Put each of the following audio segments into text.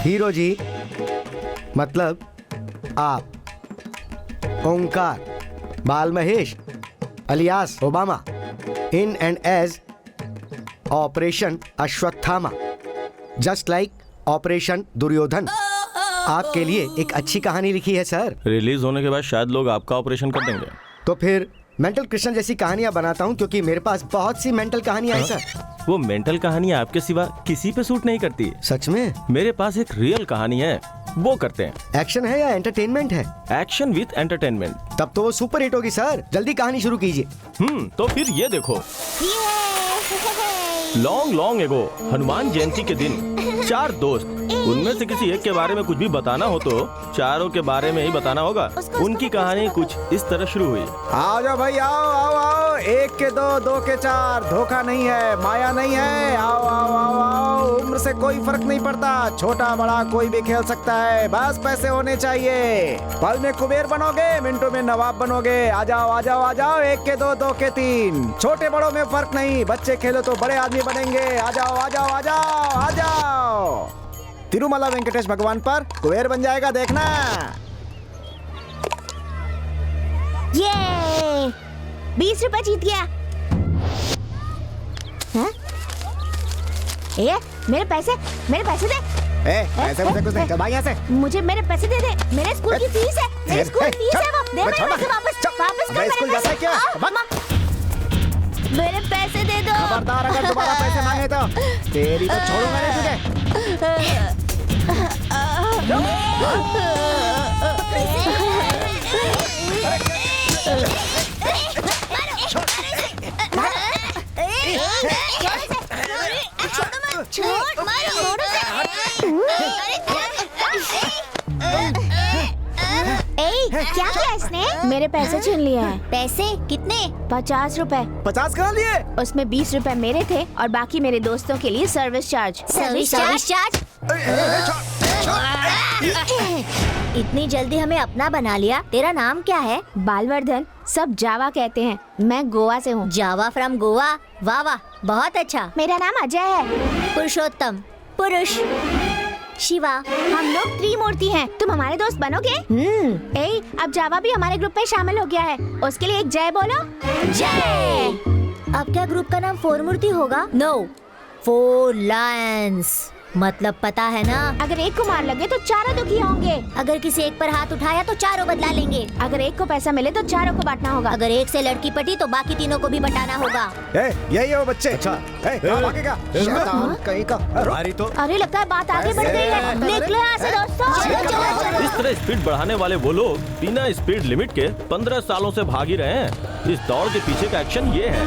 Hero जी मतलब आप, Omkar, Bal Mahesh alias Obama, in and as operation Ashwatthama, just like operation Duryodhan. आपके लिए एक अच्छी कहानी लिखी है सर। रिलीज होने के बाद शायद लोग आपका ऑपरेशन कर देंगे। तो फिर मेंटल कृष्ण जैसी कहानियां बनाता हूं, क्योंकि मेरे पास बहुत सी मेंटल कहानियां हैं सर। वो मेंटल कहानी आपके सिवा किसी पे सूट नहीं करती। सच में? मेरे पास एक रियल कहानी है, वो करते हैं। एक्शन है या एंटरटेनमेंट है? Action with entertainment. तब तो वो सुपर हिट होगी सर। जल्दी कहानी शुरू कीजिए। तो फिर ये देखो। Long long ago, Hanuman Jayanti के दिन 4 दोस्त, उनमें से किसी एक के बारे में कुछ भी बताना हो तो चारों के बारे में ही बताना होगा। उनकी कहानी कुछ इस तरह शुरू हुई। आओ जाओ भाई, आओ आओ आओ। 1 के 2, 2 के 4, धोखा नहीं है, माया नहीं है। आओ आओ आओ आओ। उम्र से कोई फर्क नहीं पड़ता, छोटा बड़ा कोई भी खेल सकता है, बस पैसे होने चाहिए। पल में कुबेर बनोगे, मिनटों में नवाब बनोगे। आ जाओ आ जाओ आ जाओ। 1 के 2, 2 के 3, छोटे बड़ों में फर्क नहीं, बच्चे खेलो तो बड़े आदमी बनेंगे। आ जाओ आ जाओ आ जाओ आ जाओ। तिरुमला वेंकटेश भगवान पर कुबेर बन जाएगा, देखना। ये 20 रुपए जीत गया। हाँ? मेरे पैसे दे। पैसे मुझे कुछ नहीं, चल भाई यहाँ से। मुझे मेरे पैसे दे दे। मेरे स्कूल की फीस है, मेरे स्कूल की फीस है। वो दे मेरे पैसे वापस कर। मैं स्कूल जाता है क्या? मेरे पैसे दे दो। खबरदार, अगर दोबारा पैसे मांगे तो तेरी तो छोड़ूंगा नहीं तुझे। क्या किया इसने? मेरे पैसे छीन लिए हैं। पैसे कितने? 50 रुपए। 50 कहाँ लिए? उसमें 20 रुपए मेरे थे और बाकी मेरे दोस्तों के लिए सर्विस चार्ज। Service charge? इतनी जल्दी हमें अपना बना लिया। तेरा नाम क्या है? बालवर्धन, सब जावा कहते हैं। मैं गोवा से हूँ। जावा फ्रॉम गोवा? वाह वाह, बहुत अच्छा। मेरा नाम अजय है। पुरुषोत्तम, पुरुष, शिवा। हम लोग त्रिमूर्ति हैं। तुम हमारे दोस्त बनोगे? अब जावा भी हमारे ग्रुप में शामिल हो गया है। उसके लिए एक जय बोलो। जय। अब क्या ग्रुप का नाम 4 मूर्ति होगा? No, 4 lions. मतलब पता है ना? अगर एक को मार लगे तो चारों दुखी होंगे। अगर किसी एक पर हाथ उठाया तो चारों बदला लेंगे। अगर एक को पैसा मिले तो चारों को बांटना होगा। अगर एक से लड़की पटी तो बाकी तीनों को भी बटाना होगा। यही है वो बच्चे। अच्छा, कहाँ भागेगा? शैतान कहीं का। तो अरे लगता है बात आगे बढ़ गई है। निकलो यहाँ से दोस्तों। इस तरह स्पीड बढ़ाने वाले वो लोग बिना स्पीड लिमिट के 15 सालों से भाग ही रहे हैं। इस दौड़ के पीछे का एक्शन ये है।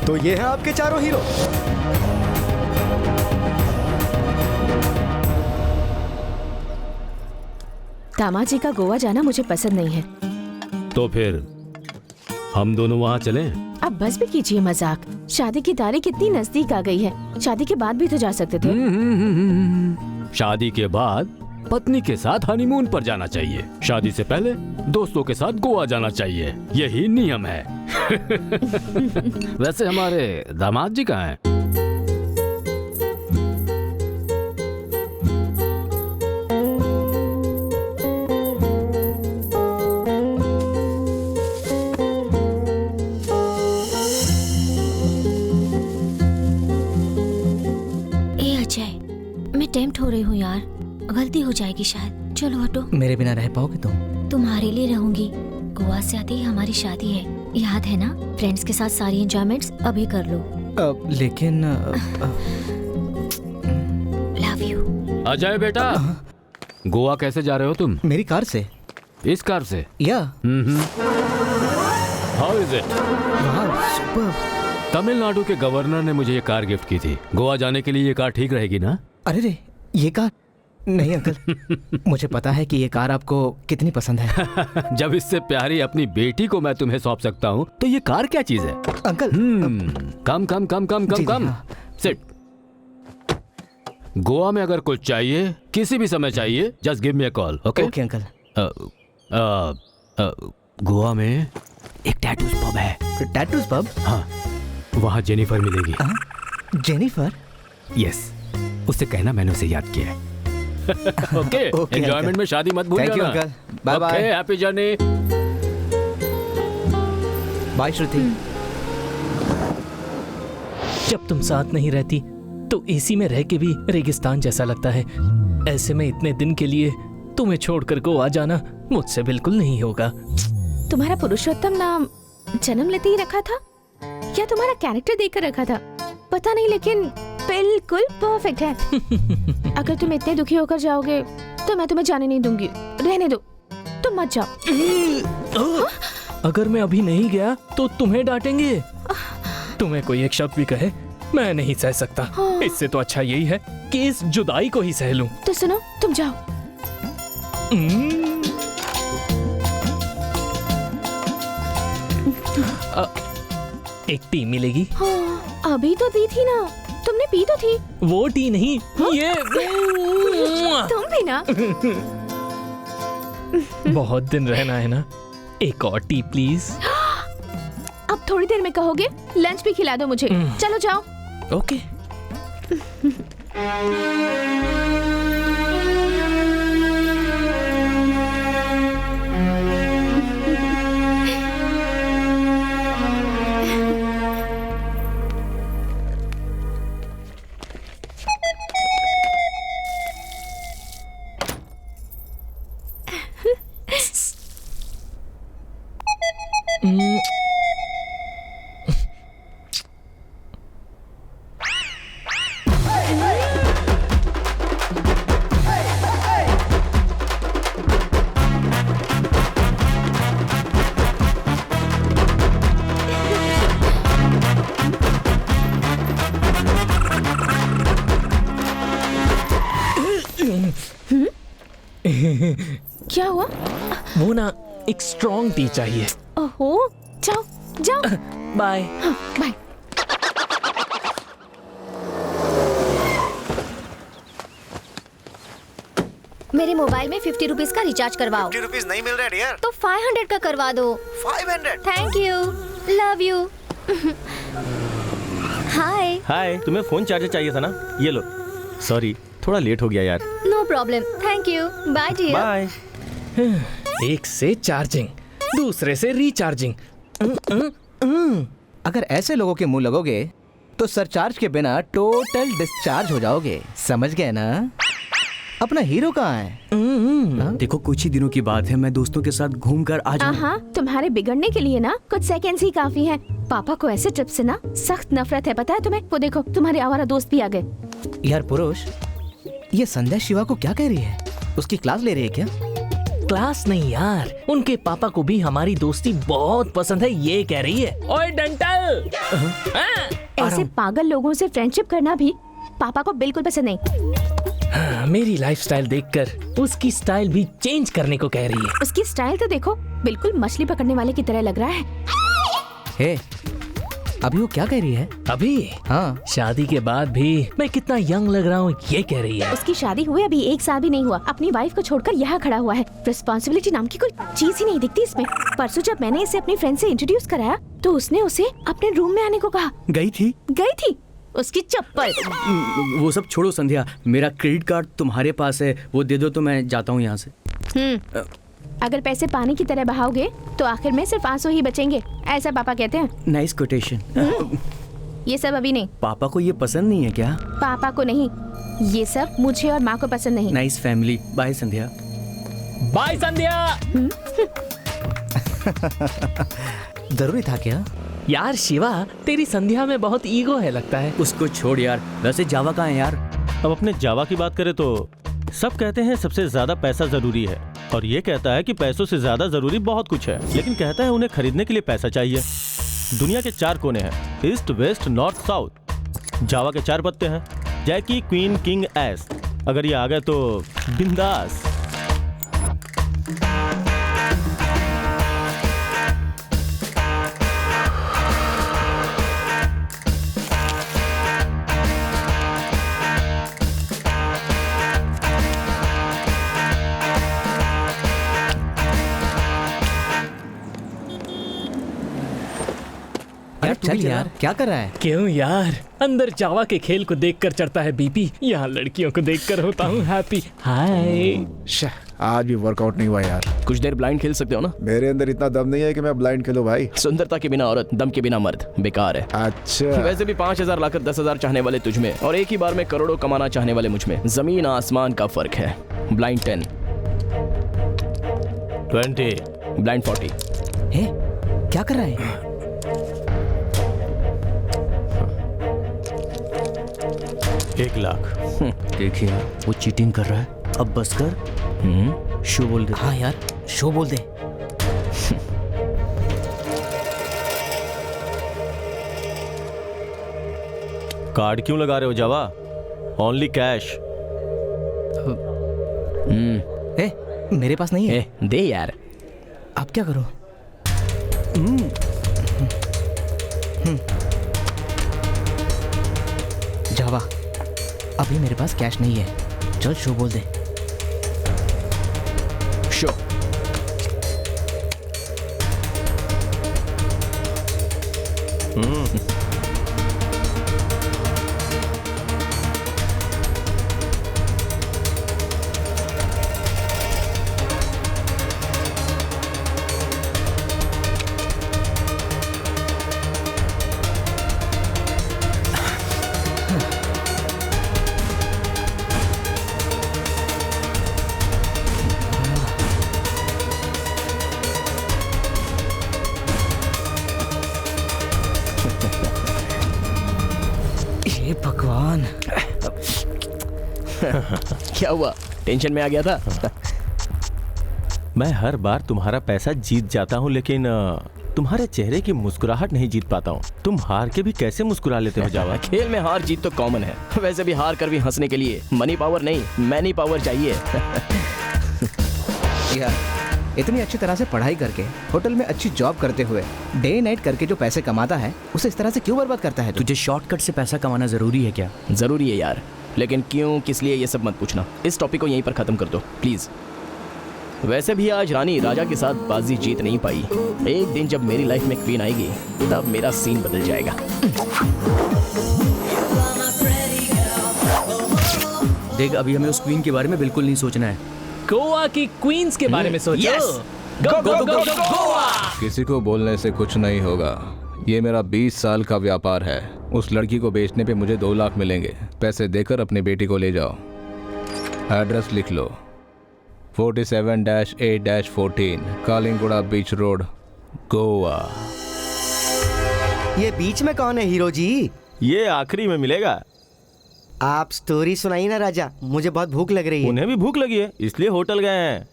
तो ये है आपके चारों हीरो। दामाद जी का गोवा जाना मुझे पसंद नहीं है। तो फिर हम दोनों वहाँ चलें? अब बस भी कीजिए मजाक। शादी की तारीख कितनी नजदीक आ गई है। शादी के बाद भी तो जा सकते थे। शादी के बाद पत्नी के साथ हनीमून पर जाना चाहिए। शादी से पहले दोस्तों के साथ गोवा जाना चाहिए। यही नियम है। वैसे हमारे दामाद जी कहाँ हैं? ए अजय, मैं टेम्प्ट हो रही हूँ यार। गलती हो जाएगी शायद। चलो हटो। मेरे बिना रह पाओगे तुम? तुम्हारे लिए रहूंगी। गोवा से आते ही हमारी शादी है, याद है ना? फ्रेंड्स के साथ सारी एंजॉयमेंट्स अभी कर लो। लेकिन लव यू। अजय बेटा, गोवा कैसे जा रहे हो तुम? मेरी कार से। इस कार से? या। How is it? Super. Tamil Nadu के गवर्नर ने मुझे ये कार गिफ्ट की थी। गोवा जाने के लिए ये कार ठीक रहेगी ना? अरे रे, ये कार नहीं अंकल। मुझे पता है कि ये कार आपको कितनी पसंद है। जब इससे प्यारी अपनी बेटी को मैं तुम्हें सौंप सकता हूँ तो ये कार क्या चीज है? अंकल कम कम कम कम कम कम। सिट। गोवा में अगर कुछ चाहिए, किसी भी समय चाहिए, just give me a call, okay? Okay uncle. Goa में एक टैटूज पब है। Tattoos pub? हाँ, वहाँ जेनिफर मिलेगी। जेनिफर? यस, उससे कहना मैंने उसे याद किया है। Okay, okay, enjoyment uncle. में शादी मत भूल थैंक यू जाना। Uncle. Bye bye. Okay, happy journey. Bye Shruti. जब तुम साथ नहीं रहती तो एसी में रह के भी रेगिस्तान जैसा लगता है। ऐसे में इतने दिन के लिए तुम्हें छोड़कर गोवा जाना मुझसे बिल्कुल नहीं होगा। तुम्हारा पुरुषोत्तम नाम जन्म लेते ही रखा था या तुम्हारा कैरेक्टर देखकर रखा था पता नहीं, लेकिन बिल्कुल परफेक्ट है। अगर तुम इतने दुखी होकर जाओगे तो मैं तुम्हें जाने नहीं दूंगी। रहने दो, तुम मत जाओ। अगर मैं अभी नहीं गया तो तुम्हें डांटेंगे। तुम्हें कोई एक शब्द भी कहे मैं नहीं सह सकता। इससे तो अच्छा यही है कि इस जुदाई को ही सह लूं। तो सुनो, तुम जाओ। एक टी मिलेगी? हाँ, अभी तो दी थी ना, तुमने पी तो थी। वो टी नहीं, ये तुम भी ना। बहुत दिन रहना है ना, एक और टी प्लीज। अब थोड़ी देर में कहोगे लंच भी खिला दो मुझे। चलो जाओ। ओके। क्या हुआ? वो ना एक स्ट्रॉन्ग टी चाहिए। ओहो, जाओ जाओ। बाय। बाय। मेरे मोबाइल में 50 रुपीज का रिचार्ज करवाओ। 50 रुपीज नहीं मिल रहे डियर। तो 500 का करवा दो। 500। Thank you, love you. Hi. Hi, तुम्हें फोन चार्जर चाहिए था ना? ये लो। सॉरी, थोड़ा लेट हो गया यार। No problem, thank you, bye dear. Bye. एक से चार्जिंग, दूसरे से रिचार्जिंग। अगर ऐसे लोगों के मुंह लगोगे तो सरचार्ज के बिना टोटल डिस्चार्ज हो जाओगे। समझ गए ना? अपना हीरो कहाँ है? देखो, कुछ ही दिनों की बात है, मैं दोस्तों के साथ घूम कर आ जाऊँ। हाँ, तुम्हारे बिगड़ने के लिए ना कुछ सेकंड्स ही काफी हैं। पापा को ऐसे ट्रिप से ना सख्त नफरत है, पता है तुम्हें? वो देखो, तुम्हारे आवारा दोस्त भी आ गए। यार पुरुष, ये संध्या शिवा को क्या कह रही है? उसकी क्लास ले रही है क्या? क्लास नहीं यार, उनके पापा को भी हमारी दोस्ती बहुत पसंद है, ये कह रही है। ओए डंटल! ऐसे पागल लोगों से फ्रेंडशिप करना भी पापा को बिल्कुल पसंद नहीं। हाँ, मेरी लाइफस्टाइल देखकर उसकी स्टाइल भी चेंज करने को कह रही है। उसकी स्टाइल तो देखो, बिल्कुल मछली पकड़ने वाले की तरह लग रहा है। हे, अभी वो क्या कह रही है? अभी हाँ, शादी के बाद भी मैं कितना यंग लग रहा हूँ, ये कह रही है। उसकी शादी हुए अभी 1 साल भी नहीं हुआ, अपनी वाइफ को छोड़कर यहाँ खड़ा हुआ है। रिस्पॉन्सिबिलिटी नाम की कोई चीज ही नहीं दिखती इसमें। परसों जब मैंने इसे अपनी फ्रेंड से इंट्रोड्यूस कराया तो उसने उसे अपने रूम में आने को कहा। गई थी? गई थी उसकी चप्पल। वो सब छोड़ो संध्या, मेरा क्रेडिट कार्ड तुम्हारे पास है, वो दे दो तो मैं जाता हूँ यहाँ से। अगर पैसे पानी की तरह बहाओगे तो आखिर में सिर्फ आंसू ही बचेंगे, ऐसा पापा कहते हैं। Nice quotation. ये सब अभी नहीं। पापा को ये पसंद नहीं है क्या? पापा को नहीं, ये सब मुझे और माँ को पसंद नहीं। Nice family. बाय संध्या। बाय संध्या। जरूरी था क्या? यार शिवा, तेरी संध्या में बहुत ईगो है लगता है। उसको छोड़ यार, वैसे जावा कहाँ है यार? अब अपने जावा की बात करें तो सब कहते हैं सबसे ज्यादा पैसा जरूरी है, और ये कहता है कि पैसों से ज्यादा जरूरी बहुत कुछ है, लेकिन कहता है उन्हें खरीदने के लिए पैसा चाहिए। दुनिया के 4 कोने हैं, ईस्ट, वेस्ट, नॉर्थ, साउथ। जावा के 4 पत्ते हैं, जैकी, क्वीन, किंग, एस। अगर ये आ गए तो बिंदास। अरे चल यार, क्या कर रहा है? क्यों यार, अंदर जावा के खेल को देखकर चढ़ता है बीपी, यहाँ लड़कियों को देखकर होता हूँ हैप्पी। हाय। आज भी वर्कआउट नहीं हुआ यार। कुछ देर ब्लाइंड खेल सकते हो ना? मेरे अंदर इतना दम नहीं है कि मैं ब्लाइंड खेलूं भाई। सुंदरता के बिना औरत, दम के बिना मर्द बेकार है। अच्छा, वैसे भी 5000 लाकर 10,000 चाहने वाले तुझ में और एक ही बार में करोड़ों कमाना चाहने वाले मुझ में जमीन आसमान का फर्क है। Blind 10, 20, blind 40। हे, क्या कर रहा है? 1 लाख। देखिए यार, वो चीटिंग कर रहा है। अब बस कर, शो बोल दे। हाँ यार, शो बोल दे। कार्ड क्यों लगा रहे हो जावा? Only cash. ए, मेरे पास नहीं है। ए, दे यार। अब क्या करूं? जावा, अभी मेरे पास कैश नहीं है। चल शो बोल दे। शो। हे भगवान। क्या हुआ, टेंशन में आ गया था? मैं हर बार तुम्हारा पैसा जीत जाता हूँ, लेकिन तुम्हारे चेहरे की मुस्कुराहट नहीं जीत पाता हूँ। तुम हार के भी कैसे मुस्कुरा लेते हो जावा? खेल में हार जीत तो कॉमन है, वैसे भी हार कर भी हंसने के लिए मनी पावर नहीं, मैनी पावर चाहिए। यार, इतनी अच्छी तरह से पढ़ाई करके, होटल में अच्छी जॉब करते हुए, डे नाइट करके जो पैसे कमाता है, उसे इस तरह से क्यों बर्बाद करता है? तुझे शॉर्टकट से पैसा कमाना जरूरी है क्या? जरूरी है यार, लेकिन क्यों, किस लिए, ये सब मत पूछना। इस टॉपिक को यहीं पर खत्म कर दो प्लीज। वैसे भी आज रानी राजा के साथ बाजी जीत नहीं पाई। एक दिन जब मेरी लाइफ में क्वीन आएगी, तब मेरा सीन बदल जाएगा। देख, अभी हमें उस क्वीन के बारे में बिल्कुल नहीं सोचना है। गोवा की क्वींस के बारे में सोचो। Yes! गो गो गो गो गोवा। किसी को बोलने से कुछ नहीं होगा। ये मेरा 20 साल का व्यापार है। उस लड़की को बेचने पे मुझे 2 लाख मिलेंगे। पैसे देकर अपनी बेटी को ले जाओ। एड्रेस लिख लो, 47-8-14 कालिंगुड़ा बीच रोड, गोवा। ये बीच में कौन है हीरो जी? ये आखिरी में मिलेगा। आप स्टोरी सुनाइए ना राजा, मुझे बहुत भूख लग रही है। उन्हें भी भूख लगी है, इसलिए होटल गए हैं।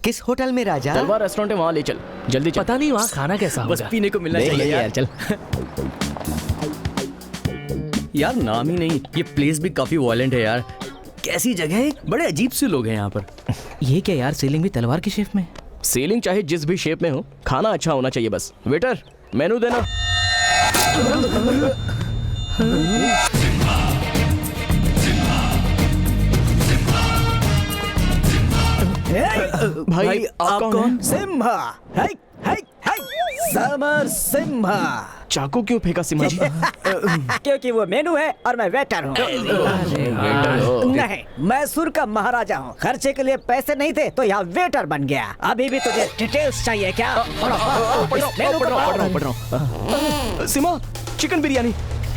किस होटल में राजा? तलवार रेस्टोरेंट है, वहाँ ले चल, जल्दी चल। पता नहीं वहाँ खाना कैसा बस होगा। पीने को मिलना देख चाहिए ले यार। यार, चल। यार नाम ही नहीं, ये प्लेस भी काफी वायलेंट है यार। कैसी जगह है, बड़े अजीब से लोग हैं यहाँ पर। ये क्या यार, सीलिंग भी तलवार की शेप में? सीलिंग चाहे जिस भी शेप में हो, खाना अच्छा होना चाहिए बस। वेटर, मेनू देना। भाई आप कौन? सिम्हा है, समर सिम्हा। चाकू क्यों फेंका सिम्हा जी? क्योंकि वो मेनू है और मैं वेटर हूँ। नहीं, मैसूर का महाराजा हूँ। खर्चे के लिए पैसे नहीं थे तो यहाँ वेटर बन गया। अभी भी तुझे डिटेल्स चाहिए क्या? पढ़ रहा हूँ। सिम्हा, चिकन बिरयानी,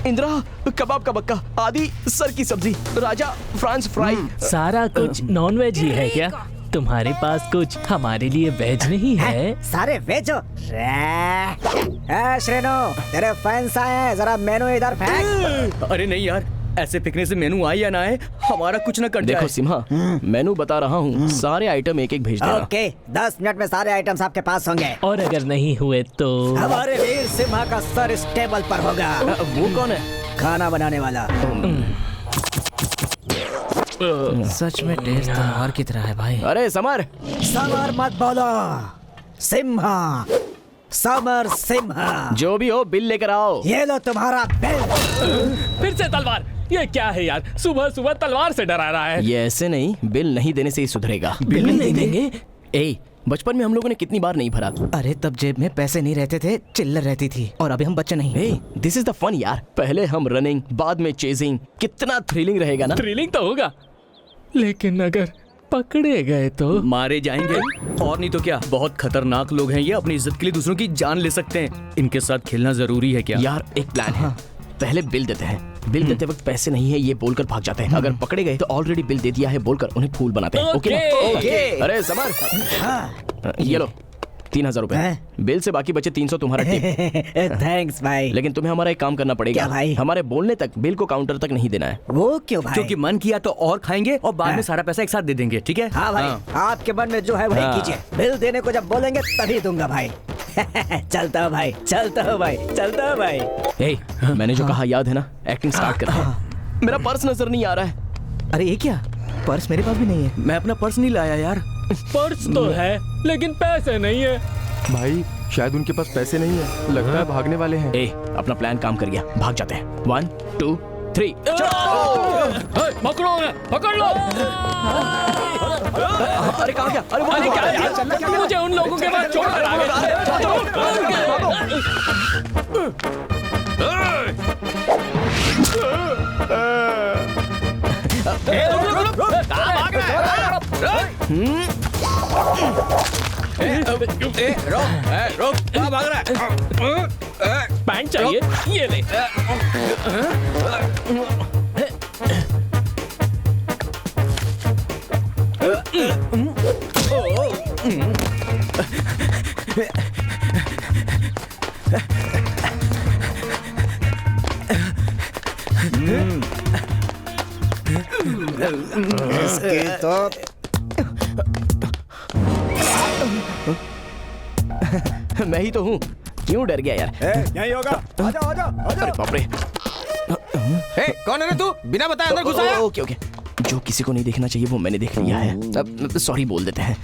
इंदिरा कबाब का बक्का, आदि सर की सब्जी, राजा फ्रांस फ्राई। सारा कुछ नॉन वेज ही है क्या? तुम्हारे पास कुछ हमारे लिए वेज नहीं है? सारे वेज हो? श्रेनो, तेरे फैंस आए हैं, जरा मेनू इधर फेंक। अरे नहीं यार, ऐसे फेंकने से मेनू आए या ना आए, हमारा कुछ ना कट जाए। देखो सिम्हा, मेनू बता रहा हूँ, सारे आइटम एक एक भेज देना। ओके, 10 मिनट में सारे आइटम्स आपके पास होंगे। और अगर नहीं हुए तो? हमारे वीर सिम्हा का सर इस टेबल पर होगा। वो कौन है? खाना बनाने वाला। सच में टेस्ट तलवार की तरह है भाई। अरे समर, समर मत बोलो, सिम्हा, समर सिम्हा। जो भी हो बिल लेकर आओ। ये लो तुम्हारा बिल। फिर से तलवार? ये क्या है यार, सुबह सुबह तलवार से डरा रहा है। ये ऐसे नहीं, बिल नहीं देने से ही सुधरेगा। बिल नहीं देंगे? ए, बचपन में हम लोगों ने कितनी बार नहीं भरा। अरे तब जेब में पैसे नहीं रहते थे, चिल्लर रहती थी, और अभी हम बच्चे नहीं। दिस इज द फन यार। पहले हम रनिंग, बाद में चेजिंग। कितना थ्रिलिंग रहेगा ना। थ्रिलिंग तो होगा, लेकिन अगर पकड़े गए तो मारे जाएंगे, और नहीं तो क्या। बहुत खतरनाक लोग हैं ये, अपनी इज्जत के लिए दूसरों की जान ले सकते हैं। इनके साथ खेलना जरूरी है क्या? यार एक प्लान है। पहले बिल देते हैं, बिल देते वक्त पैसे नहीं है ये बोलकर भाग जाते हैं। अगर पकड़े गए तो ऑलरेडी बिल दे दिया है बोलकर उन्हें फूल बनाते हैं। ओके ना? ओके। अरे समर, ये लो 3000 रुपए। बिल से बाकी बचे 300 तुम्हारा टिप। थैंक्स भाई। लेकिन तुम्हें हमारा एक काम करना पड़ेगा। क्या भाई? हमारे बोलने तक बिल को काउंटर तक नहीं देना है। वो क्यों भाई? क्योंकि मन किया तो और खाएंगे और बाद में सारा पैसा एक साथ दे देंगे, ठीक है? हाँ भाई, आपके मन में जो है वही हाँ। कीजिए। बिल देने को जब बोलेंगे तभी दूंगा भाई। चलता हूँ भाई, चलता हूँ भाई, चलता हूँ भाई। ए, मैंने जो कहा याद है ना? एक्टिंग स्टार्ट कर रहे हैं। मेरा पर्स नजर नहीं आ रहा है। अरे ये क्या, पर्स मेरे पास भी नहीं है। मैं अपना पर्स नहीं लाया यार। पर्स तो है लेकिन पैसे नहीं है। भाई शायद उनके पास पैसे नहीं है, लगता है भागने वाले हैं। ए, अपना प्लान काम कर गया, भाग जाते हैं। 1 2 3 पकड़ो उन्हें, पकड़ लो। अरे कहाँ गया? अरे क्या यार, मुझे उन लोगों के पास छोड़ कर आ रोक, कहाँ भाग रहा है? पैंट चाहिए, ये ले। इसके तो मैं ही तो हूँ, क्यों डर गया यार? यही होगा। आजा आजा आजा। अरे बाप रे। कौन है रे तू? बिना बताए अंदर घुस आया। ओके ओके, जो किसी को नहीं देखना चाहिए वो मैंने देख लिया है। अब सॉरी बोल देते हैं।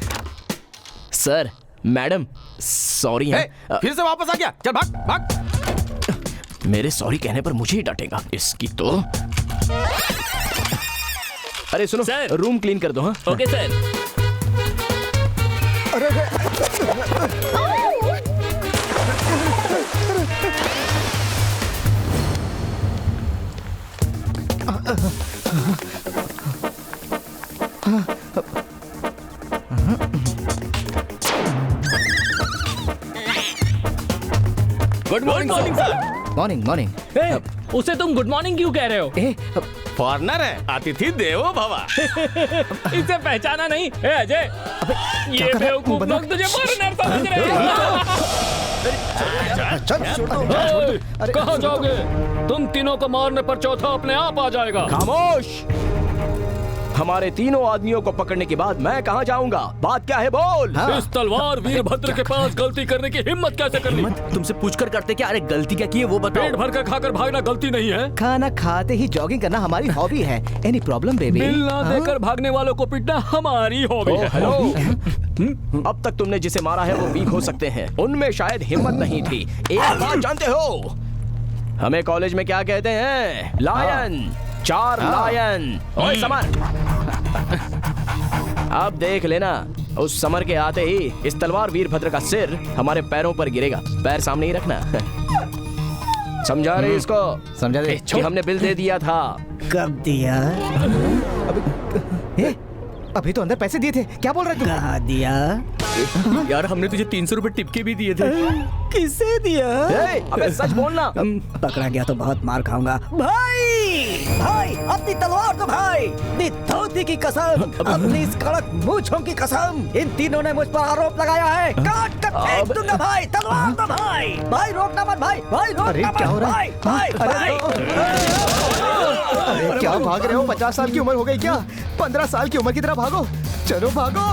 सर, मैडम, सॉरी है। फिर से वापस आ गया, चल भाग भाग। मेरे सॉरी कहने पर मुझे ही डांटेगा। इसकी तो। अरे सुनो सर। रूम क्लीन कर दो। हाँ okay sir. Good morning sir. Morning morning. उसे तुम गुड मॉर्निंग क्यों कह रहे हो? फॉरनर है, अतिथि देवो भव। इसे पहचाना नहीं? ए अजय, ये बेवकूफ लोग तुझे फॉरेनर समझ रहे हैं। कहाँ जाओगे? तुम तीनों को मारने पर चौथा अपने आप आ जाएगा। खामोश। हमारे तीनों आदमियों को पकड़ने के बाद मैं कहाँ जाऊंगा? बात क्या है बोल। इस तलवार वीरभद्र के पास गलती करने की हिम्मत कैसे कर ली? तुमसे पूछकर करते क्या? अरे गलती क्या की है वो बताओ। पेट भर कर खाकर भागना गलती नहीं है। खाना खाते ही जॉगिंग करना हमारी हॉबी है। Any problem baby? बिल ना देकर भागने वालों को पीटना हमारी हॉबी है। हेलो। अब तक तुमने जिसे मारा है वो वीक हो सकते हैं, उनमें शायद हिम्मत नहीं थी। एक बात जानते हो, हमें कॉलेज में क्या कहते हैं? लायन। 4 लायन। ओए समर, अब देख लेना, उस समर के आते ही इस तलवार वीरभद्र का सिर हमारे पैरों पर गिरेगा। पैर सामने ही रखना। समझा रहे इसको? समझा दे। कि हमने बिल दे दिया था। कब दिया? अभी तो अंदर पैसे दिए थे, क्या बोल रहे तू? कहाँ दिया? यार हमने तुझे 300 रुपए टिप के भी दिए थे। किसे दिया? अबे सच बोलना। पकड़ा गया तो बहुत मार खाऊंगा। भाई भाई, अपनी तलवार दो भाई। धोती की कसम, अपनी इस कड़क मूंछों की कसम, इन तीनों ने मुझ पर आरोप लगाया है। काट कर फेंक दूंगा भाई। तलवार दो भाई। भाई रोकना मत भाई। भाई रोकना मत भाई। भाई भाई। अरे क्या भाग रहे हो? 50 साल की उम्र हो गई क्या? 15 साल की उम्र की तरह भागो। चलो भागो।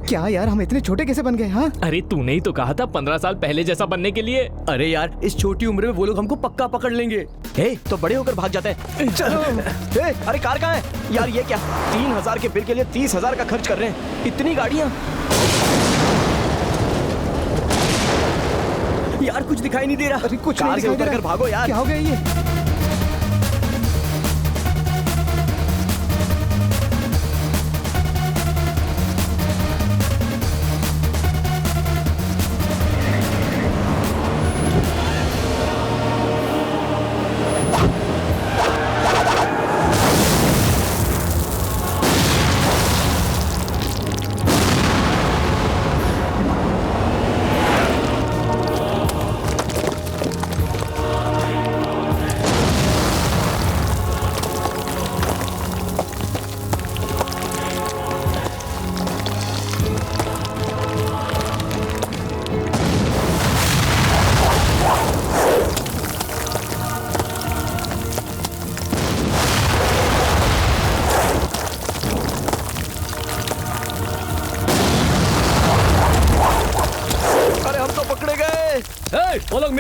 क्या यार, हम इतने छोटे कैसे बन गए? हाँ, अरे तूने ही तो कहा था 15 साल पहले जैसा बनने के लिए। अरे यार इस छोटी उम्र में वो लोग हमको पक्का पकड़ लेंगे। तो बड़े होकर भाग जाते हैं। चलो। अरे कार कहाँ है यार? ये क्या 3000 के बिल के लिए 30,000 का खर्च कर रहे हैं? इतनी गाड़ियाँ। यार कुछ दिखाई नहीं दे रहा। अरे कुछ कार नहीं से दिखाई दे उतर रहा। कर भागो यार। क्या हो गया ये?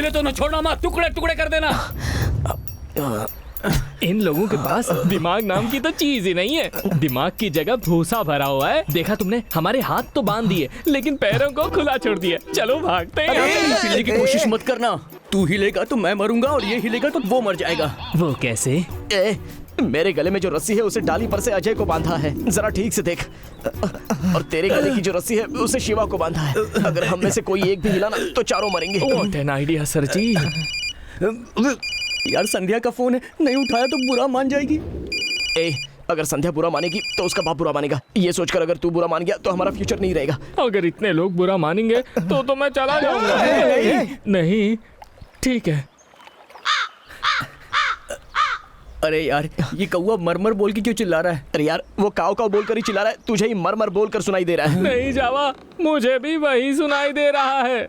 मिले तो न छोड़ना मत, टुकड़े टुकड़े कर देना। इन लोगों के पास दिमाग नाम की तो चीज ही नहीं है। दिमाग की जगह भूसा भरा हुआ है। देखा तुमने, हमारे हाथ तो बांध दिए लेकिन पैरों को खुला छोड़ दिया। चलो भागते हैं। हिलने की कोशिश मत करना। तू हिलेगा तो मैं मरूंगा और ये हिलेगा तो वो मर जाएगा। वो कैसे? मेरे गले में जो रस्सी है उसे डाली पर से अजय को बांधा है, जरा ठीक से देख। और तेरे गले की जो रस्सी है उसे शिवा को बांधा है। अगर हम में से कोई एक भी हिला ना तो चारों मरेंगे। व्हाट एन आइडिया सर जी। यार संध्या का फोन है, नहीं उठाया तो बुरा मान जाएगी। अगर संध्या बुरा मानेगी तो उसका बाप बुरा मानेगा। ये सोचकर अगर तू बुरा मान गया तो हमारा फ्यूचर नहीं रहेगा। अगर इतने लोग बुरा मानेंगे तो मैं चला जाऊंगा। नहीं, ठीक है। अरे यार, ये कौवा मरमर बोल के क्यों चिल्ला रहा है? अरे यार, वो काव काव बोलकर ही चिल्ला रहा है, तुझे ही मरमर बोलकर सुनाई दे रहा है। नहीं जावा, मुझे भी वही सुनाई दे रहा है।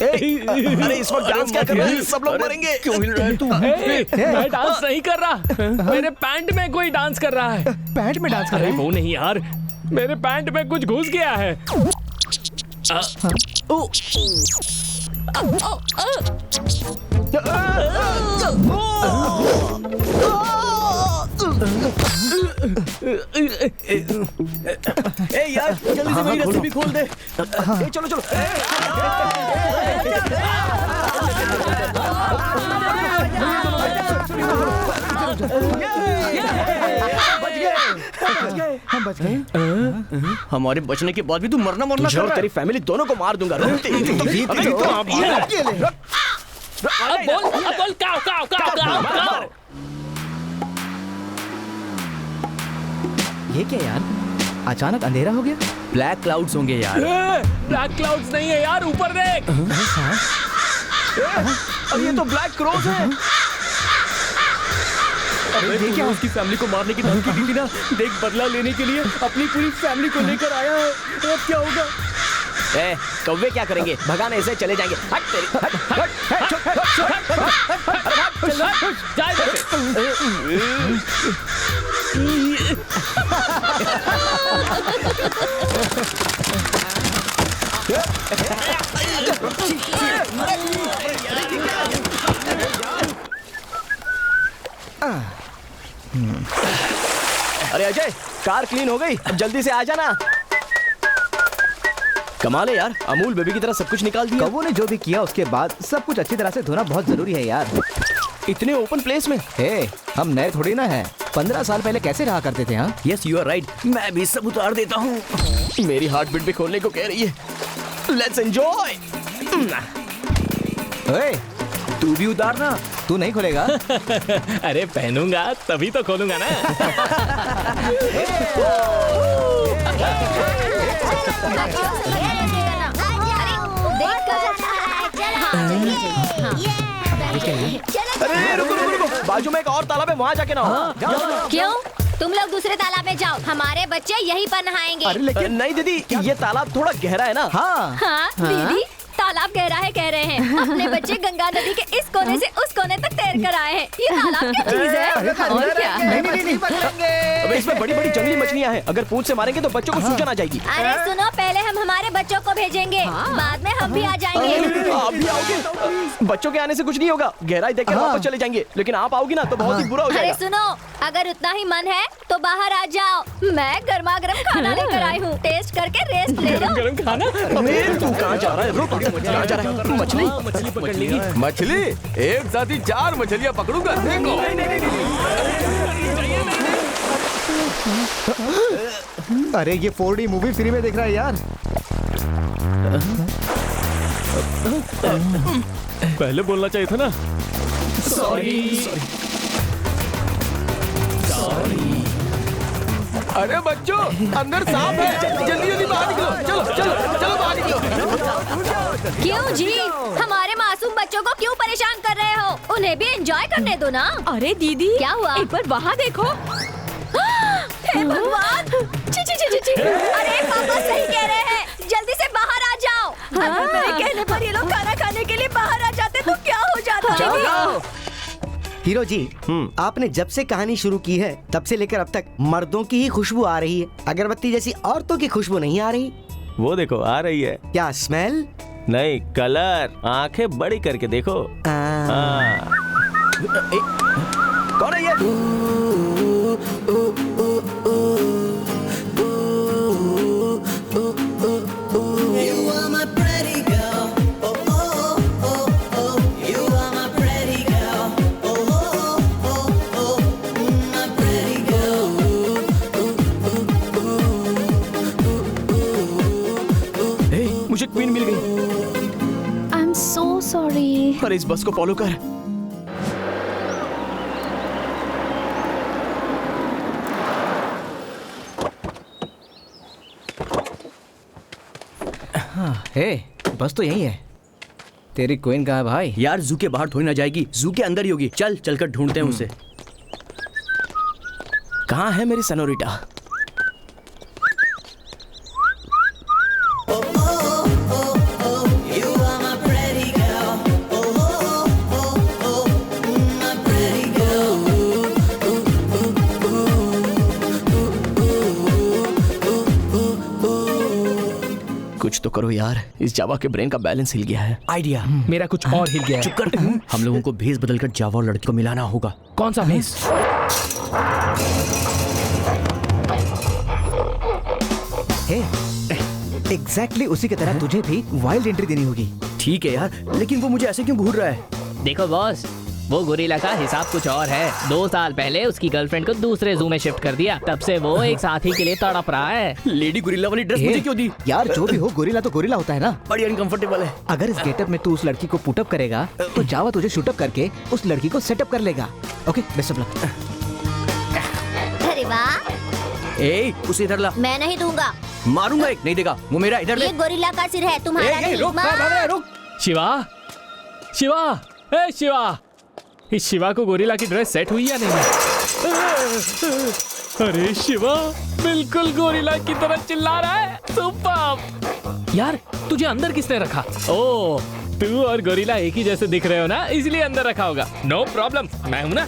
अरे इस वक्त डांस क्या कर रहा है? सब लोग मरेंगे। क्यों हिल रहा है तू? मैं डांस नहीं कर रहा। मेरे पैंट में कोई डांस कर रहा है। पैंट में डांस कर रहा अरे है? वो नहीं यार, मेरे पैंट में कुछ घुस गया है। यार जल्दी से मेरी रस्सी भी खोल दे। चलो चलो। हम बच गए। हमारे बचने के बाद भी तू मरना मरना कर रहा है। तेरी फैमिली दोनों को मार दूंगा। बोल काव काव काव काव काव। ये क्या यार, अचानक अंधेरा हो गया? ब्लैक क्लाउड्स होंगे यार। ब्लैक क्लाउड्स नहीं है यार, ऊपर देख। अब ये तो ब्लैक क्रोज है। अरे क्या उसकी फैमिली को मारने की धमकी दी थी ना, देख बदला लेने के लिए अपनी पूरी फैमिली को लेकर आया है। अब क्या होगा? कौवे क्या करेंगे? भगाने से चले जाएंगे। हट तेरी, हट, हट, हट, हट, अरे अजय, कार क्लीन हो गई, अब जल्दी से आ जाना। कमाल है यार, अमूल बेबी की तरह सब कुछ निकाल दिया। कौवों ने जो भी किया उसके बाद सब कुछ अच्छी तरह से धोना बहुत जरूरी है यार। इतने ओपन प्लेस में। हम नए थोड़ी ना हैं। 15 साल पहले कैसे रहा करते थे? हाँ, यस यू आर राइट। मैं भी सब उतार देता हूँ। मेरी हार्ट बीट भी खोलने को कह रही है। Let's enjoy. तू भी उतारना। तू नहीं खोलेगा? अरे पहनूंगा तभी तो खोलूंगा ना। अरे रुको रुको रुको, बाजू में एक और तालाब है, वहाँ जाके नहाओ। क्यों? तुम लोग दूसरे तालाब में जाओ, हमारे बच्चे यहीं पर नहाएंगे। अरे लेकिन नहीं दीदी, ये तालाब थोड़ा गहरा है ना। हाँ दीदी, तालाब गहरा है कह रहे हैं। अपने बच्चे गंगा नदी के इस कोने से उस कोने तक तैर कर आए हैं। ये तालाब क्या चीज है? और क्या? अबे इसमें बड़ी बड़ी जंगली मछलियाँ हैं, अगर पूंछ से मारेंगे तो बच्चों को सूजन आ जाएगी। अरे सुनो, पहले हम हमारे बच्चों को भेजेंगे, बाद में हम भी आ जाएंगे। आप भी आओगे? बच्चों के आने से कुछ नहीं होगा, गहराई देख के वापस चले जाएंगे, लेकिन आप आओगी ना तो बहुत ही बुरा हो अरे जाएगा। सुनो, अगर उतना ही मन है तो बाहर आ जाओ, मैं गर्मा गर्म खाना लेकर आई हूँ, टेस्ट करके रेस्ट ले लो। गरम खाना? अबे तू कहाँ जा रहा है? रुक, कहाँ जा रहा है? मछली मछली पकड़ लेगी। मछली? एक साथ ही 4 मछलियाँ पकड़ूंगा। देखो। अरे ये 4D मूवी फ्री में देख रहा है यार। पहले बोलना चाहिए था ना। सॉरी। अरे बच्चों, अंदर सांप है, जल्दी जल्दी बाहर निकलो। चलो चलो चलो बाहर निकलो। क्यों जी, हमारे मासूम बच्चों को क्यों परेशान कर रहे हो? उन्हें भी एंजॉय करने दो ना। अरे दीदी, क्या हुआ? एक बार वहाँ देखो। हे भगवान! ची ची ची ची। अरे पापा सही कह रहे हैं, जल्दी से बाहर आ जाओ। अगर मेरे कहने पर ये लोग खाना खाने के लिए बाहर आ जाते तो क्या हो जाता? हीरो जी, आपने जब से कहानी शुरू की है तब से लेकर अब तक मर्दों की ही खुशबू आ रही है, अगरबत्ती जैसी औरतों की खुशबू नहीं आ रही। वो देखो आ रही है। क्या स्मेल? नहीं, कलर। आंखें बड़ी करके देखो। हाँ। कौन है ये? मुझे क्वीन मिल गई। I am so sorry. अरे इस बस को फॉलो कर। हे, बस तो यही है। तेरी क्वीन कहाँ है भाई? यार जू के बाहर थोड़ी ना जाएगी, जू के अंदर ही होगी। चल चलकर ढूंढते हैं उसे। कहाँ है मेरी सनोरिटा? कुछ तो करो यार, इस जावा के ब्रेन का बैलेंस हिल गया है। आइडिया, मेरा कुछ और हिल गया है। चुप कर। हम लोगों को भेस बदलकर जावा और लड़की को मिलाना होगा। कौन सा भेस? एग्जैक्टली उसी की तरह तुझे भी वाइल्ड एंट्री देनी होगी। ठीक है यार, लेकिन वो मुझे ऐसे क्यों घूर रहा है? देखो बॉस, वो गोरिल्ला का हिसाब कुछ और है। 2 साल पहले उसकी गर्लफ्रेंड को दूसरे जू में शिफ्ट कर दिया, तब से वो एक साथी के लिए तड़प रहा है। लेडी गोरिल्ला वाली ड्रेस मुझे क्यों दी? यार जो भी हो, गोरिल्ला तो गोरिल्ला होता है ना। बड़ी अनकंफर्टेबल है। अगर इस गेटअप में तू उस लड़की को पुटअप करेगा तो जावा तुझे शूटअप करके उस लड़की को सेटअप कर लेगा। Okay, best of luck. अरे वाह। ए, उसे इधर ला। मैं नहीं दूंगा। मारूंगा एक, नहीं देगा। वो मेरा, इधर ये ले। गोरिल्ला का सिर है, तुम्हारा नहीं। रुक, भाग रहा है, रुक। शिवा, शिवा, ए शिवा, इस शिवा को गोरिल्ला की ड्रेस सेट हुई या नहीं? अरे शिवा बिल्कुल गोरिल्ला की तरह चिल्ला रहा है। सुपर यार, तुझे अंदर किसने रखा? ओ, तू और गोरिल्ला एक ही जैसे दिख रहे हो ना, इसलिए अंदर रखा होगा। नो प्रॉब्लम, मैं हूं ना।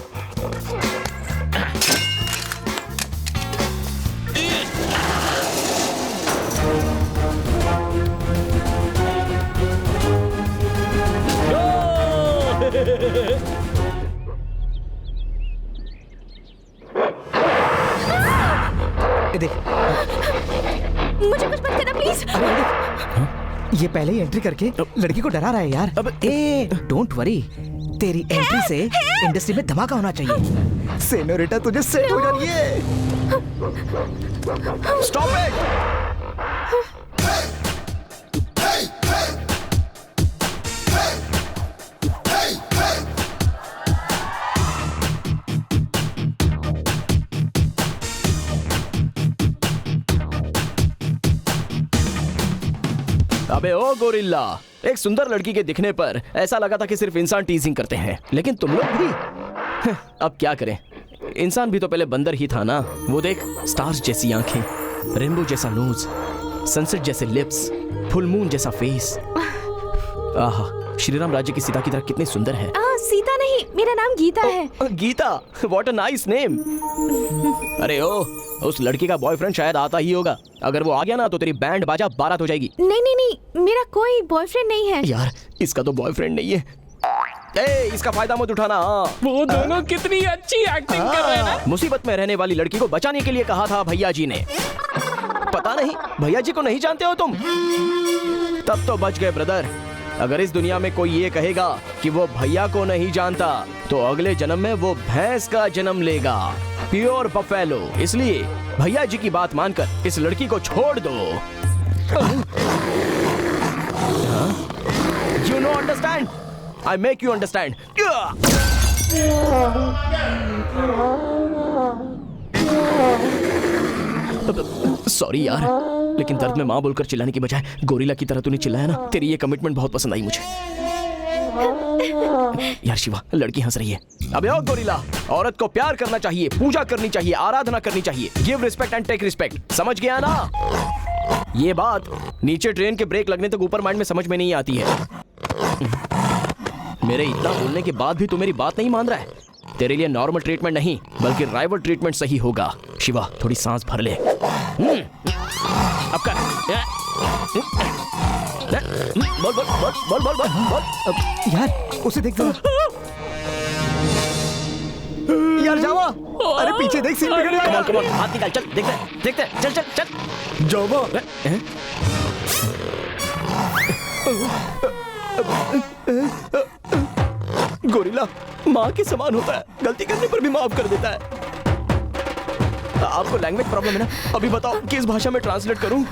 देख, मुझे कुछ मत करना प्लीज। ये पहले ही एंट्री करके लड़की को डरा रहा है यार। अब ए, डोंट वरी, तेरी एंट्री से इंडस्ट्री में धमाका होना चाहिए। सेनोरिटा तुझे सेट हो जानी है। Stop it. अबे ओ गोरिल्ला, एक सुंदर लड़की के दिखने पर ऐसा लगा था कि सिर्फ इंसान टीजिंग करते हैं, लेकिन तुम लोग भी। अब क्या करें, इंसान भी तो पहले बंदर ही था ना। वो देख, स्टार्स जैसी आंखें, रेनबो जैसा नोज, सनसेट जैसे लिप्स, फुल मून जैसा फेस। आहा, श्रीराम राज्य की सीता की तरह कितनी सुंदर है। सीता नहीं, मेरा नाम गीता है। Geeta, what a nice name. अरे ओ, उस लड़की का बॉयफ्रेंड शायद आता ही होगा। अगर वो आ गया ना तो तेरी बैंड बाजा बारात हो जाएगी। नहीं नहीं नहीं, मेरा कोई बॉयफ्रेंड नहीं है। यार, इसका तो बॉयफ्रेंड नहीं है। ए, इसका फायदा मत उठाना। वो दोनों कितनी अच्छी एक्टिंग कर रहे हैं ना। मुसीबत में रहने वाली लड़की को बचाने के लिए कहा था भैया जी ने। पता नहीं, भैया जी को नहीं जानते हो तुम? तब तो बच गए ब्रदर। अगर इस दुनिया में कोई ये कहेगा कि वो भैया को नहीं जानता, तो अगले जन्म में वो भैंस का जन्म लेगा, प्योर बफेलो। इसलिए भैया जी की बात मानकर इस लड़की को छोड़ दो। You know understand? I make you understand. Sorry यार, लेकिन दर्द में माँ बोलकर चिल्लाने की बजाय गोरिल्ला की तरह तूने चिल्लाया ना। तेरी ये कमिटमेंट बहुत पसंद आई मुझे। यार शिवा, लड़की हंस रही है। अबे ओ गोरिल्ला, औरत को प्यार करना चाहिए, पूजा करनी चाहिए, आराधना करनी चाहिए। Give respect and take respect. समझ गया ना? ये बात नीचे ट्रेन के ब्रेक लगने तक ऊपर माइंड में समझ में नहीं आती है। मेरे इतना बोलने के बाद भी तू मेरी बात नहीं मान रहा है। तेरे लिए नॉर्मल ट्रीटमेंट नहीं बल्कि राइवल ट्रीटमेंट सही होगा। शिवा थोड़ी सांस भर ले। अब कर। बोल बोल बोल बोल बोल बोल बोल। यार उसे देख जरा। यार जावा, अरे पीछे देख, सीन बिगड़ गया। कम ऑन हाथ निकाल, चल देखते चल चल चल। जावा गोरिल्ला माँ के समान होता है, गलती करने पर भी माफ कर देता है। आपको लैंग्वेज प्रॉब्लम है ना? अभी बताओ किस भाषा में ट्रांसलेट करूं?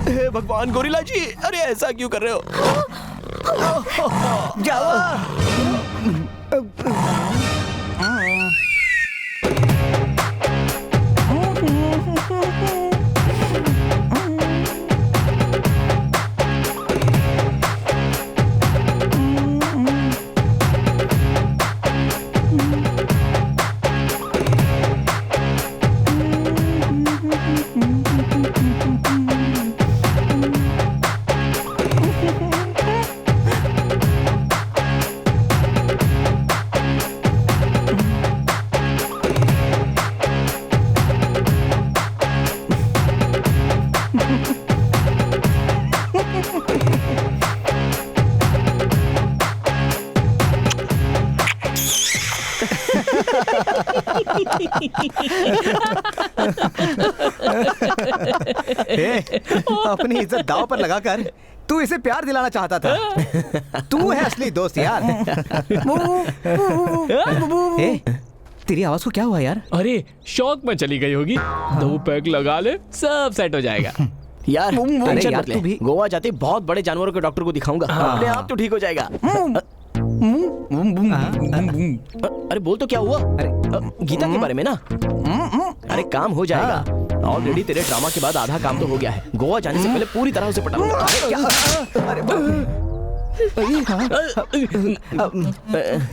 हे भगवान गोरिल्ला जी, अरे ऐसा क्यों कर रहे हो? जावा अपनी इज्जत दांव पर लगाकर तू इसे प्यार दिलाना चाहता था। तू है असली दोस्त यार। तेरी आवाज को क्या हुआ यार? अरे शौक में चली गई होगी। 2 पैक लगा ले, सब सेट हो जाएगा। यार टेंशन मत ले, तू भी गोवा जाते बहुत बड़े जानवरों के डॉक्टर को दिखाऊंगा, अपने आप तो ठीक हो जाएगा। अरे बोल तो क्या हुआ? अरे गीता के बारे में ना? अरे काम हो जाएगा। ऑलरेडी तेरे ड्रामा के बाद आधा काम तो हो गया है। गोवा जाने से पहले पूरी तरह उसे पटाऊंगा।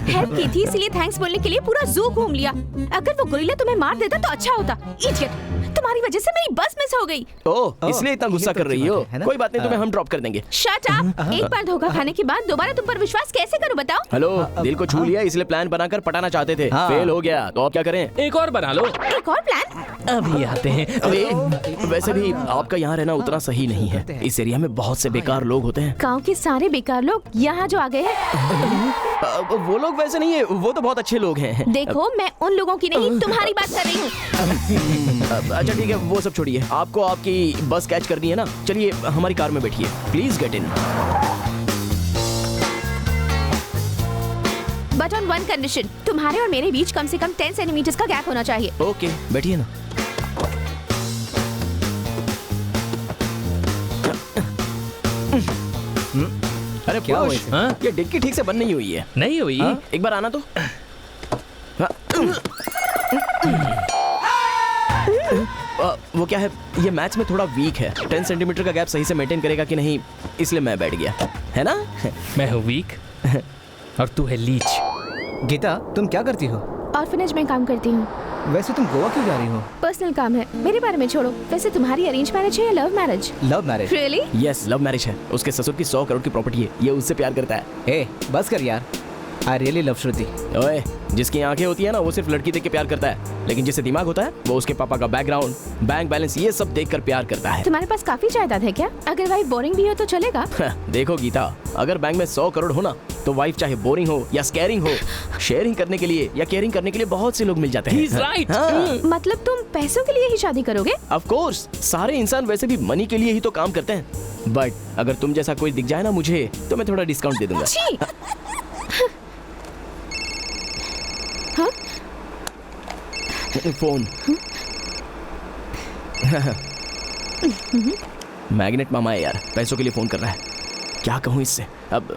हेल्प की थी इसलिए थैंक्स बोलने के लिए पूरा जू घूम लिया। अगर वो गोरिल्ला तुम्हें मार देता तो अच्छा होता। इडियट, तुम्हारी वजह से मेरी बस मिस हो गई। ओह, इसलिए इतना गुस्सा कर रही हो? कोई बात नहीं, तुम्हें हम ड्रॉप कर देंगे। Shut up. एक बार धोखा खाने के बाद दोबारा तुम पर विश्वास कैसे करूं बताओ? हेलो, दिल को छू लिया इसलिए प्लान बनाकर पटाना चाहते थे, फेल हो गया तो अब क्या करें? एक और बना लो। एक और प्लान? अभी आते हैं। अबे वैसे भी आपका यहाँ रहना उतना सही नहीं है। इस एरिया में बहुत से बेकार लोग होते हैं। गाँव के सारे बेकार लोग यहाँ जो आ गए हैं। वो लोग वैसे नहीं है, वो तो बहुत अच्छे लोग हैं। देखो मैं उन लोगों की नहीं तुम्हारी बात कर रही हूँ। अच्छा ठीक है, वो सब छोड़िए। आपको आपकी बस कैच करनी है ना? चलिए हमारी कार में बैठिए, please get in. But on one condition, तुम्हारे और मेरे बीच कम से कम 10 सेंटीमीटर का गैप होना चाहिए। ओके बैठिए ना। अरे क्या हुआ? ये डिक्की ठीक से बंद नहीं हुई है। नहीं हुई? एक बार आना तो। वो क्या है, ये मैच में थोड़ा वीक है। 10 सेंटीमीटर का गैप सही से मेंटेन करेगा कि नहीं, इसलिए मैं बैठ गया, है ना? मैं हूँ वीक और तू है लीच। गीता तुम क्या करती हो? ऑर्फनेज में काम करती हूँ। वैसे तुम गोवा क्यों जा रही हो? पर्सनल काम है, मेरे बारे में छोड़ो। वैसे तुम्हारी अरेंज मैरिज है या love marriage? Love marriage. Really? Yes, love marriage है। उसके ससुर की 100 करोड़ की प्रॉपर्टी है, ये उससे प्यार करता है। ए बस कर यार, आई रियली लव श्रुति। ओए, जिसकी आंखें होती है ना वो सिर्फ लड़की देख के प्यार करता है, लेकिन जिसे दिमाग होता है वो उसके पापा का बैकग्राउंड, बैंक बैलेंस ये सब देखकर प्यार करता है। तुम्हारे पास काफी जायदाद है क्या? अगर वाइफ बोरिंग भी हो तो चलेगा? देखो गीता, अगर बैंक में 100 करोड़ हो ना तो वाइफ चाहे बोरिंग हो या स्कैरिंग हो, शेयरिंग करने के लिए या केयरिंग करने के लिए बहुत से लोग मिल जाते हैं। He's right. हाँ। मतलब तुम पैसों के लिए ही शादी करोगे? ऑफ कोर्स, सारे इंसान वैसे भी मनी के लिए ही तो काम करते हैं। बट अगर तुम जैसा कोई दिख जाए ना मुझे, तो मैं थोड़ा डिस्काउंट दे दूंगा। हाँ? फोन। मैग्नेट मामा है यार, पैसों के लिए फोन कर रहा है। क्या कहूँ इससे अब?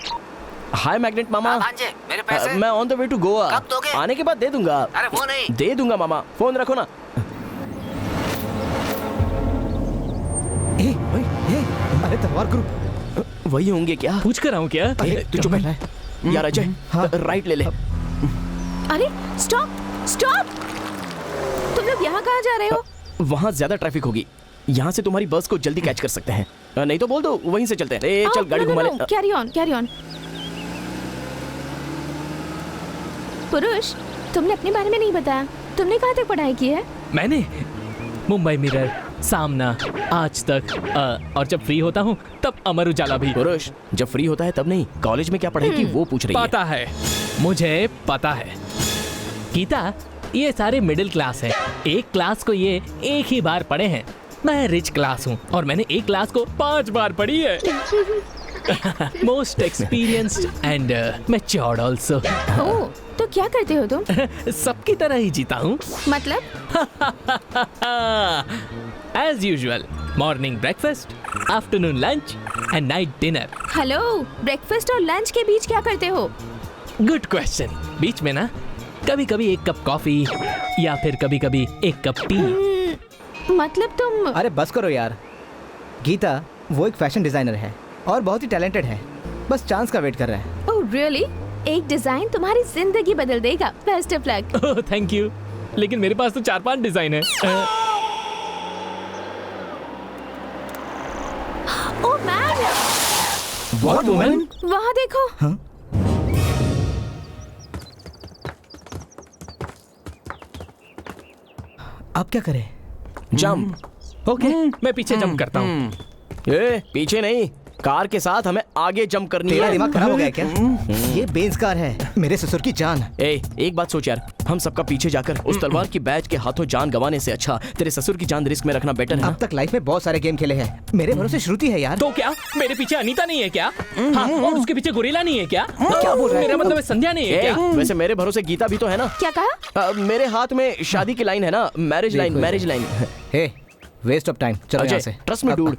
हाय मैग्नेट मामा। मेरे पैसे? मैं on the way to Goa. कब दोगे? आने के बाद दे दूंगा। अरे वो नहीं। दे दूंगा मामा, फोन रखो ना। अरे तलवार ग्रुप वही होंगे क्या? पूछ कर आऊँ क्या? तू चुप रह। यार अजय, राइट ले ले। अरे स्टॉप स्टॉप, तुम लोग यहाँ कहाँ जा रहे हो? वहाँ ज्यादा ट्रैफिक होगी, यहाँ से तुम्हारी बस को जल्दी कैच कर सकते हैं। नहीं तो बोल दो वहीं से चलते हैं। ए, चल गाड़ी घुमा ले। Carry on carry on. पुरुष, तुमने अपने बारे में नहीं बताया, तुमने कहाँ तक पढ़ाई की है? मैंने मुंबई मिरर, सामना, आज तक, और जब फ्री होता हूँ तब अमर उजाला भी। पुरुष, जब फ्री होता है तब नहीं, कॉलेज में क्या पढ़ाई की वो पूछ रही है। पता है, मुझे पता है। गीता, ये सारे मिडिल क्लास है, एक क्लास को ये एक ही बार पढ़े हैं। मैं रिच क्लास हूँ और मैंने एक क्लास को 5 बार पढ़ी है। Most experienced and matured also. Oh, तो क्या करते हो तुम? सबकी तरह ही जीता हूँ। मतलब? As usual, morning breakfast, afternoon lunch and night dinner. Hello, breakfast और लंच के बीच क्या करते हो? Good question. बीच में ना कभी कभी 1 कप कॉफी या फिर कभी कभी 1 कप टी। मतलब तुम... अरे बस करो यार। गीता वो एक फैशन डिजाइनर है और बहुत ही टैलेंटेड है, बस चांस का वेट कर रहा है। Oh really? एक डिजाइन तुम्हारी जिंदगी बदल देगा। Best of luck. Oh thank you, लेकिन मेरे पास तो 4-5 डिजाइन है। Oh man! What woman? वहाँ देखो। हाँ? अब क्या करें? जंप। ओके, मैं पीछे जंप करता हूँ। ए, पीछे नहीं, कार के साथ हमें आगे जंप करनी है। तेरा दिमाग खराब हो गया क्या? ये बेंज कार है, मेरे ससुर की जान। ए, एक बात सोच यार, हम सबका पीछे जाकर उस तलवार की बैच के हाथों जान गंवाने से अच्छा तेरे ससुर की जान रिस्क में रखना बेटर है। अब तक लाइफ में बहुत सारे गेम खेले हैं, मेरे भरोसे श्रुति है यार। तो क्या मेरे पीछे अनीता नहीं है क्या? हाँ, और उसके पीछे गोरिल्ला नहीं है क्या? क्या बोल रहा है? मेरा मतलब है संध्या नहीं है क्या? वैसे मेरे भरोसे गीता भी तो है ना। क्या कहा? मेरे हाथ में शादी की लाइन है ना, marriage line. Hey, waste of time, चलो यहाँ से। ट्रस्ट मी डूड,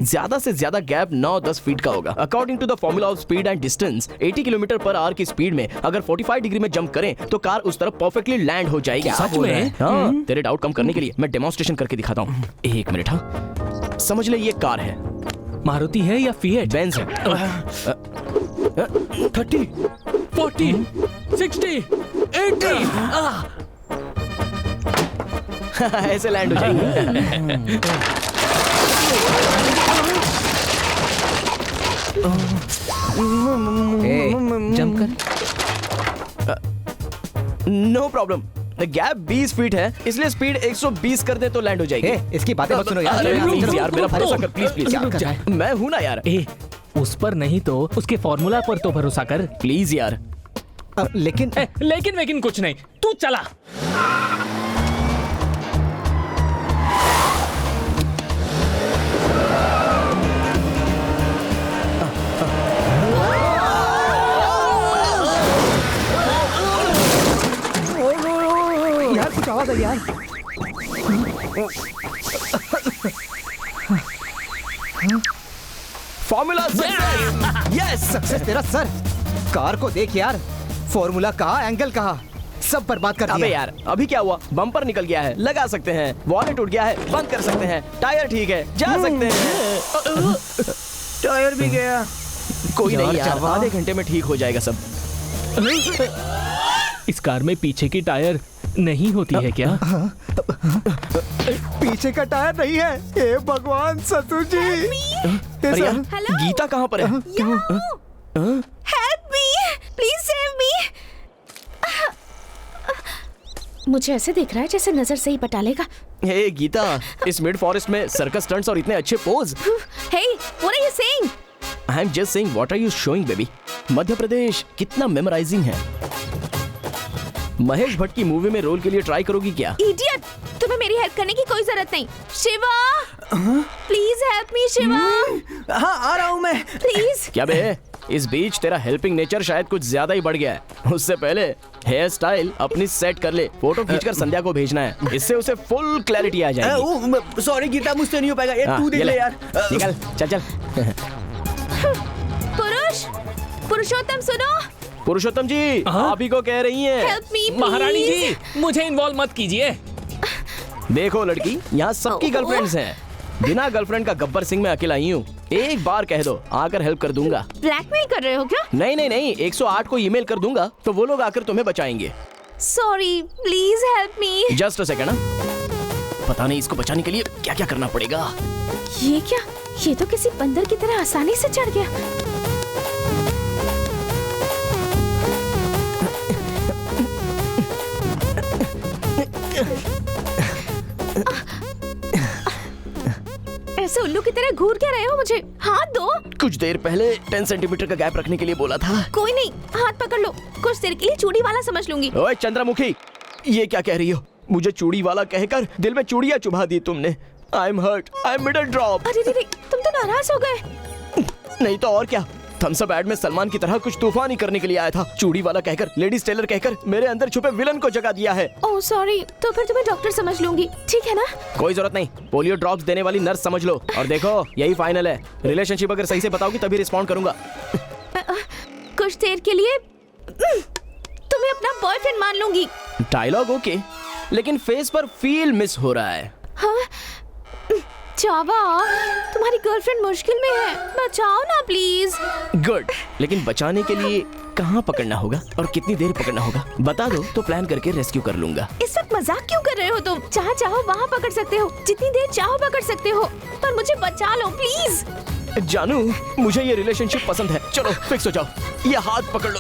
ज्यादा से ज्यादा गैप 9-10 फीट का होगा। According to the formula of speed and distance, 80 kilometre per hour की स्पीड में अगर 45 डिग्री में जंप करें तो कार उस तरफ परफेक्टली लैंड हो जाएगी। सच में? हाँ, तेरे डाउट कम करने के लिए मैं डेमोन्स्ट्रेशन करके दिखाता हूँ। 1 मिनट। हाँ, समझ ले ये कार है। मारुति है या फिएट? बेंज है। 30, 40, 60, 80। ऐसे लैंड हो जाएंगे। जंप कर। No problem. गैप 20 फीट है, इसलिए स्पीड 120 कर दे तो लैंड हो जाएगी। इसकी बातें मत सुनो यार। अरे प्लीज यार, मेरा भरोसा कर, प्लीज क्या कर प्लीज। मैं हूं ना यार। उस पर नहीं तो उसके फॉर्मूला पर तो भरोसा कर प्लीज यार। लेकिन कुछ नहीं, तू चला। यार कुछ आवाज आई यार। फॉर्मूला यस, सक्सेस तेरा सर। कार को देख यार, फॉर्मूला कहा, एंगल कहा, सब बर्बाद कर दिया। अबे यार, अभी क्या हुआ? बम्पर निकल गया है, लगा सकते हैं। वॉलेट टूट गया है, बंद कर सकते हैं। टायर ठीक है, जा सकते हैं। टायर भी गया। कोई नहीं यार, आधे घंटे में ठीक हो जाएगा सब। इस कार में पीछे की टायर नहीं होती है क्या? पीछे का टायर नहीं है। हे भगवान ससुर जी। गीता कहाँ पर है? Help me, please save me. मुझे ऐसे दिख रहा है जैसे नजर से ही पटा लेगा। हे गीता, इस मिड फॉरेस्ट में सर्कस स्टंट्स और इतने अच्छे pose. Hey, what are you saying? I am just saying what are you showing baby. Madhya Pradesh कितना मेमोराइजिंग है। महेश भट्ट की मूवी में रोल के लिए ट्राई करोगी क्या? इडियट, तुम्हें मेरी हेल्प करने की कोई जरूरत नहीं। Shiva, please help me Shiva. हाँ, आ रहा हूँ मैं। प्लीज। क्या बे, इस बीच तेरा हेल्पिंग नेचर शायद कुछ ज्यादा ही बढ़ गया है। उससे पहले हेयर स्टाइल अपनी सेट कर ले, फोटो खींचकर संध्या को भेजना है, इससे उसे फुल क्लैरिटी आ जाएगी। सॉरी गीता, मुझसे नहीं हो पाएगा। ये तू देख ले यार। निकल, चल। पुरुषोत्तम सुनो। पुरुषोत्तम जी, आप ही को कह रही हैं। Help me please. महारानी जी, मुझे इन्वॉल्व मत कीजिए। देखो लड़की, यहाँ सबकी गर्लफ्रेंड्स हैं। बिना गर्लफ्रेंड का गब्बर सिंह मैं अकेला ही हूँ। एक बार कह दो, आकर हेल्प कर दूंगा। ब्लैकमेल कर रहे हो क्या? नहीं नहीं नहीं, 108 को ईमेल कर दूंगा तो वो लोग आकर तुम्हें बचाएंगे। Sorry, please help me. Just a second. पता नहीं इसको बचाने के लिए क्या क्या करना पड़ेगा। ये क्या? ये तो किसी बंदर की तरह आसानी से चढ़ गया। ऐसे उल्लू की तरह घूर क्या रहे हो मुझे? हाथ दो। कुछ देर पहले 10 सेंटीमीटर का गैप रखने के लिए बोला था। कोई नहीं, हाथ पकड़ लो। कुछ देर के लिए चूड़ी वाला समझ लूंगी। ओए चंद्रमुखी, ये क्या कह रही हो? मुझे चूड़ी वाला कहकर दिल में चूड़ियां चुभा दी तुमने। I am hurt, I am middle drop. अरे रे, तुम तो नाराज हो गए। नहीं तो और क्या, थम्स अप एड में सलमान की तरह कुछ तूफान ही करने के लिए आया था। चूड़ी वाला कहकर, लेडीज टेलर कहकर मेरे अंदर छुपे विलन को जगा दिया है। ओह सॉरी, तो फिर तुम्हें डॉक्टर समझ लूंगी, ठीक है ना? कोई जरूरत नहीं, पोलियो ड्रॉप्स देने वाली नर्स समझ लो। और देखो, यही फाइनल है। रिलेशनशिप अगर सही से बताओगी तभी रिस्पॉन्ड करूंगा। कुछ देर के लिए तुम्हें अपना बॉयफ्रेंड मान लूंगी। डायलॉग ओके, लेकिन फेस पर फील मिस हो रहा है। हाँ? चावा, तुम्हारी गर्लफ्रेंड मुश्किल में है, बचाओ ना प्लीज। गुड, लेकिन बचाने के लिए कहाँ पकड़ना होगा और कितनी देर पकड़ना होगा बता दो तो प्लान करके रेस्क्यू कर लूंगा। इस वक्त मजाक क्यों कर रहे हो तुम? जहाँ चाहो वहाँ पकड़ सकते हो, जितनी देर चाहो पकड़ सकते हो, पर मुझे बचा लो प्लीज। जानू, मुझे ये रिलेशनशिप पसंद है। चलो फिक्स हो जाओ, ये हाथ पकड़ लो।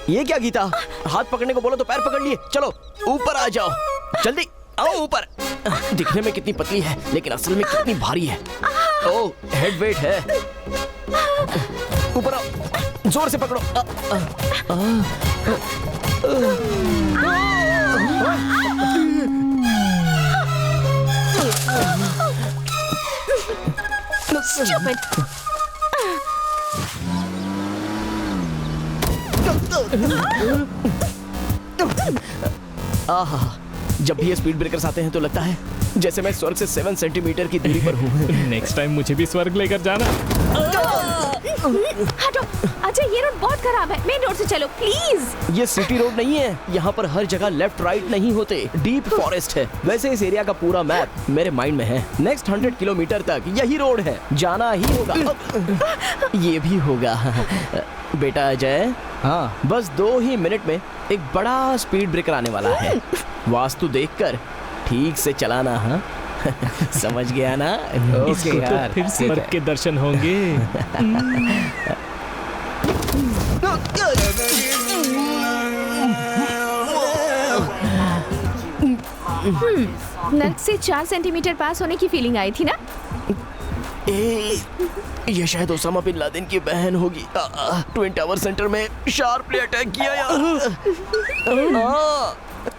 ये क्या गीता, हाथ पकड़ने को बोलो तो पैर पकड़ लिए। चलो ऊपर आ जाओ, जल्दी आओ ऊपर। दिखने में कितनी पतली है लेकिन असल में कितनी भारी है। ओह, हेड वेट है। ऊपर आओ, जोर से पकड़ो। Stupid. आहा, जब भी ये स्पीड ब्रेकर्स आते हैं तो लगता है जैसे मैं स्वर्ग से 7 सेंटीमीटर की दूरी पर हूँ। नेक्स्ट टाइम मुझे भी स्वर्ग लेकर जाना। हटो अजय, ये रोड बहुत खराब है, मेन रोड से चलो प्लीज। ये सिटी रोड नहीं है, यहाँ पर हर जगह लेफ्ट राइट नहीं होते, डीप फॉरेस्ट है। वैसे इस एरिया का पूरा मैप मेरे माइंड में है। नेक्स्ट 100 किलोमीटर तक यही रोड है, जाना ही होगा। ये भी होगा। बेटा अजय, हाँ, बस 2 ही मिनट में एक बड़ा स्पीड ब्रेकर आने वाला है। वास्तु देखकर ठीक से चलाना। हाँ समझ गया ना? इसको तो फिर स्वर्ग के दर्शन होंगे। नर्क से 4 सेंटीमीटर पास होने की फीलिंग आई थी ना? ये शायद ओसामा बिन लादेन की बहन होगी। ट्विन टावर सेंटर में शार्पली अटैक किया यार।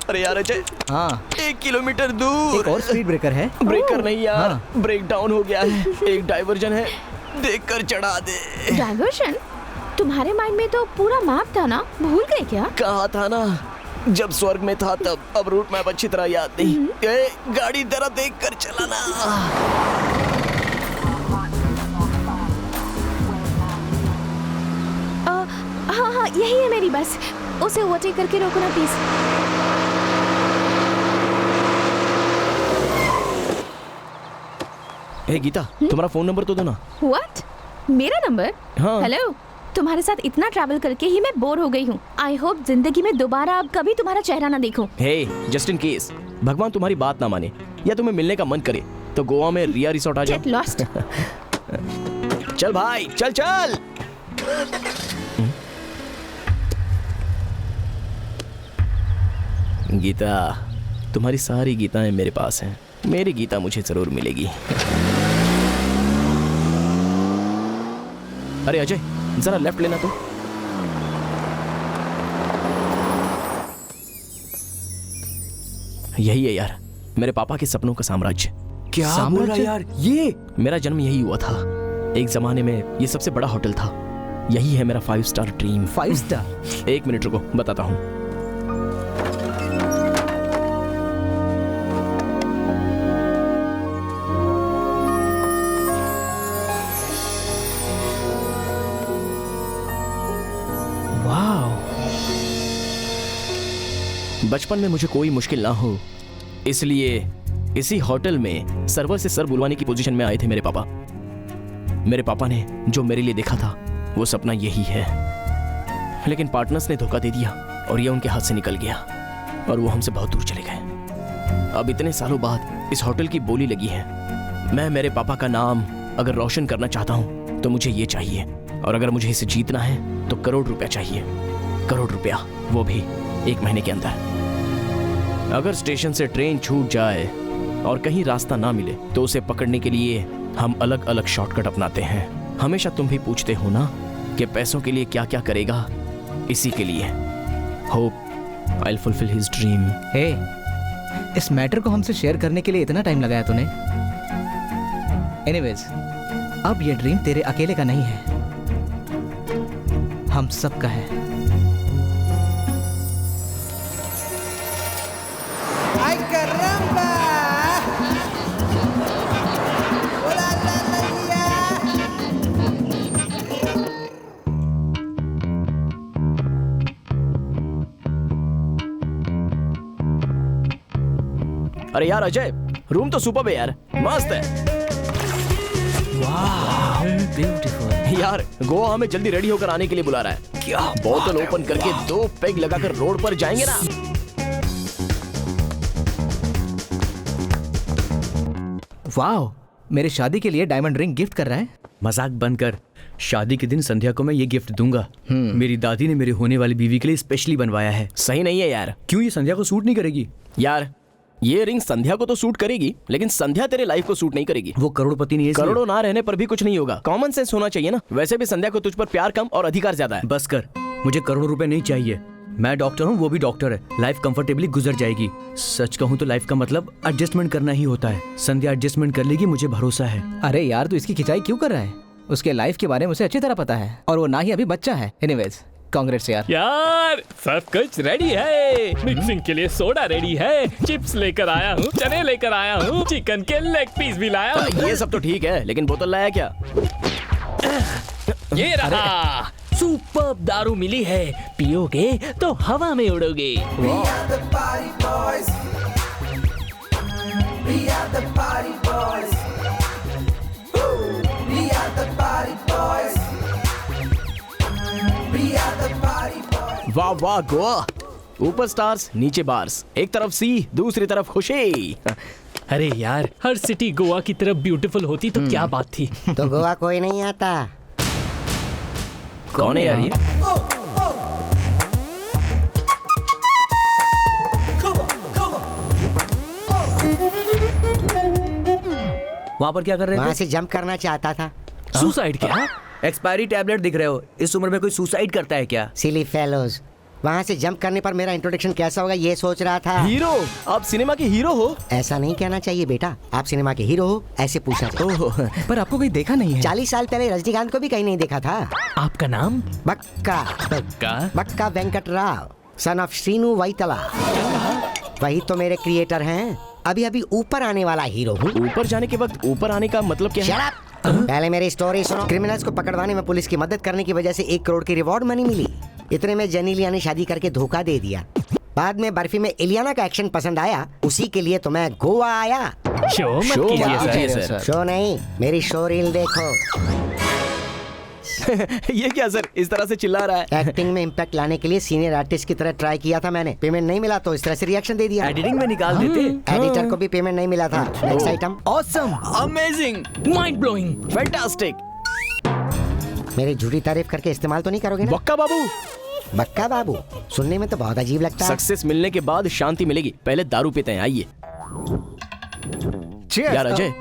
अरे यार अजय, हाँ, 1 किलोमीटर दूर एक और स्पीड ब्रेकर है। ब्रेकर नहीं यार, हाँ। ब्रेक डाउन हो गया है। एक डाइवर्जन है, देखकर चढ़ा दे। डाइवर्जन? तुम्हारे माइंड में तो पूरा मैप था ना, भूल गए क्या? कहा था ना, जब स्वर्ग में था तब। अब रूट मैप अच्छी तरह याद नहीं। ए, गाड़ी जरा देख कर चलाना। हाँ हाँ, यही है मेरी बस, उसे ओवरटेक करके रोको ना प्लीज। ए गीता, तुम्हारा फोन नंबर तो दो ना। व्हाट? मेरा नंबर? हाँ। हेलो, तुम्हारे साथ इतना ट्रैवल करके ही मैं बोर हो गई हूँ। आई होप जिंदगी में दोबारा अब कभी तुम्हारा चेहरा ना देखूं। हे, जस्ट इन केस भगवान तुम्हारी बात ना माने या तुम्हें मिलने का मन करे तो गोवा में रिया रिसोर्ट आ जाओ। Get lost. चल भाई, चल चल। गीता, तुम्हारी सारी गीताएं मेरे पास हैं। मेरी गीता मुझे जरूर मिलेगी। अरे अजय, जरा लेफ्ट लेना तो। यही है यार, मेरे पापा के सपनों का साम्राज्य। क्या बोल रहा है यार? ये मेरा जन्म यही हुआ था। एक जमाने में ये सबसे बड़ा होटल था। यही है मेरा 5 स्टार ड्रीम। 5 स्टार? 1 मिनट रुको, बताता हूँ। बचपन में मुझे कोई मुश्किल ना हो, इसलिए इसी होटल में सर्वर से सर बुलवाने की पोजीशन में आए थे मेरे पापा। मेरे पापा ने जो मेरे लिए देखा था वो सपना यही है, लेकिन पार्टनर्स ने धोखा दे दिया और ये उनके हाथ से निकल गया और वो हमसे बहुत दूर चले गए। अब इतने सालों बाद इस होटल की बोली लगी है। मैं मेरे पापा का नाम अगर रोशन करना चाहता हूँ तो मुझे ये चाहिए, और अगर मुझे इसे जीतना है तो ₹1 करोड़ चाहिए। ₹1 करोड़, वो भी 1 महीने के अंदर। अगर स्टेशन से ट्रेन छूट जाए और कहीं रास्ता ना मिले तो उसे पकड़ने के लिए हम अलग अलग शॉर्टकट अपनाते हैं। हमेशा तुम भी पूछते हो ना कि पैसों के लिए क्या क्या करेगा, इसी के लिए hope I will fulfil his dream. Hey, इस मैटर को हमसे शेयर करने के लिए इतना टाइम लगाया तूने। एनीवेज, अब ये ड्रीम तेरे अकेले का नहीं है, हम सबका है। ¡Ay, caramba! ¡Hola, la! अरे यार अजय, रूम तो सुपर्ब है यार, मस्त है। वाह, ब्यूटीफुल। यार गोवा हमें जल्दी रेडी होकर आने के लिए बुला रहा है। क्या बोतल ओपन करके 2 पेग लगाकर रोड पर जाएंगे ना। वाह, मेरे शादी के लिए डायमंड रिंग गिफ्ट कर रहा है। मजाक बंद कर। शादी के दिन संध्या को मैं ये गिफ्ट दूंगा। मेरी दादी ने मेरी होने वाली बीवी के लिए स्पेशली बनवाया है। सही नहीं है यार। क्यों, ये संध्या को सूट नहीं करेगी? यार ये रिंग संध्या को तो सूट करेगी, लेकिन संध्या तेरे लाइफ को सूट नहीं करेगी। वो करोड़पति नहीं है। करोड़ों ना रहने पर भी कुछ नहीं होगा। कॉमन सेंस होना चाहिए ना। वैसे भी संध्या को तुझ पर प्यार कम और अधिकार ज्यादा है। बस कर, मुझे करोड़ों रुपए नहीं चाहिए। मैं डॉक्टर हूँ, वो भी डॉक्टर है। लाइफ कंफर्टेबली गुजर जाएगी। सच कहूँ तो लाइफ का मतलब एडजस्टमेंट करना ही होता है। संध्या एडजस्टमेंट कर लेगी, मुझे भरोसा है। अरे यार, तू इसकी खिंचाई क्यों कर रहा है? उसके लाइफ के बारे में उसे अच्छी तरह पता है, और वो ना ही अभी बच्चा है। एनीवेज, कांग्रेट्स यार। यार सब कुछ रेडी है। मिक्सिंग के लिए सोडा रेडी है, चिप्स लेकर आया हूँ, चने लेकर आया हूँ, चिकन के लेग पीस भी लाया हूँ। ये सब तो ठीक है, लेकिन बोतल लाया क्या? ये रहा, सुपर दारू मिली है, पियोगे तो हवा में उड़ोगे। वाह वाह गोवा, ऊपर स्टार्स नीचे बार्स, एक तरफ सी दूसरी तरफ खुशी। अरे यार, हर सिटी गोवा की तरफ ब्यूटीफुल होती तो क्या बात थी। तो गोवा कोई नहीं आता। कौन है यार ये? वहाँ पर क्या कर रहे थे? वहाँ से जंप करना चाहता था। सुसाइड क्या? एक्सपायरी टैबलेट दिख रहे हो। इस उम्र में कोई सुसाइड करता है क्या? सिली फेलोज। वहाँ से जंप करने पर मेरा इंट्रोडक्शन कैसा होगा ये सोच रहा था। हीरो? आप सिनेमा के हीरो हो? ऐसा नहीं कहना चाहिए बेटा, आप सिनेमा के हीरो हो ऐसे पूछना चाहिए। पर आपको कोई देखा नहीं है। 40 साल पहले रजनीकांत को भी कहीं नहीं देखा था। आपका नाम? बक्का। बक्का वेंकट राव, सन ऑफ श्रीनु वैतला। वही तो मेरे क्रिएटर हैं। अभी अभी ऊपर आने वाला हीरो हूँ। ऊपर जाने के वक्त ऊपर आने का मतलब क्या है? पहले मेरी स्टोरी सुनो। क्रिमिनल्स को पकड़वाने में पुलिस की मदद करने की वजह से 1 करोड़ की रिवॉर्ड मनी मिली। इतने में जेनिलिया ने शादी करके धोखा दे दिया। बाद में बर्फी में इलियाना का एक्शन पसंद आया, उसी के लिए तो मैं गोवा आया। शो मत कीजिए सर। शो नहीं, मेरी शो रील देखो। ये क्या सर, इस तरह से चिल्ला रहा है? एक्टिंग में इम्पैक्ट लाने के लिए सीनियर आर्टिस्ट की तरह ट्राई किया था मैंने। पेमेंट नहीं मिला तो इस तरह से रिएक्शन दे दिया। एडिटिंग में निकाल देते। एडिटर को भी पेमेंट नहीं मिला था। Next item. Awesome, amazing, mind blowing, fantastic. मेरी झूठी तारीफ करके इस्तेमाल तो नहीं करोगे ना? बक्का बाबू। बक्का बाबू सुनने में तो बहुत अजीब लगता है। सक्सेस मिलने के बाद शांति मिलेगी, पहले दारू पीते हैं। आइए यार अजय,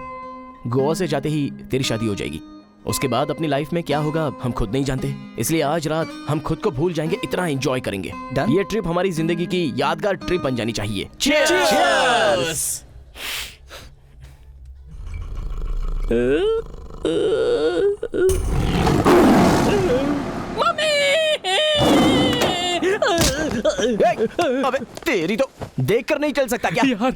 गोवा से जाते ही तेरी शादी हो जाएगी। उसके बाद अपनी लाइफ में क्या होगा हम खुद नहीं जानते, इसलिए आज रात हम खुद को भूल जाएंगे, इतना एंजॉय करेंगे। ये ट्रिप हमारी जिंदगी की यादगार ट्रिप बन जानी चाहिए। चीयर्स! अबे तेरी तो देखकर नहीं चल सकता क्या? यार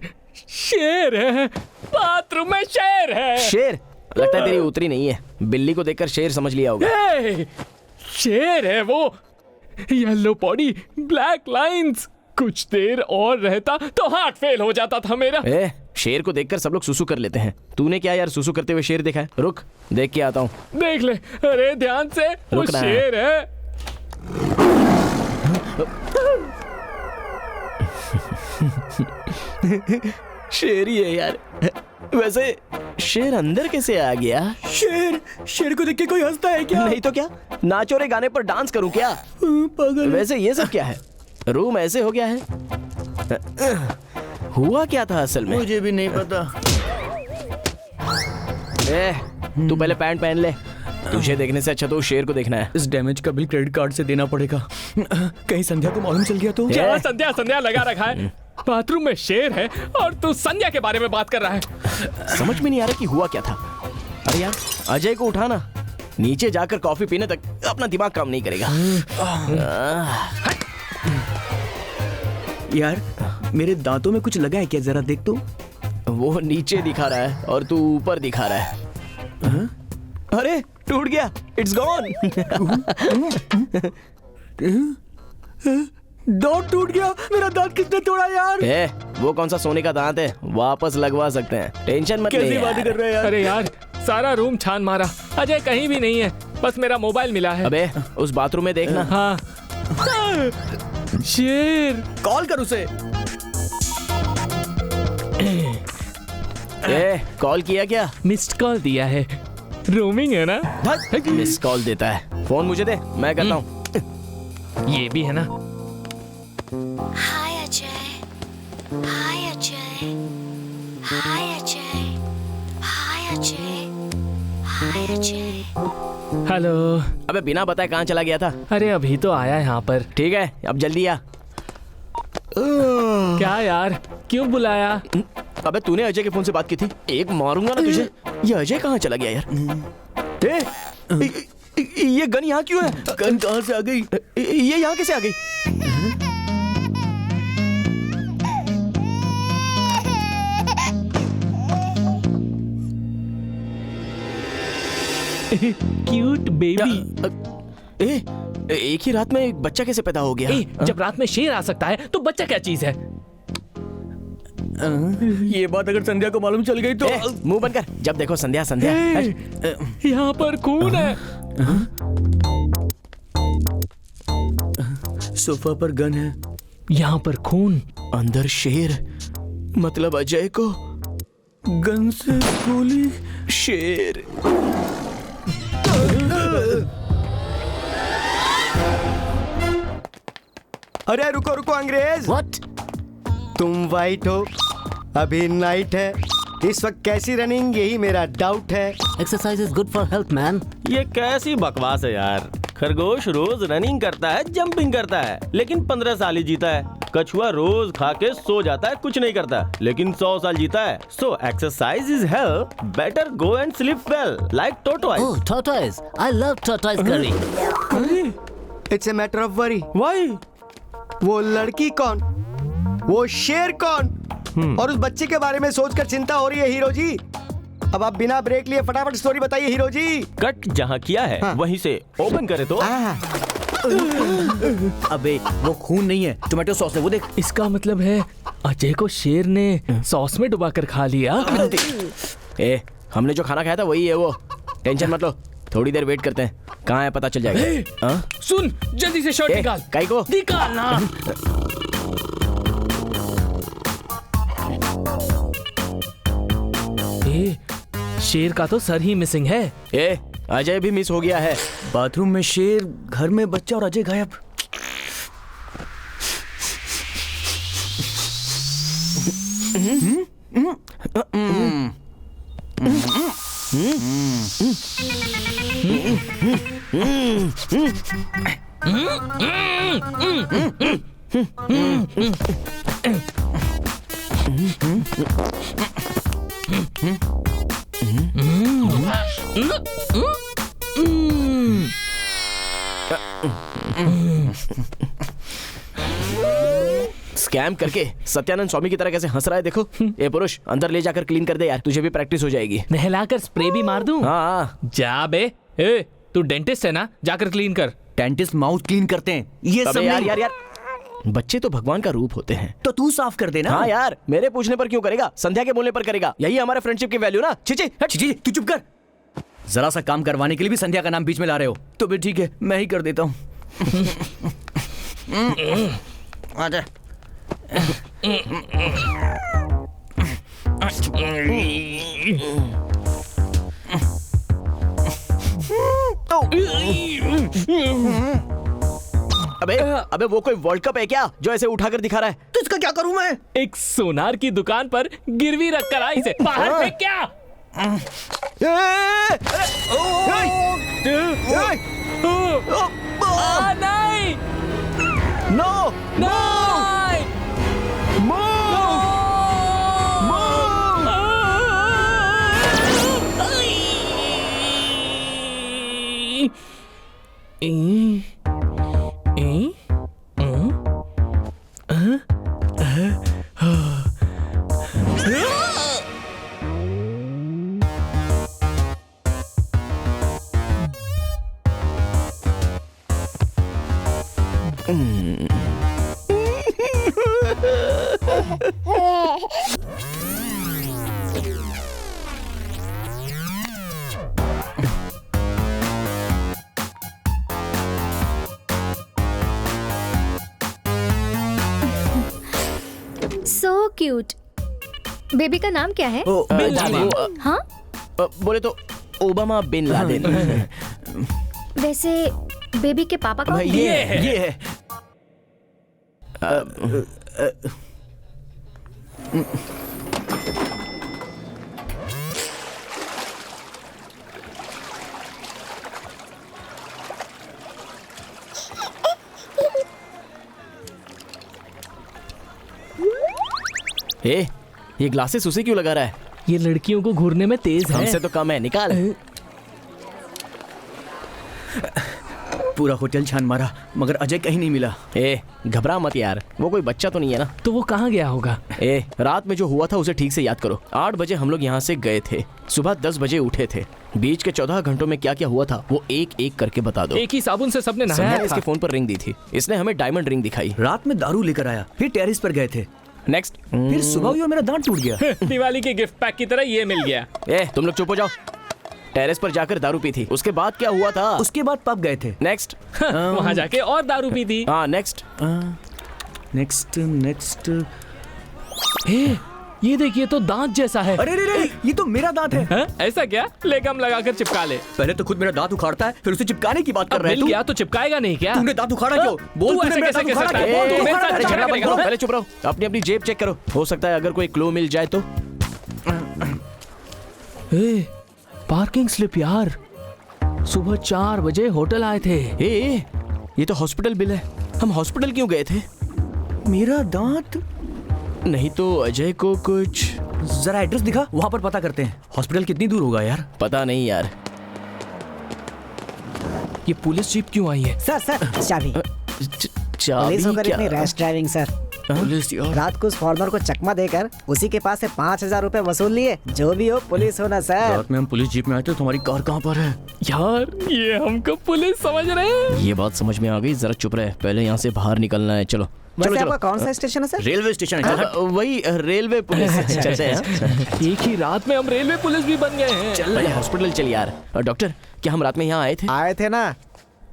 शेर है, बाथरूम में शेर है। शेर? लगता है तेरी उतरी नहीं है, बिल्ली को देखकर शेर समझ लिया होगा। शेर है वो, येलो बॉडी, ब्लैक लाइंस, कुछ देर और रहता तो हार्ट फेल हो जाता था मेरा। शेर को देखकर सब लोग सुसु कर लेते हैं। तूने क्या यार सुसु करते हुए शेर देखा है? रुक देख के आता हूँ। देख ले, अरे ध्यान से, वो शेर है। शेर ही है यार। वैसे शेर अंदर कैसे आ गया? शेर को देख के कोई हंसता है क्या? नहीं तो क्या, नाचो रे गाने पर डांस करूं क्या? पागल। वैसे ये सब क्या है? रूम ऐसे हो गया है। हुआ क्या था असल में? मुझे भी नहीं पता। तू पहले पैंट पहन ले। तुझे देखने से अच्छा तो शेर को देखना है। इस डैमेज का बिल क्रेडिट कार्ड से देना पड़ेगा। कहीं संध्या को मालूम चल गया तो? क्या संध्या संध्या लगा रखा है? बाथरूम में शेर है और तू संध्या के बारे में बात कर रहा है। समझ में नहीं आ रहा कि हुआ क्या था। अरे यार अजय को उठाना, नीचे जाकर कॉफी पीने तक अपना दिमाग काम नहीं करेगा। यार मेरे दांतों में कुछ लगा है क्या? जरा देख तो। वो नीचे दिखा रहा है और तू ऊपर दिखा रहा है। अरे टूट गया, इट्स गॉन। दांत टूट गया। मेरा दांत किसने तोड़ा यार? वो कौन सा सोने का दांत है, वापस लगवा सकते हैं, टेंशन मत ले। कैसी बातें कर रहे हैं यार? अरे यार सारा रूम छान मारा, अजय कहीं भी नहीं है, बस मेरा मोबाइल मिला है। अबे उस बाथरूम में देखना। हाँ शेर, कॉल कर उसे। कॉल किया क्या? मिस्ड कॉल दिया है, रोमिंग है ना। मिस कॉल देता है। फोन मुझे दे, मैं करता हूँ। ये भी है ना। हाय अजय, हाय अजय, हाय अजय, हाय अजय, हाय अजय। हेलो। अबे बिना बताए कहाँ चला गया था? अरे अभी तो आया यहाँ पर। ठीक है अब जल्दी आ। क्या यार क्यों बुलाया? अबे तूने अजय के फोन से बात की थी, एक मारूंगा ना तुझे। ये अजय कहाँ चला गया यार? ये गन यहाँ क्यों है? गन कहाँ से आ गई? ये यहाँ कैसे आ गई? Cute baby. एक ही रात में एक बच्चा कैसे पैदा हो गया? जब रात में शेर आ सकता है तो बच्चा क्या चीज है? ये बात अगर संध्या को मालूम चल गई तो? मुंह बंद कर, जब देखो संध्या संध्या। यहाँ पर खून है। सोफा पर गन है, यहाँ पर खून, अंदर शेर, मतलब अजय को गन से गोली। शेर। अरे रुको रुको अंग्रेज। व्हाट? तुम वाइट हो, अभी नाइट है, इस वक्त कैसी रनिंग, यही मेरा डाउट है। Exercise is good for health man. ये कैसी बकवास है यार। खरगोश रोज रनिंग करता है, जंपिंग करता है, लेकिन 15 साल ही जीता है। कछुआ रोज खा के सो जाता है, कुछ नहीं करता, लेकिन 100 साल जीता है। So exercise is health, better go and sleep well like tortoise. Oh tortoise, I love tortoise curry. It's a matter of worry. Why? वो लड़की कौन, वो शेर कौन, और उस बच्चे के बारे में सोचकर चिंता हो रही है हीरो जी। अब आप बिना ब्रेक लिए फटाफट स्टोरी बताइए हीरो जी। कट जहाँ किया है वहीं से ओपन करे तो। अबे वो खून नहीं है, टोमेटो सॉस है, वो देख। इसका मतलब है अजय को शेर ने सॉस में डुबाकर खा लिया। हमने जो खाना खाया था वही है वो, टेंशन मत लो, थोड़ी देर वेट करते हैं, कहाँ है पता चल जाएगा। सुन जल्दी से शर्ट निकाल। काई को निकालना। शेर का तो सर ही मिसिंग है। अजय भी मिस हो गया है। बाथरूम में शेर, घर में बच्चा और अजय गायब। स्कैम करके सत्यानंद स्वामी की तरह कैसे हंस रहा है देखो। ये पुरुष अंदर ले जाकर क्लीन कर दे यार, तुझे भी प्रैक्टिस हो जाएगी। नहलाकर स्प्रे भी मार दूं? हाँ जा बे। तू डेंटिस्ट है ना, जाकर क्लीन कर। डेंटिस्ट माउथ क्लीन करते हैं, ये सब यार नहीं। यार यार बच्चे तो भगवान का रूप होते हैं। तो तू साफ कर देना। हाँ यार, मेरे पूछने पर क्यों करेगा, संध्या के बोलने पर करेगा। यही हमारे फ्रेंडशिप की वैल्यू ना। चिची चिची तू चुप कर। जरा सा काम करवाने के लिए भी संध्या का नाम बीच में ला रहे हो। तो भी ठीक है, मैं ही कर देता हूँ। आजा। अबे वो कोई वर्ल्ड कप है क्या जो ऐसे उठाकर दिखा रहा है? तो इसका क्या करूं मैं? एक सोनार की दुकान पर गिरवी रखकर आई से बाहर फेंक क्या? नहीं! नो! नहीं! So cute. बेबी का नाम क्या है? Bin Laden. हाँ? बोले तो ओबामा बिन लादेन। वैसे बेबी के पापा कौन? ये है। ये ग्लासेस उसे क्यों लगा रहा है? ये लड़कियों को घूरने में तेज है। हमसे तो कम है, निकाल। पूरा होटल छान मारा मगर अजय कहीं नहीं मिला। घबरा मत यार, वो कोई बच्चा तो नहीं है ना। तो वो कहाँ गया होगा? रात में जो हुआ था उसे ठीक से याद करो। 8 बजे हम लोग यहाँ से गए थे, सुबह 10 बजे उठे थे। बीच के 14 घंटों में क्या क्या हुआ था वो एक एक करके बता दो। एक ही साबुन से सबने नहाया था। इसके फोन पर रिंग दी थी, इसने हमें डायमंड रिंग दिखाई। रात में दारू लेकर आया, फिर टेरिस पर गए थे। नेक्स्ट, फिर सुबह हुई और मेरा दांत टूट गया। दिवाली के गिफ्ट पैक की तरह ये मिल गया। तुम लोग चुप हो जाओ। टेरेस पर जाकर दारू पी थी, उसके बाद क्या हुआ था? उसके बाद पब गए थे। नेक्स्ट, वहाँ जाके और दारू पी थी। हाँ नेक्स्ट। नेक्स्ट ये देखिए तो दांत जैसा है। अरे रे ये तो मेरा दांत है। ऐसा क्या? ले गम लगाकर चिपका ले। पहले तो खुद मेरा दांत उखाड़ता है, फिर उसे चिपकाने की बात कर रहा है। मिल गया तो चिपकाएगा नहीं क्या? तूने दांत उखाड़ा क्यों? बोल, तू ऐसे कैसे कह सकता है? पहले चुप रहो, अपनी अपनी जेब चेक करो, हो सकता है अगर कोई क्लू मिल जाए तो। पार्किंग स्लिप यार, सुबह 4 बजे होटल आए थे। ये तो हॉस्पिटल बिल है। हम हॉस्पिटल क्यों गए थे? मेरा दांत नहीं तो अजय को कुछ। जरा एड्रेस दिखा, वहां पर पता करते हैं। हॉस्पिटल कितनी दूर होगा यार? पता नहीं यार। ये पुलिस जीप क्यों आई है? सर चाबी। पुलिस होकर इतनी रैश ड्राइविंग सर। रात को उस फॉर्मर को चकमा देकर उसी के पास से 5,000 रुपए वसूल लिए। जो भी हो पुलिस होना सर। रात में हम पुलिस जीप में आए थे, तुम्हारी कार कहाँ पर है? यार ये हमको पुलिस समझ रहे हैं। ये बात समझ में आ गई, जरा चुप रहे, पहले यहाँ से बाहर निकलना है। चलो वैसे आपका कौन सा स्टेशन है सर? रेलवे स्टेशन है। वही रेलवे पुलिस। एक ही रात में हम रेलवे पुलिस भी बन गए हैं। चल हॉस्पिटल चल यार। डॉक्टर, क्या हम रात में यहाँ आए थे ना?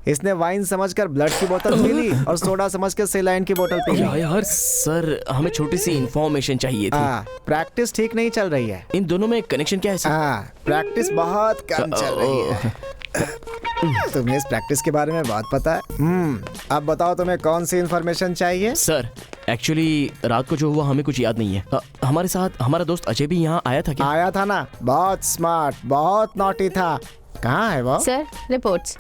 इसने वाइन समझकर ब्लड की बोतल पी ली और सोडा समझकर सेलाइन की बोतल पी ली। यार सर, हमें छोटी सी इंफॉर्मेशन चाहिए थी। प्रैक्टिस ठीक नहीं चल रही है। इन दोनों में कनेक्शन क्या है सर? प्रैक्टिस बहुत कम चल रही है। तुम्हें इस प्रैक्टिस के बारे में बहुत पता है। अब बताओ तुम्हें कौन सी इंफॉर्मेशन चाहिए? सर एक्चुअली रात को जो हुआ हमें कुछ याद नहीं है। हमारे साथ हमारा दोस्त अजय भी यहाँ आया था क्या? आया था ना, बहुत स्मार्ट, बहुत नॉटी था। कहाँ है वो? Sir reports.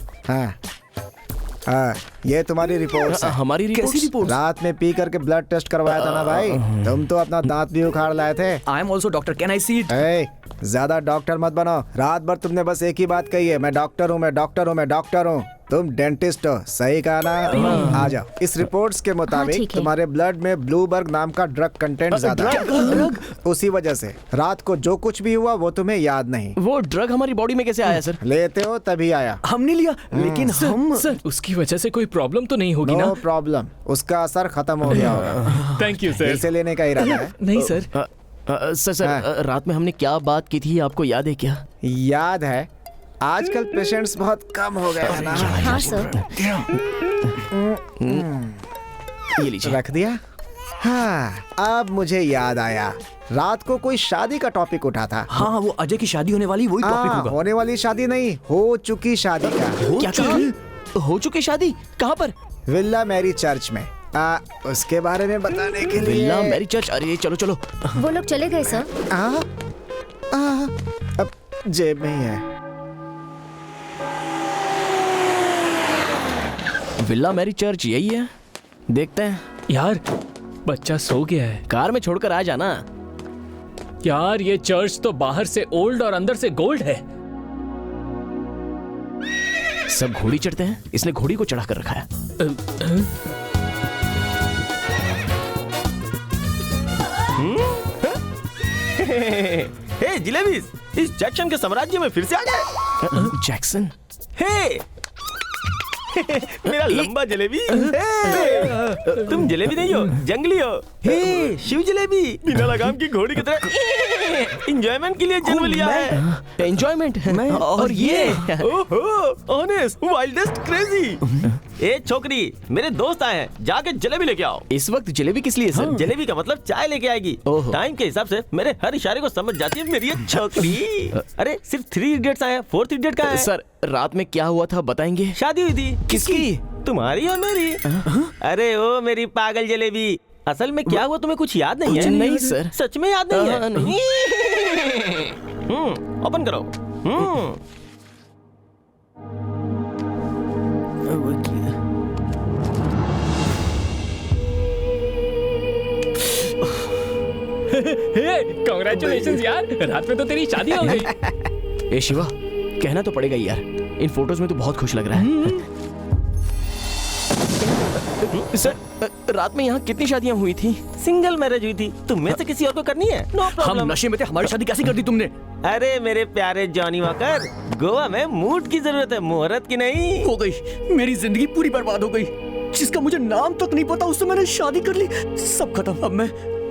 हाँ, ये तुम्हारी रिपोर्ट है। हमारी कैसी रिपोर्ट? रात में पी करके ब्लड टेस्ट करवाया था ना भाई। तुम तो अपना दांत भी उखाड़ लाए थे। I am also doctor, can I see it? ज्यादा डॉक्टर मत बनो। रात भर तुमने बस एक ही बात कही है, मैं डॉक्टर हूँ, मैं डॉक्टर हूँ, मैं डॉक्टर हूँ। तुम डेंटिस्ट हो, सही कहा ना? आ जाओ। इस रिपोर्ट्स के मुताबिक ठीक है। तुम्हारे ब्लड में ब्लूबर्ग नाम का ड्रग कंटेंट ज्यादा है। उसी वजह से रात को जो कुछ भी हुआ वो तुम्हें याद नहीं। वो ड्रग हमारी बॉडी में कैसे आया सर? लेते हो तभी आया। हमने लिया, लेकिन हम सर उसकी वजह से कोई प्रॉब्लम तो नहीं होगी ना? नो प्रॉब्लम, उसका असर खत्म हो गया होगा। Thank you sir. इसे लेने का इरादा है? नहीं सर। सर रात में हमने क्या बात की थी आपको याद है क्या? याद है, आजकल पेशेंट्स बहुत कम हो गए हैं ना। हाँ सर। ये लीजिए। रख दिया। हाँ, अब मुझे याद आया, रात को कोई शादी का टॉपिक उठा था। हाँ, वो अजय की शादी होने वाली, वही टॉपिक होगा। होने वाली शादी नहीं, हो चुकी शादी का। क्या कहा? हो चुकी शादी? कहाँ पर? विल्ला मैरी चर्च में। उसके बारे में बताने के लिए। Villa Mary church? अरे चलो चलो। वो लोग चले गए सर। अब जेब में ही है। विल्ला मैरी चर्च यही है, देखते हैं। यार बच्चा सो गया है। कार में छोड़कर आ जाना। यार ये चर्च तो बाहर से ओल्ड और अंदर से गोल्ड है। सब घोड़ी चढ़ते हैं, इसने घोड़ी को चढ़ा कर रखा है। हे जिलेबीज, इस जैक्सन के साम्राज्य में फिर से आ गए। जैक्सन? हे मेरा लंबा जलेबी। तुम जलेबी नहीं हो, जंगली हो। हे शिव जलेबी, बिना लगाम की घोड़ी की तरह एंजॉयमेंट के लिए जन्म लिया है। एंजॉयमेंट? और ये ओहो ऑनेस्ट वाइल्डेस्ट क्रेजी। ए छोकरी, मेरे दोस्त आए हैं, जाके जलेबी लेके आओ। इस वक्त जलेबी किस लिए सर? जलेबी का मतलब चाय लेके आएगी। टाइम के हिसाब से मेरे हर इशारे को समझ जाती है मेरी ये छोकरी। अरे सिर्फ 3 इडियट्स आए हैं, 4th इडियट का है? सर रात में क्या हुआ था बताएंगे? शादी हुई थी। किसकी? तुम्हारी और मेरी। अरे ओ मेरी पागल जलेबी, असल में क्या हुआ तुम्हें कुछ याद नहीं है? नहीं सर। सच में याद नहीं है? नहीं। ओपन करो। कांग्रेचुलेशंस यार, रात में तो तेरी शादी हो गई। ए शिवा, कहना तो पड़ेगा यार, इन फोटोज में तो बहुत खुश लग रहा है। सर रात में यहाँ कितनी शादियाँ हुई थी? सिंगल मैरिज हुई थी। तुम में से किसी और को करनी है? No problem. हम नशे में थे, हमारी शादी कैसे कर दी तुमने? अरे मेरे प्यारे जॉनी वॉकर, गोवा में मूड की जरूरत है, मुहूर्त की नहीं। हो गई, मेरी जिंदगी पूरी बर्बाद हो गई। जिसका मुझे नाम तक नहीं पता, उससे मैंने शादी कर ली। सब खत्म, अब मैं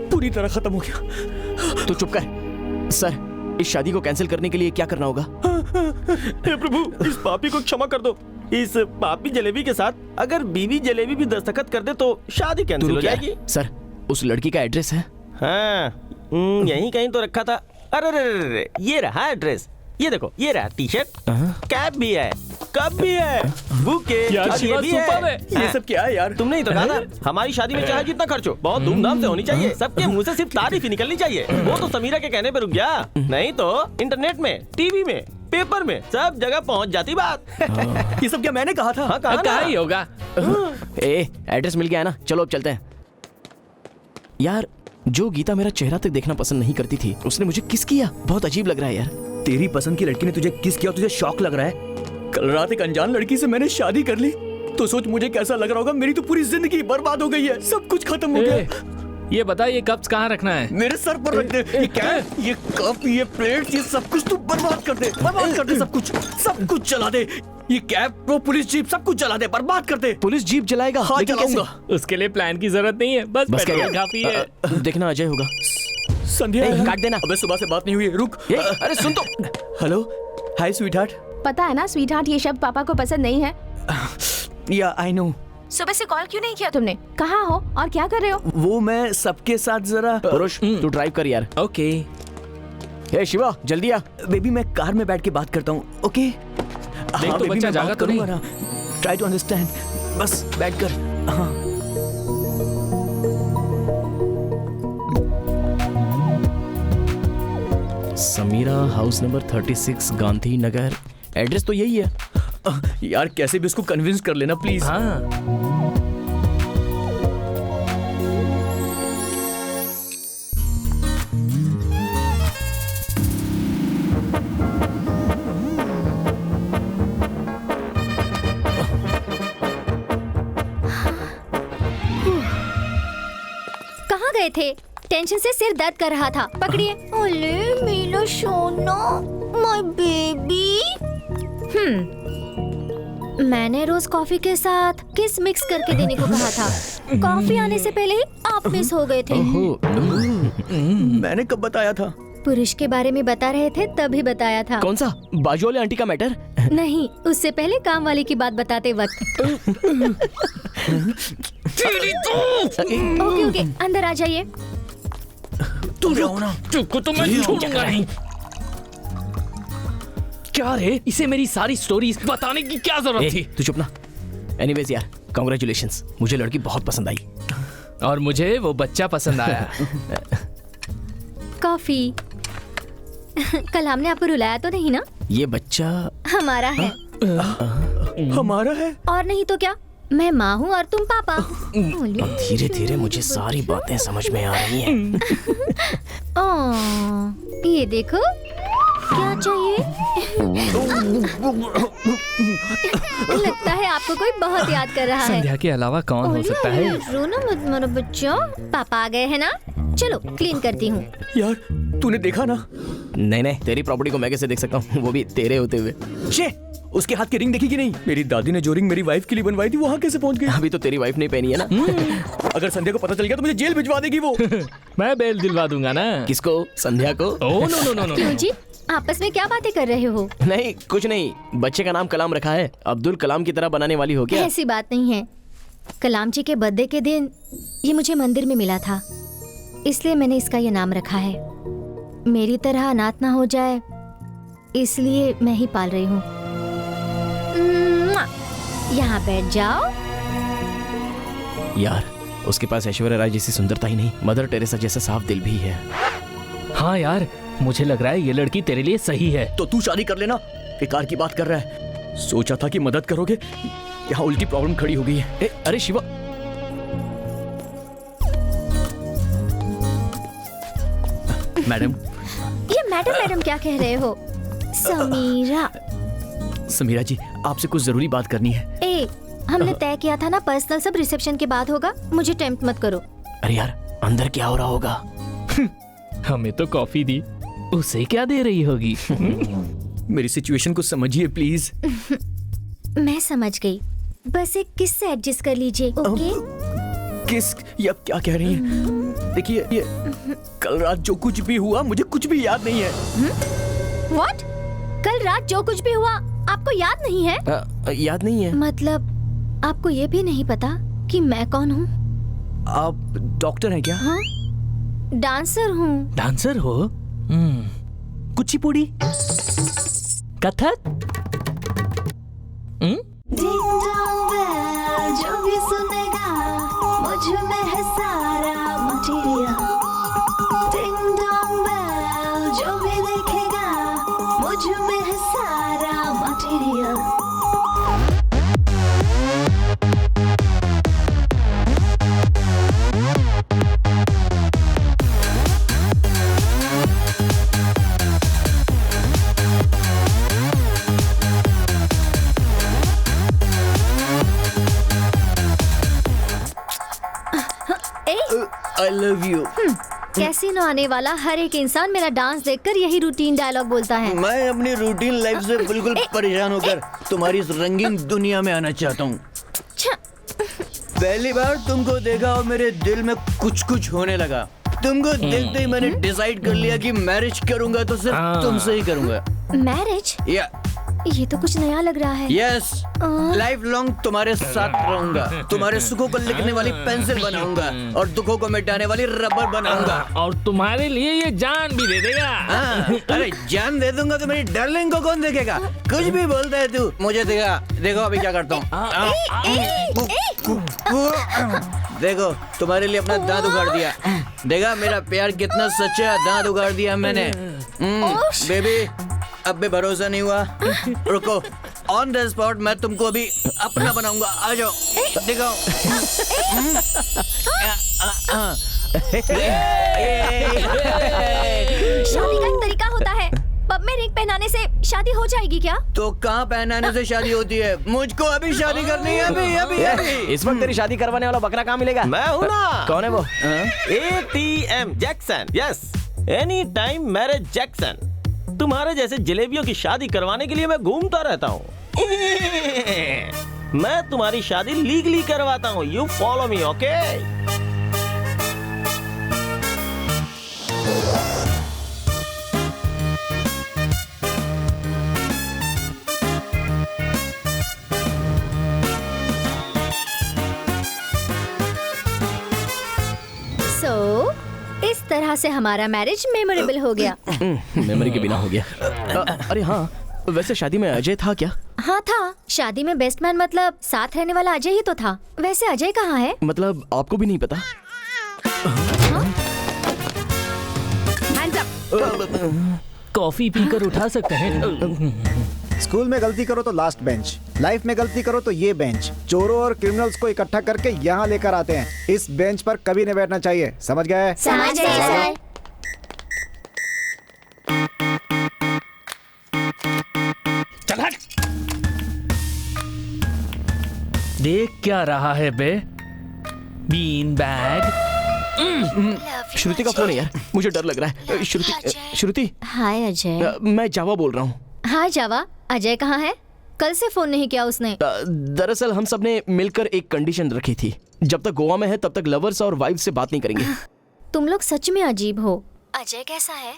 पूरी तरह खत्म हो गया। तो चुप कर। सर इस शादी को कैंसिल करने के लिए क्या करना होगा? हे प्रभु, इस पापी को क्षमा कर दो। इस पापी जलेबी के साथ अगर बीवी जलेबी भी दस्तखत कर दे तो शादी कैंसिल हो जाएगी। सर उस लड़की का एड्रेस है? हाँ, यहीं कहीं तो रखा था। अरे ये रहा एड्रेस, ये देखो, ये रहा टी शर्ट, कैप भी है, कप भी है, बुके, यार शिवा भी सुपर है। ये सब क्या है यार? तुमने ही तो कहा था हमारी शादी में चाहे जितना खर्च हो बहुत धूमधाम से होनी चाहिए, सबके मुंह से सिर्फ तारीफ ही निकलनी चाहिए। वो तो समीरा के कहने पे रुक गया, नहीं तो इंटरनेट में, टीवी में, पेपर में सब जगह पहुंच जाती बात। ये सब क्या मैंने कहा था? हाँ, कहा ही होगा। एड्रेस मिल गया है ना, चलो अब चलते हैं। यार जो गीता मेरा चेहरा तक देखना पसंद नहीं करती थी, उसने मुझे किस किया। बहुत अजीब लग रहा है यार। तेरी पसंद की लड़की ने तुझे किस किया, तुझे शौक लग रहा है? कल रात एक अनजान लड़की से मैंने शादी कर ली, तो सोच मुझे कैसा लग रहा होगा। मेरी तो पूरी जिंदगी बर्बाद हो गई है, सब कुछ खत्म हो गया। ये बता, ये कप्स कहाँ रखना है? मेरे सर पर रख दे। ये क्या है? ये कप, ये प्लेट, ये सब कुछ तू बर्बाद कर दे, बर्बाद कर दे, सब कुछ जला दे। ये कैप, वो पुलिस जीप, सब कुछ जला दे, बर्बाद कर दे। Police jeep जलाएगा? हाँ, जलाऊंगा। उसके लिए प्लान की जरूरत नहीं है, बस पेट्रोल काफी है। देखना अजय होगा। संध्या काट देना। अबे सुबह से बात नहीं हुई, रुक। अरे सुन तो। हेलो, हाय स्वीटहार्ट। पता है ना स्वीटहार्ट, ये शब्द पापा को पसंद नहीं है। या आई नो। सुबह से कॉल क्यों नहीं किया तुमने? कहाँ हो और क्या कर रहे हो? वो मैं सबके साथ जरा। पुरुष तू ड्राइव कर यार। ओके। हे शिवा जल्दी आ। बेबी मैं कार में बैठ के बात करता हूँ, ओके? देख तो बच्चा जागा तो नहीं। ट्राई टू अंडरस्टैंड, बस बैठ कर। हाँ Samira house number 36 Gandhi Nagar. Address तो यही है यार। कैसे भी उसको कन्विंस कर लेना प्लीज। हाँ थे। टेंशन से सिर दर्द कर रहा था। पकड़िए। ओले मेरा सोना, माय बेबी। मैंने रोज कॉफी के साथ किस मिक्स करके देने को कहा था। कॉफी आने से पहले ही आप मिस हो गए थे। मैंने कब बताया था? पुरुष के बारे में बता रहे थे तभी बताया था। कौन सा? बाजू वाले आंटी का मैटर? नहीं, उससे पहले काम वाली की बात बताते वक्त। ओके ओके, अंदर आ जाइए। तू जाओ ना, तुमको तो मैं छोड़ूंगा नहीं। क्या रे, इसे मेरी सारी स्टोरीज बताने की क्या जरूरत थी? तू चुप ना। एनीवेज यार, कांग्रेचुलेशंस, मुझे लड़की बहुत पसंद आई। और मुझे वो बच्चा पसंद आया। कॉफी। कल हमने आपको रुलाया तो नहीं ना? ये बच्चा हमारा है। हमारा है? और नहीं तो क्या, मैं माँ हूँ और तुम पापा। अब धीरे धीरे मुझे सारी बातें समझ में आ रही हैं। ये देखो, क्या चाहिए? लगता है आपको कोई बहुत याद कर रहा है। संध्या के अलावा कौन हो सकता है? रोना मत मरो बच्चों, पापा आ गए हैं ना। चलो क्लीन करती हूँ। यार तूने देखा ना? नहीं नहीं, तेरी प्रॉपर्टी को मैं कैसे देख सकता हूँ, वो भी तेरे होते हुए। शे, उसके हाथ की रिंग देखी कि नहीं? मेरी दादी ने जो रिंग मेरी वाइफ के लिए बनवाई थी वहाँ कैसे पहुँच गई? अभी तो तेरी वाइफ नहीं पहनी है ना। अगर संध्या को पता चल गया तो मुझे जेल भिजवा देगी वो। मैं बेल दिलवा दूंगा ना। किसको? संध्या को? Oh no no no. क्यों जी, आपस में क्या बातें कर रहे हो? नहीं कुछ नहीं, बच्चे का नाम कलाम रखा है। अब्दुल कलाम की तरह बनाने वाली हो क्या? ऐसी बात नहीं है। कलाम जी के बर्थडे के दिन ये मुझे मंदिर में मिला था, इसलिए मैंने इसका ये नाम रखा है। मेरी तरह अनाथ ना हो जाए इसलिए मैं ही पाल रही हूँ। यहाँ बैठ जाओ। यार, उसके पास ऐश्वर्या राय जैसी सुंदरता ही नहीं, मदर टेरेसा जैसा साफ दिल भी है। हाँ यार, मुझे लग रहा है ये लड़की तेरे लिए सही है। तो तू शादी कर लेना। बेकार की बात कर रहा है। सोचा था कि मदद करोगे, यहाँ उल्टी प्रॉब्लम खड़ी हो गई है। अरे शिवा, मैडम। ये मैडम क्या कह रहे हो? समीरा। समीरा जी, आपसे कुछ जरूरी बात करनी है। हमने तय किया था ना, पर्सनल सब रिसेप्शन के बाद होगा। मुझे टेम्प्ट मत करो। अरे यार, अंदर क्या हो रहा होगा? हमें तो कॉफी दी, उसे क्या दे रही होगी? मेरी सिचुएशन को समझिए प्लीज। मैं समझ गई, बस एक किस से एडजस्ट कर लीजिए। ओके? किस? या क्या कह रही है? देखिए, ये कल रात जो कुछ भी हुआ मुझे कुछ भी याद नहीं है। What? कल रात जो कुछ भी हुआ आपको याद नहीं है? याद नहीं है मतलब आपको ये भी नहीं पता कि मैं कौन हूँ? आप डॉक्टर हैं क्या? हाँ, डांसर हूँ। डांसर हो? कुचिपुड़ी, कथक? जो भी सुनेगा मुझ में है सारा मटेरियल। डिंग डोंग बेल, जो भी देखेगा मुझ में है सारा material. I love you. Casino आने वाला हर एक इंसान मेरा डांस देखकर यही रूटीन डायलॉग बोलता है। मैं अपनी रूटीन लाइफ से बिल्कुल परेशान होकर तुम्हारी इस रंगीन दुनिया में आना चाहता हूँ। पहली बार तुमको देखा और मेरे दिल में कुछ कुछ होने लगा। तुमको देखते ही मैंने डिसाइड कर लिया कि मैरिज करूंगा तो सिर्फ तुमसे ही करूंगा। मैरिज? या ये तो कुछ नया लग रहा है। यस, लाइफ लॉन्ग तुम्हारे साथ रहूंगा। तुम्हारे सुखों को लिखने वाली पेंसिल बनाऊंगा और दुखों को मिटाने वाली रबर बनाऊंगा। और तुम्हारे लिए ये जान भी दे देगा। अरे जान दे दूंगा तो मेरी डार्लिंग को कौन देखेगा? कुछ भी बोलता है तू। मुझे देखो अभी क्या करता हूँ। देखो, तुम्हारे लिए अपना दांत उगाड़ दिया। देखा मेरा प्यार कितना सच्चा है, दांत उगाड़ दिया मैंने। बेबी, अब भी भरोसा नहीं हुआ? रुको, ऑन द स्पॉट मैं तुमको अभी अपना बनाऊंगा। आ जाओ, दिखाओ। शादी का एक तरीका होता है, पब में रिंग पहनाने आने से शादी हो जाएगी क्या? तो कहाँ पहनाने से शादी होती है? मुझको अभी शादी करनी है, अभी अभी अभी। इस वक्त तेरी शादी करवाने वाला बकरा कहाँ मिलेगा? मैं हूँ ना। कौन है वो? ATM Jackson, yes, any time marriage Jackson. तुम्हारे जैसे जलेबियों की शादी करवाने के लिए मैं घूमता रहता हूँ। मैं तुम्हारी शादी लीगली करवाता हूँ। You follow me, okay? इस तरह से हमारा मैरिज मेमोरेबल हो गया। मेमोरी के बिना हो गया। अरे हाँ, वैसे शादी में अजय था क्या? हाँ था। शादी में बेस्ट मैन मतलब साथ रहने वाला अजय ही तो था। वैसे अजय कहाँ है? मतलब आपको भी नहीं पता? कॉफी पीकर उठा सकते हैं। स्कूल में गलती करो तो लास्ट बेंच, लाइफ में गलती करो तो ये बेंच। चोरों और क्रिमिनल्स को इकट्ठा करके यहाँ लेकर आते हैं। इस बेंच पर कभी नहीं बैठना चाहिए, समझ गए? समझ गए सर। चल हट। देख क्या रहा है बे? Bean bag. श्रुति का फोन है यार, मुझे डर लग रहा है। श्रुति। हाय अजय। मैं जावा बोल रहा हूँ। हाय जावा। अजय कहाँ है? कल से फोन नहीं किया उसने। दरअसल हम सब ने मिलकर एक कंडीशन रखी थी, जब तक गोवा में है तब तक लवर्स और वाइफ से बात नहीं करेंगे। तुम लोग सच में अजीब हो। अजय कैसा है?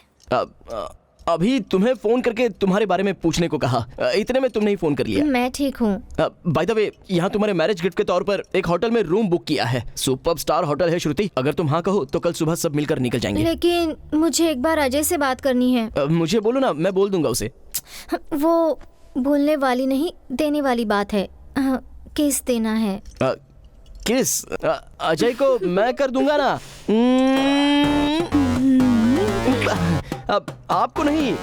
अभी तुम्हें फोन करके तुम्हारे बारे में पूछने को कहा, इतने में तुमने ही फोन कर लिया। मैं ठीक हूँ। बाय द वे, यहाँ तुम्हारे मैरिज गिफ्ट के तौर पर एक होटल में रूम बुक किया है। सुपर स्टार होटल है श्रुति। अगर तुम हाँ कहो तो कल सुबह सब मिलकर निकल जाएंगे। लेकिन मुझे एक बार अजय से बात करनी है। मुझे बोलो ना, मैं बोल दूंगा उसे। वो बोलने वाली नहीं, देने वाली बात है। किस देना है? किस? अजय को मैं कर दूंगा ना। अब आपको नहीं,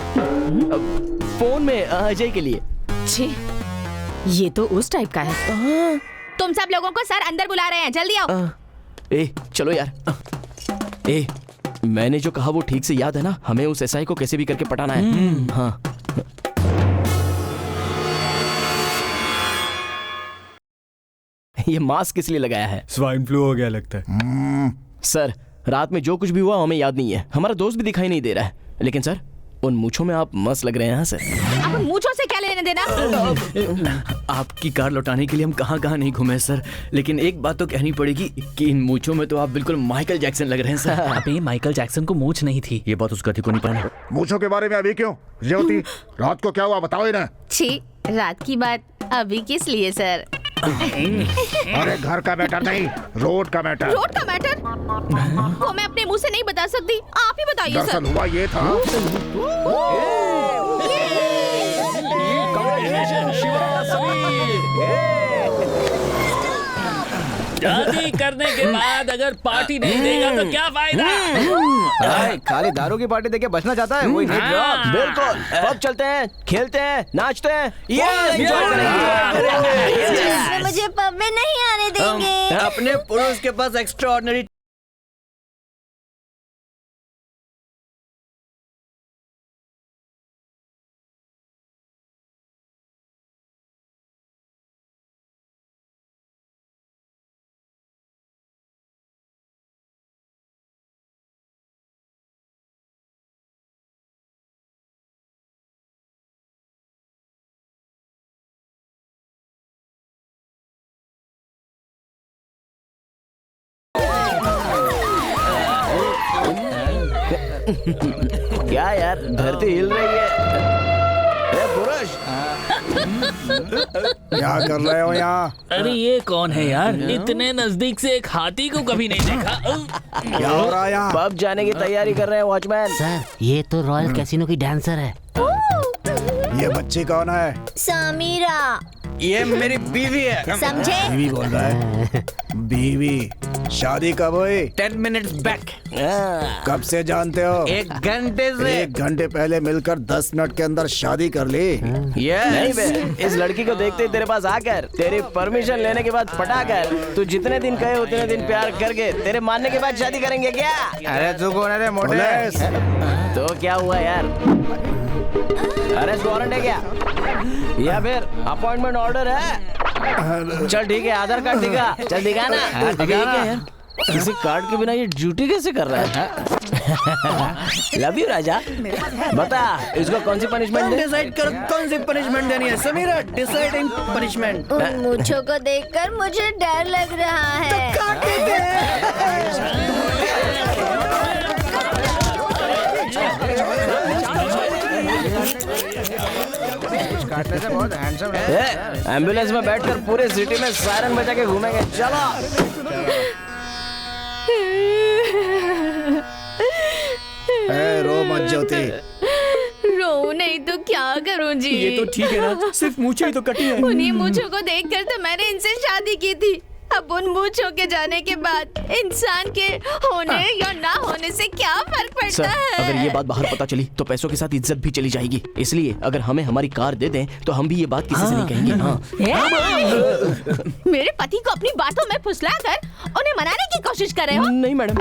फोन में अजय के लिए। छी, ये तो उस टाइप का है। तुम सब लोगों को सर अंदर बुला रहे हैं, जल्दी आओ। ए चलो यार। ए मैंने जो कहा वो ठीक से याद है ना? हमें उस एसआई को कैसे भी करके पटाना है। हाँ। ये मास्क किस लिए लगाया है? स्वाइन फ्लू हो गया लगता है। सर, रात में जो कुछ भी हुआ हमें याद नहीं है। हमारा दोस्त भी दिखाई नहीं दे रहा है। लेकिन सर, उन मूंछों में आप मस्त लग रहे हैं। सर, अब उन मूंछों से क्या लेने देना? आपकी कार लौटाने के लिए हम कहाँ कहाँ नहीं घूमे सर, लेकिन एक बात तो कहनी पड़ेगी कि इन मूंछों में तो आप बिल्कुल माइकल जैक्सन लग रहे हैं सर। अबे माइकल जैक्सन को मूंछ नहीं थी। ये बात उस गति को नहीं पता। मूंछों के बारे में अभी क्यों? ज्योति, रात को क्या हुआ बताओ ना। छी, रात की बात अभी किस लिए सर? अरे घर का मैटर नहीं, रोड का मैटर। रोड का मैटर? वो मैं अपने मुंह से नहीं बता सकती, आप ही बताइए सर। दरअसल हुआ ये था। शादी करने के बाद अगर पार्टी नहीं देगा तो क्या फायदा? खाली दारू की पार्टी देके बचना चाहता है वही। बिल्कुल। पब चलते हैं, खेलते हैं, नाचते हैं, मुझे पब में नहीं आने देंगे। अपने पुरुष के पास एक्स्ट्रा ऑर्डिनरी क्या यार, धरती हिल रही है। पुरुष, क्या कर रहे हो यहाँ? अरे ये कौन है यार? इतने नजदीक से एक हाथी को कभी नहीं देखा। क्या हो रहा है यहाँ? पब जाने की तैयारी कर रहे हैं वॉचमैन। सर, ये तो रॉयल कैसीनो की डांसर है। ये बच्ची कौन है? समीरा। ये मेरी बीवी है। समझे? बीवी बोल रहा है। बीवी? शादी कब हुई? 10 मिनट्स बैक। कब से जानते हो? 1 घंटे से। 1 घंटे पहले मिलकर 10 मिनट के अंदर शादी कर ली। नहीं बे, इस लड़की को देखते ही तेरे पास आकर, तेरी परमिशन लेने के बाद पटाकर, तू जितने दिन कहे उतने दिन प्यार करके तेरे मानने के बाद शादी करेंगे क्या? अरे तू कौन है रे मोटे? तो क्या हुआ यार? अरेस्ट वारंट है क्या या फिर अपॉइंटमेंट ऑर्डर है? चल ठीक है, आधार कार्ड दिखा, चल दिखा ना। अभी ये क्या यार, किसी कार्ड के बिना ये ड्यूटी कैसे कर रहा है? लव यू राजा। बता इसको कौन सी पनिशमेंट दे? डिसाइड करो कौन सी पनिशमेंट देनी है। Samira deciding punishment. उन मूंछों को देखकर मुझे डर लग रहा है। काटने से बहुत हैंडसम है। एम्बुलेंस में बैठकर पूरे सिटी में सायरन बजा के घूमेंगे। चलो। रो मत ज्योति। रो नहीं तो क्या करूं जी? ये तो ठीक है ना, सिर्फ मूंछें ही तो कटी है। उन्हीं मूंछों को देखकर तो मैंने इनसे शादी की थी। अब उन मूंछों के जाने के बाद इंसान के होने या ना होने से क्या फर्क पड़ता है? अगर ये बात बाहर पता चली तो पैसों के साथ इज्जत भी चली जाएगी। इसलिए अगर हमें हमारी कार दे दें तो हम भी ये बात किसी से नहीं कहेंगे। मेरे पति को अपनी बातों में फुसलाकर उन्हें मनाने की कोशिश कर रहे हो? नहीं मैडम।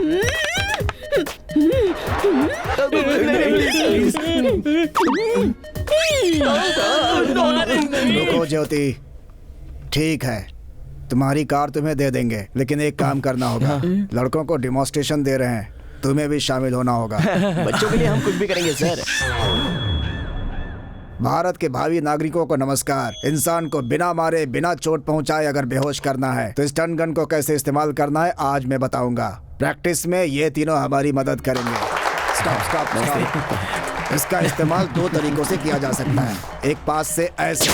रुको ज्योति, ठीक है तुम्हारी कार तुम्हें दे देंगे, लेकिन एक काम करना होगा। लड़कों को डेमोन्स्ट्रेशन दे रहे हैं, तुम्हें भी शामिल होना होगा। बच्चों के लिए हम कुछ भी करेंगे सर। भारत के भावी नागरिकों को नमस्कार। इंसान को बिना मारे बिना चोट पहुंचाए अगर बेहोश करना है तो स्टन गन को कैसे इस्तेमाल करना है आज मैं बताऊंगा। प्रैक्टिस में ये तीनों हमारी मदद करेंगे। स्टॉप। इसका इस्तेमाल दो तरीकों से किया जा सकता है। एक पास से ऐसे।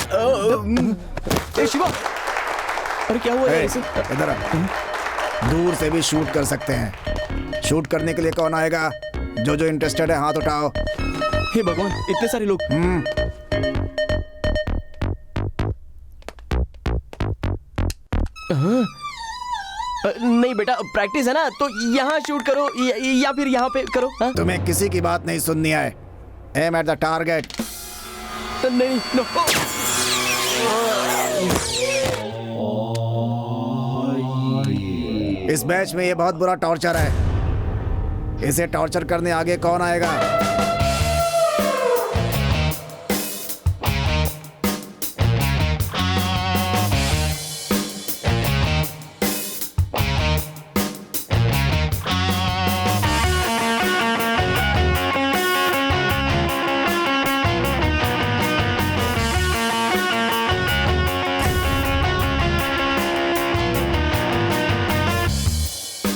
शिवा, अरे क्या हुआ है? इधर आ। दूर से भी शूट कर सकते हैं। शूट करने के लिए कौन आएगा? जो इंटरेस्टेड है हाथ उठाओ। हे भगवान, इतने सारे लोग। नहीं बेटा, प्रैक्टिस है ना, तो यहाँ शूट करो या फिर यहाँ पे करो। तुम्हें किसी की बात नहीं सुननी है। Aim at the target. नहीं, नो। इस मैच में ये बहुत बुरा टॉर्चर है। इसे टॉर्चर करने आगे कौन आएगा?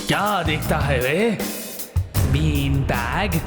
क्या देखता है वे बीन बैग?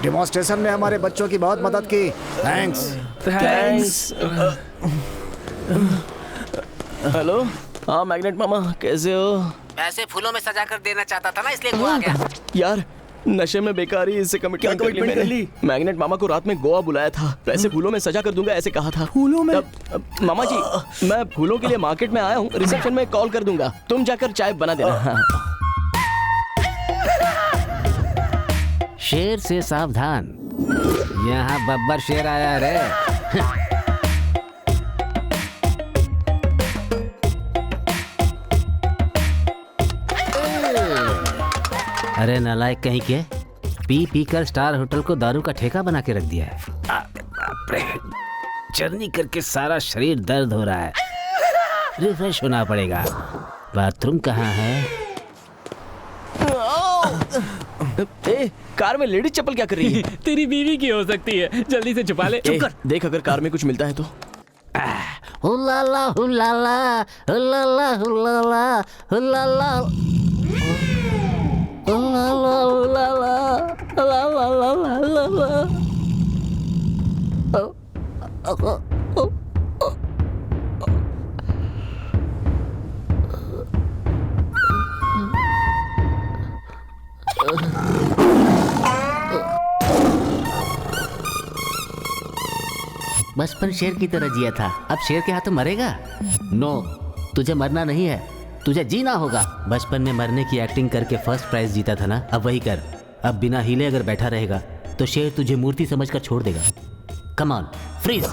डेमोन्स्ट्रेशन में हमारे बच्चों की बहुत मदद की। थैंक्स। हेलो, हाँ मैग्नेट मामा, कैसे हो? ऐसे फूलों में सजा कर देना चाहता था ना, इसलिए गोवा गया। यार नशे में बेकारी इससे कमिटमेंट कर ली। मैग्नेट मामा को रात में गोवा बुलाया था। पैसे फूलों में सजा कर दूंगा ऐसे कहा था। फूलों में? मामा जी, मैं फूलों के लिए मार्केट में आया हूँ। रिसेप्शन में कॉल कर दूंगा, तुम जाकर चाय बना देना। शेर से सावधान, यहाँ बब्बर शेर आया रे। अरे नालायक कहीं के, पी कर स्टार होटल को दारू का ठेका बना के रख दिया है। बाप रे, जर्नी करके सारा शरीर दर्द हो रहा है। रिफ्रेश होना पड़ेगा। बाथरूम कहाँ है? कार में लेडीज चप्पल क्या कर रही है? तेरी बीवी की हो सकती है, जल्दी से छुपा ले। चुप कर। देख अगर कार में कुछ मिलता है तो। हुलाला हुलाला हुलाला हुलाला हुलाला हुलाला हुलाला हुलाला। बचपन शेर की तरह जिया था, अब शेर के हाथों मरेगा? नो, तुझे मरना नहीं है, तुझे जीना होगा। बचपन में मरने की एक्टिंग करके फर्स्ट प्राइज जीता था ना, अब वही कर। अब बिना हिले अगर बैठा रहेगा तो शेर तुझे मूर्ति समझकर छोड़ देगा। Come on, freeze.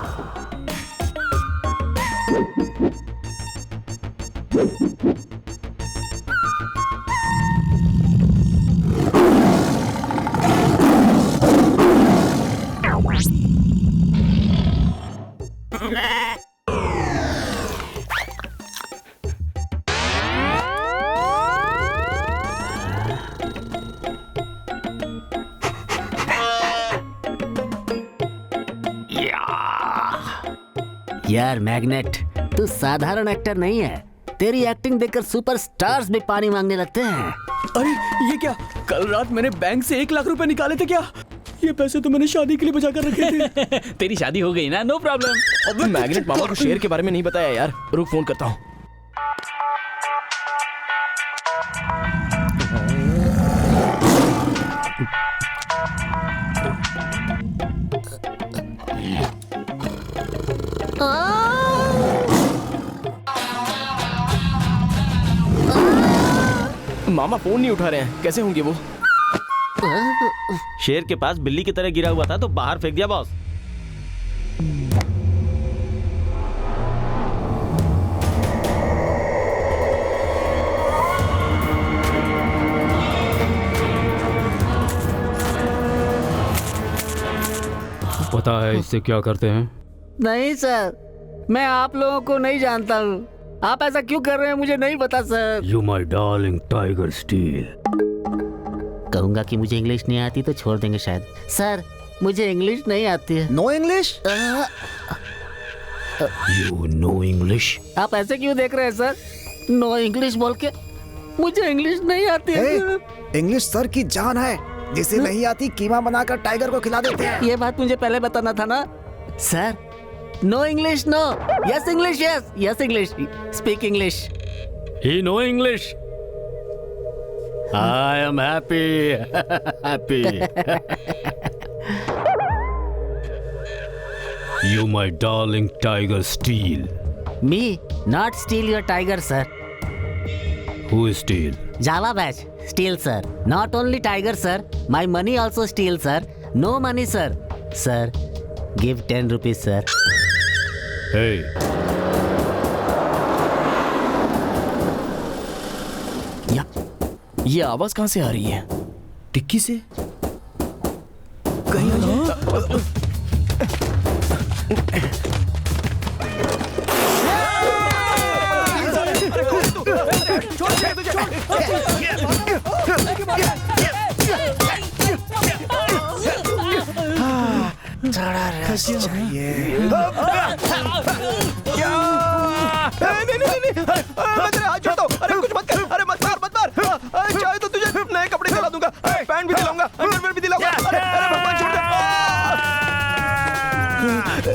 यार मैग्नेट, तू साधारण एक्टर नहीं है। तेरी एक्टिंग देखकर सुपरस्टार्स भी पानी मांगने लगते हैं। अरे ये क्या, कल रात मैंने बैंक से 1 लाख रुपए निकाले थे क्या? ये पैसे तो मैंने शादी के लिए बचा कर रखे थे। तेरी शादी हो गई ना, नो प्रॉब्लम। अब मैग्नेट मामा को शेर के बारे में नहीं बताया यार, रुक फोन करता हूँ। मामा फोन नहीं उठा रहे हैं, कैसे होंगे वो? शेर के पास बिल्ली की तरह गिरा हुआ था तो बाहर फेंक दिया बॉस। पता है इससे क्या करते हैं? नहीं सर, मैं आप लोगों को नहीं जानता हूँ। आप ऐसा क्यों कर रहे हैं मुझे नहीं पता sir. You my darling tiger steel. कहूंगा कि मुझे इंग्लिश नहीं आती तो छोड़ देंगे शायद। सर मुझे इंग्लिश नहीं आती है। No English? You know English? आप ऐसे क्यों देख रहे हैं सर? नो इंग्लिश बोल के, मुझे इंग्लिश नहीं आती है। इंग्लिश सर की जान है, जिसे नहीं आती कीमा बनाकर टाइगर को खिला देते हैं। ये बात मुझे पहले बताना था ना sir. No English no, yes English, yes yes English, speak English. He no English. I am happy happy. You my darling tiger steal. Me not steal your tiger sir. Who is steal? Java batch steal sir. Not only tiger sir, my money also steal sir. No money sir. Sir, give 10 rupees sir. Hey. ये आवाज कहाँ से आ रही है? टिक्की से कहीं थोड़ा रस चाहिए। नहीं, मैं तेरे हाथ छोड़ता हूँ। अरे कुछ मत कर, अरे मत मार। चाहे तो तुझे नए कपड़े दिला दूंगा, पैंट भी दिलाऊंगा, अंडरवेयर भी दिलाऊंगा। अरे भगवान छोड़ दे।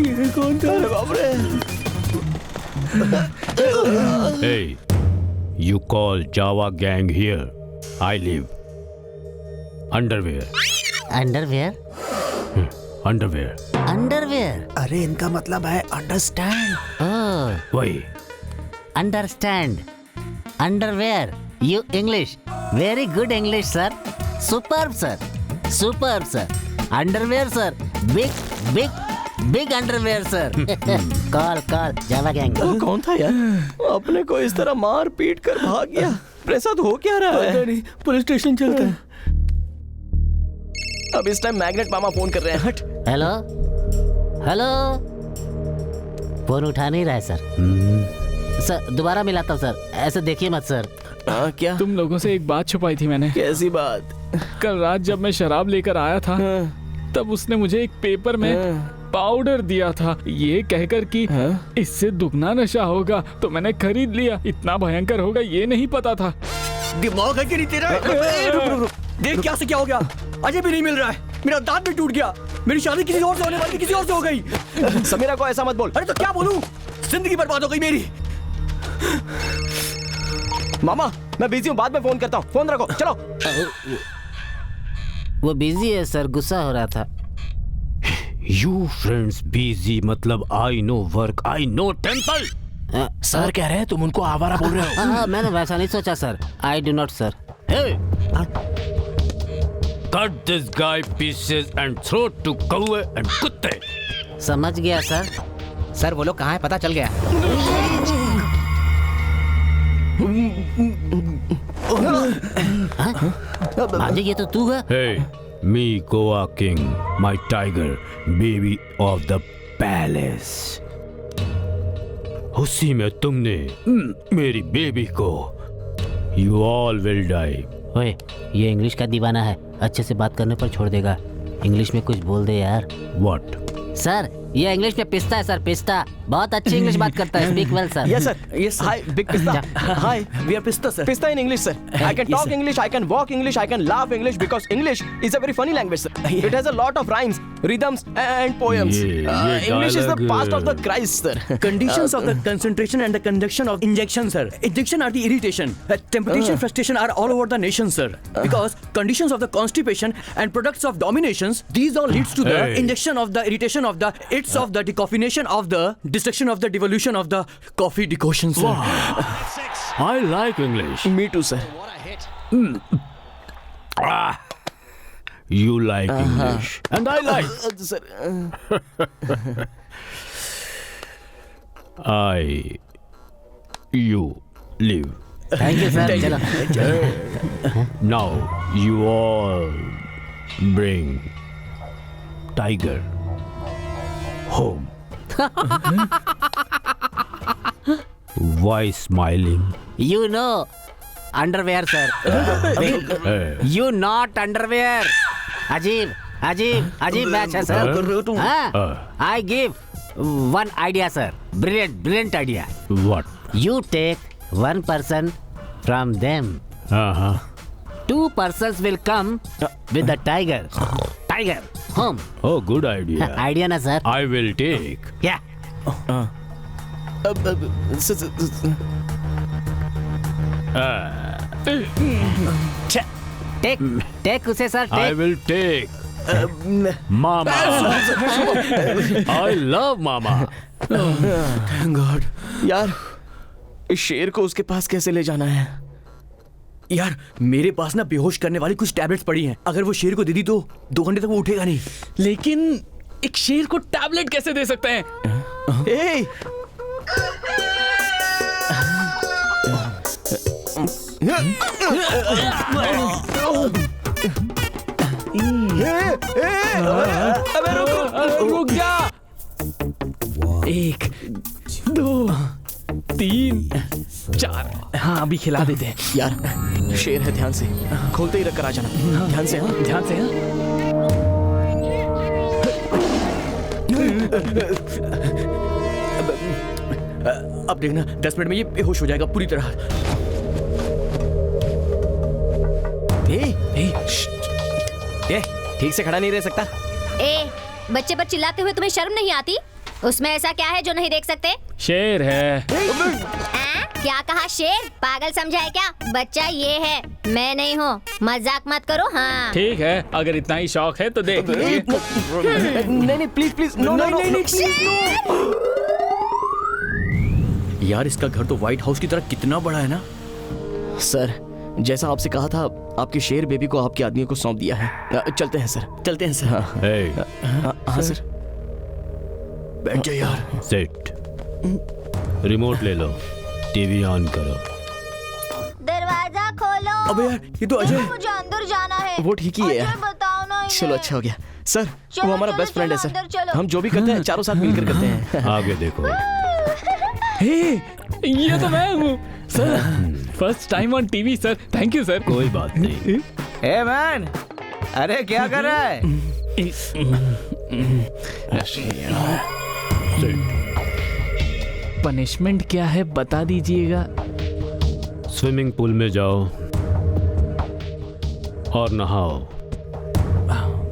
ये कौन था? अरे बाप रे। Hey, you call Java gang here. I live. Underwear. Underwear? Underwear. Underwear. अरे इनका मतलब है अंडरस्टैंड। Oh. वही। Understand. Underwear. You English. Very good English sir. Superb sir. Superb sir. Underwear sir. Big underwear sir. Call Java gang. वो कौन था यार? अपने को इस तरह मार पीट कर भाग गया। प्रसाद हो क्या रहा है? पता नहीं, पुलिस स्टेशन चलता है। अब इस टाइम मैग्नेट मामा फोन कर रहे हैं। हट। हेलो हेलो, फोन उठा नहीं रहा है सर। दोबारा मिलाता हूँ सर, ऐसे देखिए मत सर। क्या? तुम लोगों से एक बात छुपाई थी मैंने। कैसी बात? कल रात जब मैं शराब लेकर आया था तब उसने मुझे एक पेपर में पाउडर दिया था, ये कहकर कि इससे दुगना नशा होगा, तो मैंने खरीद लिया। इतना भयंकर होगा ये नहीं पता था। दिमाग है कि नहीं तेरा? रुक। देख क्या से क्या हो गया, अजय भी नहीं मिल रहा है, मेरा दांत भी टूट गया, मेरी शादी किसी और से होने वाली, किसी और से हो गई। समीरा को ऐसा मत बोल। अरे तो क्या बोलूं, जिंदगी बर्बाद हो गई मेरी। मामा मैं बिजी हूँ, बाद में फोन करता हूँ, फोन रखो। चलो। वो बिजी है सर, गुस्सा हो रहा था। यू फ्रेंड्स बिजी मतलब I know work, I know temple. Sir कह रहे हैं तुम उनको आवारा बोल रहे हो। हाँ, मैंने वैसा नहीं सोचा sir. I do not sir. Cut this गाय पीसेस एंड थ्रो टू कौवे एंड कुत्ते। समझ गया सर। सर वो लोग कहाँ है पता चल गया। भांजे ये तो तू है। Hey, me Goa King, my tiger, baby of the palace. उसी में तुमने मेरी बेबी को। You all will die. ओए, ये इंग्लिश का दीवाना है, अच्छे से बात करने पर छोड़ देगा। इंग्लिश में कुछ बोल दे यार। What? सर ये इंग्लिश में पिस्ता है सर, पिस्ता। बहुत अच्छी इंग्लिश बात करता है। Speak well sir. Yes sir. Yes. Hi, Big Pista. Hi. We are Pista sir. Pista in English, sir. I can talk English, I can walk English, I can laugh English because English is a very funny language, sir. It has a lot of rhymes, rhythms, and poems. English is the past of the Christ, sir. Conditions of the concentration and the conduction of injection, sir. Injection are the irritation. Temptation, frustration are all over the nation, sir. Because conditions of the constipation and products of dominations, these all leads to the injection of the irritation of the its of the decaffeination of the destruction of the devolution of the coffee decoction, sir. Wow. I like English. Me too, sir. You like English, and I like. Sir. You live. Thank you, sir. चलो। Now you all bring tiger home. Why smiling? You know, underwear, sir. You not underwear. अजीब batch है sir. I give one idea, sir. Brilliant idea. What? You take one person from them. 2 persons will come with the tiger home. Oh, good idea. Idea ना sir. I will take. Yeah. Take उसे sir. I will take. Mama. I love Mama. Thank God. यार इस शेर को उसके पास कैसे ले जाना है? यार मेरे पास ना बेहोश करने वाली कुछ टैबलेट्स पड़ी हैं। अगर वो शेर को दे दी तो 2 घंटे तक वो उठेगा नहीं। लेकिन एक शेर को टैबलेट कैसे दे सकते हैं? Hey! अबे रुक जा। 1 2 3 4। हाँ अभी खिला देते हैं। यार शेर है, ध्यान से खोलते ही रख कर आ जाना। ध्यान से ध्यान से। अब देखना 10 मिनट में ये बेहोश हो जाएगा पूरी तरह। ठीक से खड़ा नहीं रह सकता। बच्चे पर चिल्लाते हुए तुम्हें शर्म नहीं आती? उसमें ऐसा क्या है जो नहीं देख सकते? शेर है। क्या कहा शेर? पागल समझा है क्या? बच्चा ये है, मैं नहीं हूँ। मजाक मत करो। हाँ ठीक है, अगर इतना ही शौक है तो देख लीजिए। नहीं प्लीज नो। यार इसका घर तो व्हाइट हाउस की तरह कितना बड़ा है ना। सर जैसा आपसे कहा था, आपके शेर बेबी को आपके आदमियों को सौंप दिया है। चलते हैं सर। हाँ सर। बैठ जा यार। सेट। रिमोट ले लो, टीवी ऑन करो। दरवाजा खोलो। अबे यार ये तो अजय। मुझे अंदर जाना है। वो ठीक ही है यार। बताओ ना। चलो अच्छा हो गया सर। वो हमारा बेस्ट फ्रेंड है सर। हम जो भी करते हैं चारों साथ मिलकर करते हैं। आगे देखो। ये तो मैं हूँ sir. First time on TV sir. Thank you sir. कोई बात नहीं। ए मैन, अरे क्या कर रहा है? पनिशमेंट क्या है बता दीजिएगा। स्विमिंग पूल में जाओ और नहाओ।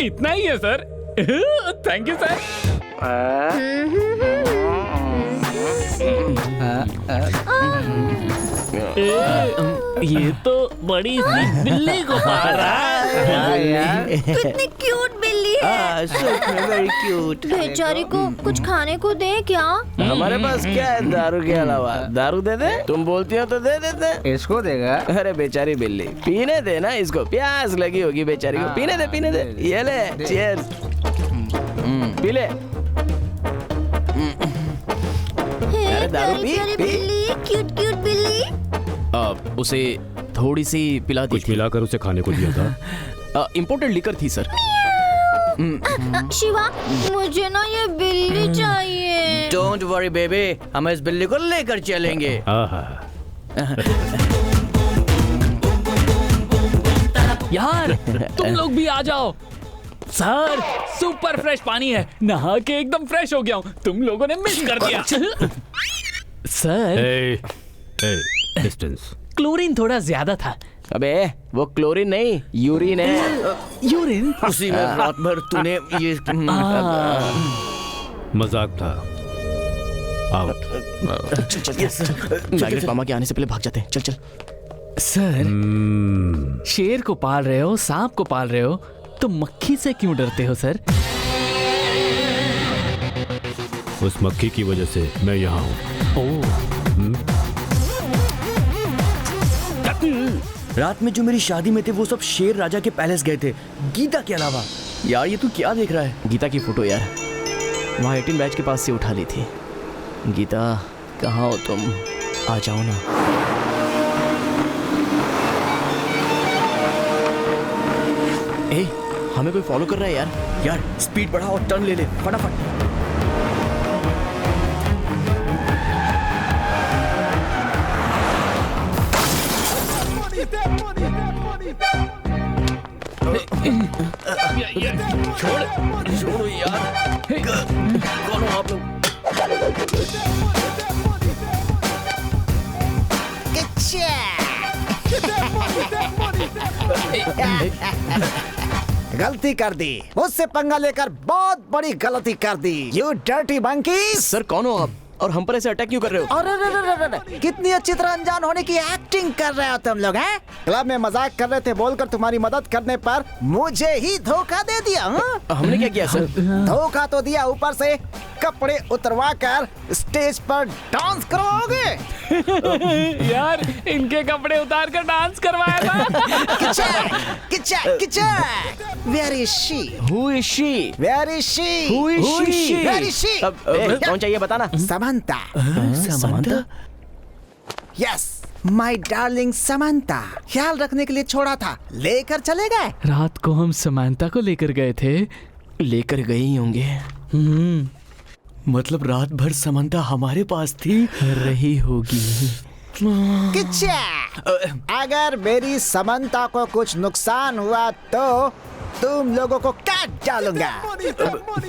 इतना ही है सर। Thank you sir. ये तो बड़ी सी बिल्ली को मार रहा है। कितनी क्यूट बिल्ली है। Very cute. बेचारी को कुछ खाने को दे क्या? हमारे पास क्या है दारू के अलावा? दारू दे दे, तुम बोलती हो तो दे देते। इसको देगा? अरे बेचारी बिल्ली, पीने दे ना इसको, प्यास लगी होगी बेचारी को। पीने दे, पीने दे। ये ले, चीयर्स। पी ले। अरे दारू पी, बिल्ली, क्यूट क्यूट बिल्ली। उसे थोड़ी सी पिला दी। कुछ मिलाकर उसे खाने को दिया था। इम्पोर्टेड लिकर थी सर। शिवा, मुझे ना ये बिल्ली चाहिए। डोंट वरी बेबी, हम इस बिल्ली को लेकर चलेंगे। यार तुम लोग भी आ जाओ। सर सुपर फ्रेश पानी है, नहा के एकदम फ्रेश हो गया हूँ। तुम लोगों ने मिस कर दिया। Sir distance. क्लोरीन थोड़ा ज्यादा था। अबे वो क्लोरीन नहीं, यूरिन है। यूरिन? उसी में रात भर तूने ये मजाक था। आउट। मैग्नेट मामा के आने से पहले भाग जाते हैं। चल चल। सर शेर को पाल रहे हो, सांप को पाल रहे हो, तो मक्खी से क्यों डरते हो सर? उस मक्खी की वजह से मैं यहाँ हूँ। रात में जो मेरी शादी में थे वो सब शेर राजा के पैलेस गए थे, गीता के अलावा। यार ये तू क्या देख रहा है? गीता की फोटो यार, वहाँ 18 बैच के पास से उठा ली थी। गीता कहाँ हो तुम? आ जाओ ना। ए, हमें कोई फॉलो कर रहा है यार। यार स्पीड बढ़ा और टर्न ले ले फटाफट। छोड़ो यार। कौन हो आप लोग? गलती कर दी, मुझसे पंगा लेकर बहुत बड़ी गलती कर दी। You dirty monkey. सर कौन हो आप और हम पर ऐसे अटैक क्यों कर रहे हो? अरे कितनी अच्छी तरह अनजान होने की एक्टिंग कर रहे हो तुम लोग हैं? क्लब में मजाक कर रहे थे बोलकर तुम्हारी मदद करने पर मुझे ही धोखा दे दिया। हमने क्या किया सर? धोखा तो दिया, ऊपर से कपड़े उतरवा कर स्टेज पर डांस करवाओगे। यार इनके कपड़े उतार कर डांस करवाया था। Where is she? Who is she? Where is she? Who is she? Where is she? कौन चाहिए बताना? Samantha. Samantha? Yes, my darling Samantha. ख्याल रखने के लिए छोड़ा था, लेकर चले गए। रात को हम समंता को लेकर गए थे। लेकर गए ही होंगे। मतलब रात भर समंता हमारे पास थी, रही होगी। किच्चा, अगर मेरी समंता को कुछ नुकसान हुआ तो तुम लोगों को काट डालूंगा।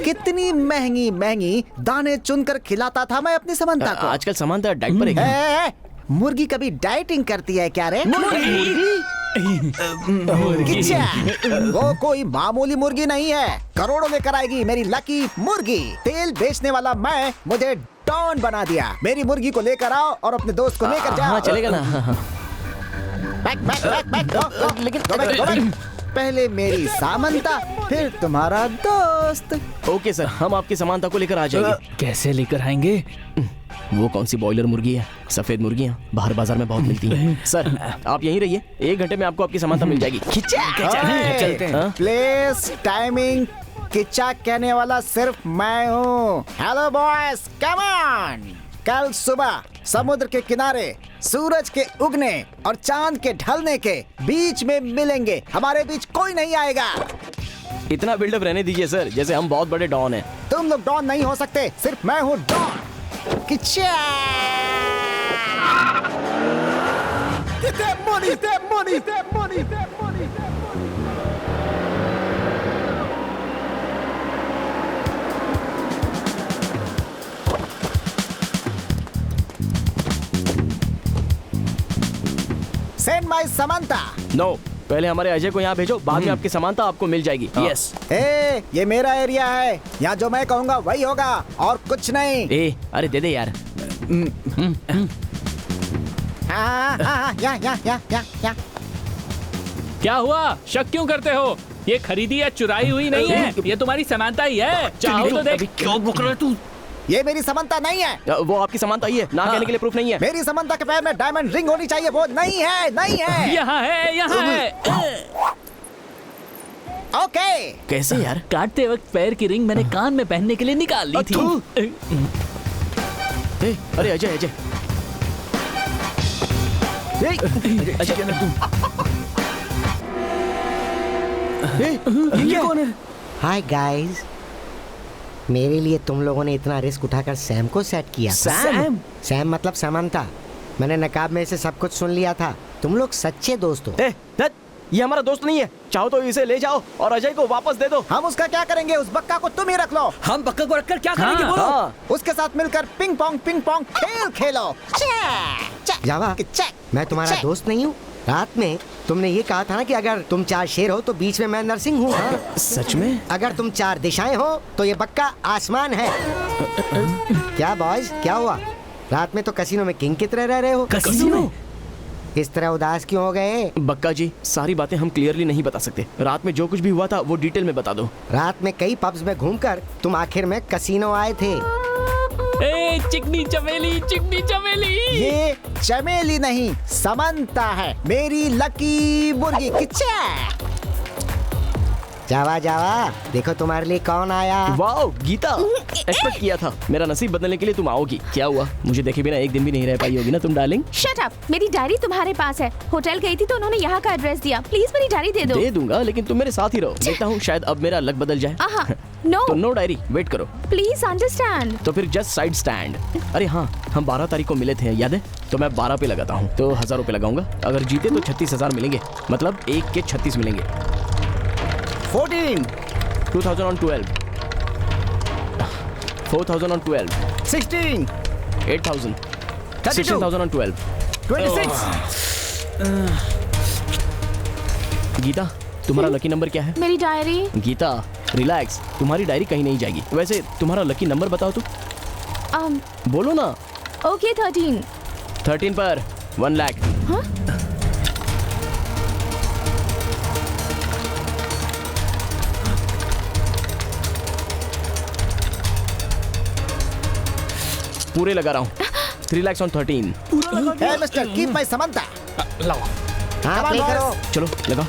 कितनी महंगी महंगी दाने चुनकर खिलाता था मैं अपनी समंता को। आजकल समंता डाइट पर है। मुर्गी कभी डाइटिंग करती है क्या रे? किच्चा, वो कोई मामूली मुर्गी नहीं है, करोड़ों लेकर आएगी मेरी लकी मुर्गी। तेल बेचने वाला मैं मुझे डॉन बना दिया। मेरी मुर्गी को लेकर आओ और अपने दोस्त को लेकर जाओ। हाँ चलेगा ना। बैक, लेकिन पहले मेरी सामंता, फिर तुम्हारा दोस्त। ओके सर, हम आपकी समानता को लेकर आ जाएंगे। कैसे लेकर आएंगे? वो कौन सी बॉयलर मुर्गी है? सफेद मुर्गियाँ बाहर बाजार में बहुत मिलती हैं। सर आप यहीं रहिए, 1 घंटे में आपको आपकी समानता मिल जाएगी। चलते हैं। प्लेस, टाइमिंग, किच्चा कहने वाला सिर्फ मैं हूँ। Hello boys, come on. कल सुबह समुद्र के किनारे सूरज के उगने और चांद के ढलने के बीच में मिलेंगे। हमारे बीच कोई नहीं आएगा। इतना बिल्डअप रहने दीजिए सर, जैसे हम बहुत बड़े डॉन हैं। तुम लोग डॉन नहीं हो सकते, सिर्फ मैं हूँ don. Kichcha. Get that money, that money, that money, that money, that money. Send my Samantha. No, पहले हमारे अजय को यहाँ भेजो, बाद में आपकी समानता आपको मिल जाएगी। यस। ये मेरा एरिया है, यहाँ जो मैं कहूँगा वही होगा और कुछ नहीं। अरे दे दे यार। या। क्या हुआ? शक क्यों करते हो? ये खरीदी या चुराई हुई नहीं है, ये तुम्हारी समानता ही है। चाहो तो देख। क्या बक रहा है तू? ये मेरी समानता नहीं है। वो आपकी समानता ही है, ना कहने के लिए प्रूफ नहीं है। मेरी समानता के पैर में डायमंड रिंग होनी चाहिए, वो नहीं है, नहीं है। यहाँ है, यहाँ है। ओके। कैसे यार? काटते वक्त पैर की रिंग मैंने कान में पहनने के लिए निकाल ली थी। अरे अजय अजय ये कौन है? हाय गाइस, मेरे लिए तुम लोगों ने इतना रिस्क उठाकर सैम को सेट किया। सैम? सैम मतलब समंता। मैंने नकाब में से सब कुछ सुन लिया था। तुम लोग सच्चे दोस्त हो। ये हमारा दोस्त नहीं है। चाहो तो इसे ले जाओ और अजय को वापस दे दो। हम उसका क्या करेंगे? उस बक्का को तुम ही रख लो। हम बक्का को रखकर क्या करेंगे बोलो? उसके साथ मिलकर पिंग पोंग खेल खेलो। जावा, मैं तुम्हारा दोस्त नहीं हूँ? रात में तुमने ये कहा था ना कि अगर तुम 4 शेर हो तो बीच में मैं नरसिंह हूँ। सच में? अगर तुम 4 दिशाएं हो तो ये बक्का आसमान है। क्या बॉयज, क्या हुआ? रात में तो कसीनो में किंग की तरह रह रहे हो। कसीनो? इस तरह उदास क्यों हो गए? बक्का जी, सारी बातें हम क्लियरली नहीं बता सकते। रात में जो कुछ भी हुआ था वो डिटेल में बता दो। रात में कई पब्स में घूमकर तुम आखिर में कसीनो आए थे। चिकनी चमेली, चिकनी चमेली। ये चमेली नहीं, समंता है, मेरी लकी मुर्गी। किच्चा जावा जावा, देखो तुम्हारे लिए कौन आया। वाओ गीता, एक्सपेक्ट किया था। मेरा नसीब बदलने के लिए तुम आओगी। क्या हुआ? मुझे देखे बिना एक दिन भी नहीं रह पाई होगी ना तुम डार्लिंग। शट अप, मेरी डायरी तुम्हारे पास है। होटल गई थी तो उन्होंने यहाँ का एड्रेस दिया। प्लीज मेरी डायरी दे दो। दे दूंगा, लेकिन तुम मेरे साथ ही रहो। देखता हूँ शायद अब मेरा लक बदल जाए। नो तो नो डायरी, वेट करो। Please understand. तो फिर जस्ट साइड स्टैंड। अरे हाँ, हम 12 तारीख को मिले थे, याद है? तो मैं 12 पे लगाता हूँ, तो 1000 रुपए लगाऊंगा। अगर जीते तो 36,000 मिलेंगे, मतलब 1 के 36 मिलेंगे। 14 2012 4012 16 8000 32 16,012 26 गीता, तुम्हारा लकी नंबर क्या है? मेरी डायरी। गीता रिलैक्स, तुम्हारी डायरी कहीं नहीं जाएगी। वैसे तुम्हारा लकी नंबर बताओ तो। बोलो ना। ओके 13 पर 1 लाख। हाँ? पूरे लगा रहा हूँ। 3 lakhs on 13। Hey mister, keep my Samantha। लाओ। हाँ, प्ले करो। चलो लगा।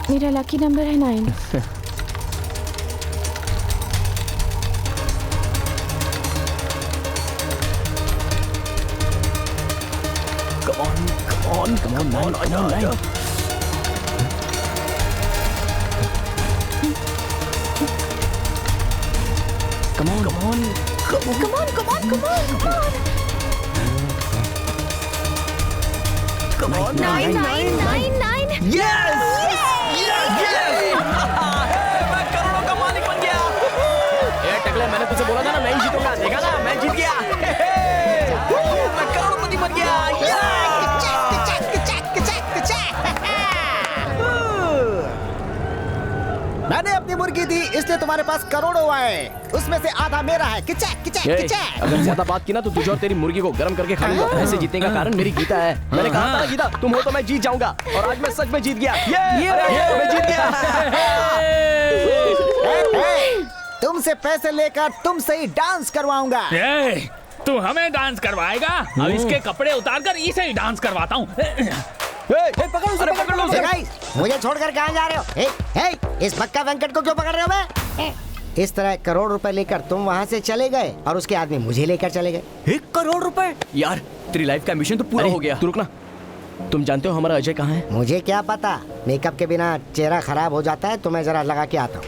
मेरा लकी नंबर है 9। Come on, 9. Come on. 9 9 Yes! मैं करोड़ों का मालिक बन गया। ये टकले, मैंने तुझे बोला था ना मैं ही जीतूंगा। देखा ना, मैं जीत गया। मैं करोड़पति बन गया। मैंने अपनी मुर्गी दी, इसलिए तुम्हारे पास करोड़ों आए। उसमें से आधा मेरा है। अगर ज्यादा बात की ना तो तुझे और तेरी मुर्गी को गर्म करके खाऊंगा। ऐसे जीतने का कारण मेरी गीता है। मैंने कहा था ना गीता, तुम हो तो मैं जीत जाऊंगा। और आज मैं सच में जीत गया। मैं जीत गया। तुमसे पैसे लेकर तुमसे ही डांस करवाऊंगा। तू हमें डांस करवाएगा? अब इसके कपड़े उतारकर इसे ही डांस करवाता हूँ। पकड़ लो। मुझे छोड़कर कहाँ जा रहे हो? इस बक्का वेंकट को क्यों पकड़ रहे हो? मैं इस तरह 1 करोड़ रुपए लेकर तुम वहाँ से चले गए और उसके आदमी मुझे लेकर चले गए। 1 करोड़ रुपए? यार तेरी लाइफ का मिशन तो पूरा हो गया। तू रुकना। तुम जानते हो हमारा अजय कहाँ है? मुझे क्या पता, मेकअप के बिना चेहरा खराब हो जाता है। तो मैं जरा लगा के आता हूँ।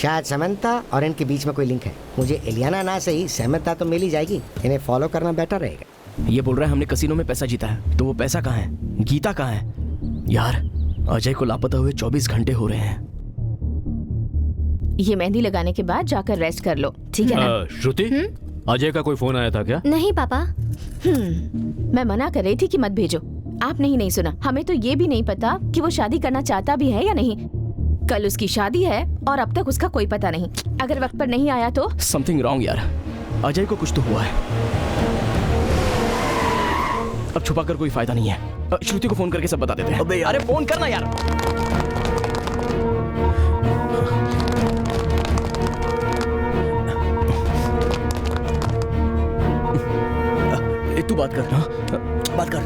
शायद समंता और इनके बीच में कोई लिंक है। मुझे एलियाना ना सही, समंता तो मिल ही जाएगी। इन्हें फॉलो करना बेटर रहेगा। ये बोल रहा है हमने कसिनो में पैसा जीता है, तो वो पैसा कहाँ है? गीता कहाँ है? यार अजय को लापता हुए 24 घंटे हो रहे हैं। ये मेहंदी लगाने के बाद जाकर रेस्ट कर लो, ठीक है ना? श्रुति, अजय का कोई फोन आया था क्या? नहीं पापा। मैं मना कर रही थी कि मत भेजो। आप नहीं सुना। हमें तो ये भी नहीं पता कि वो शादी करना चाहता भी है या नहीं। कल उसकी शादी है और अब तक उसका कोई पता नहीं। अगर वक्त पर नहीं आया तो समथिंग रॉन्ग यार। अजय को कुछ तो हुआ है। अब छुपा कर कोई फायदा नहीं है। श्रुति को फोन करके सब बता देते हैं। अबे यार, फोन करना यार। तू बात कर। बात कर।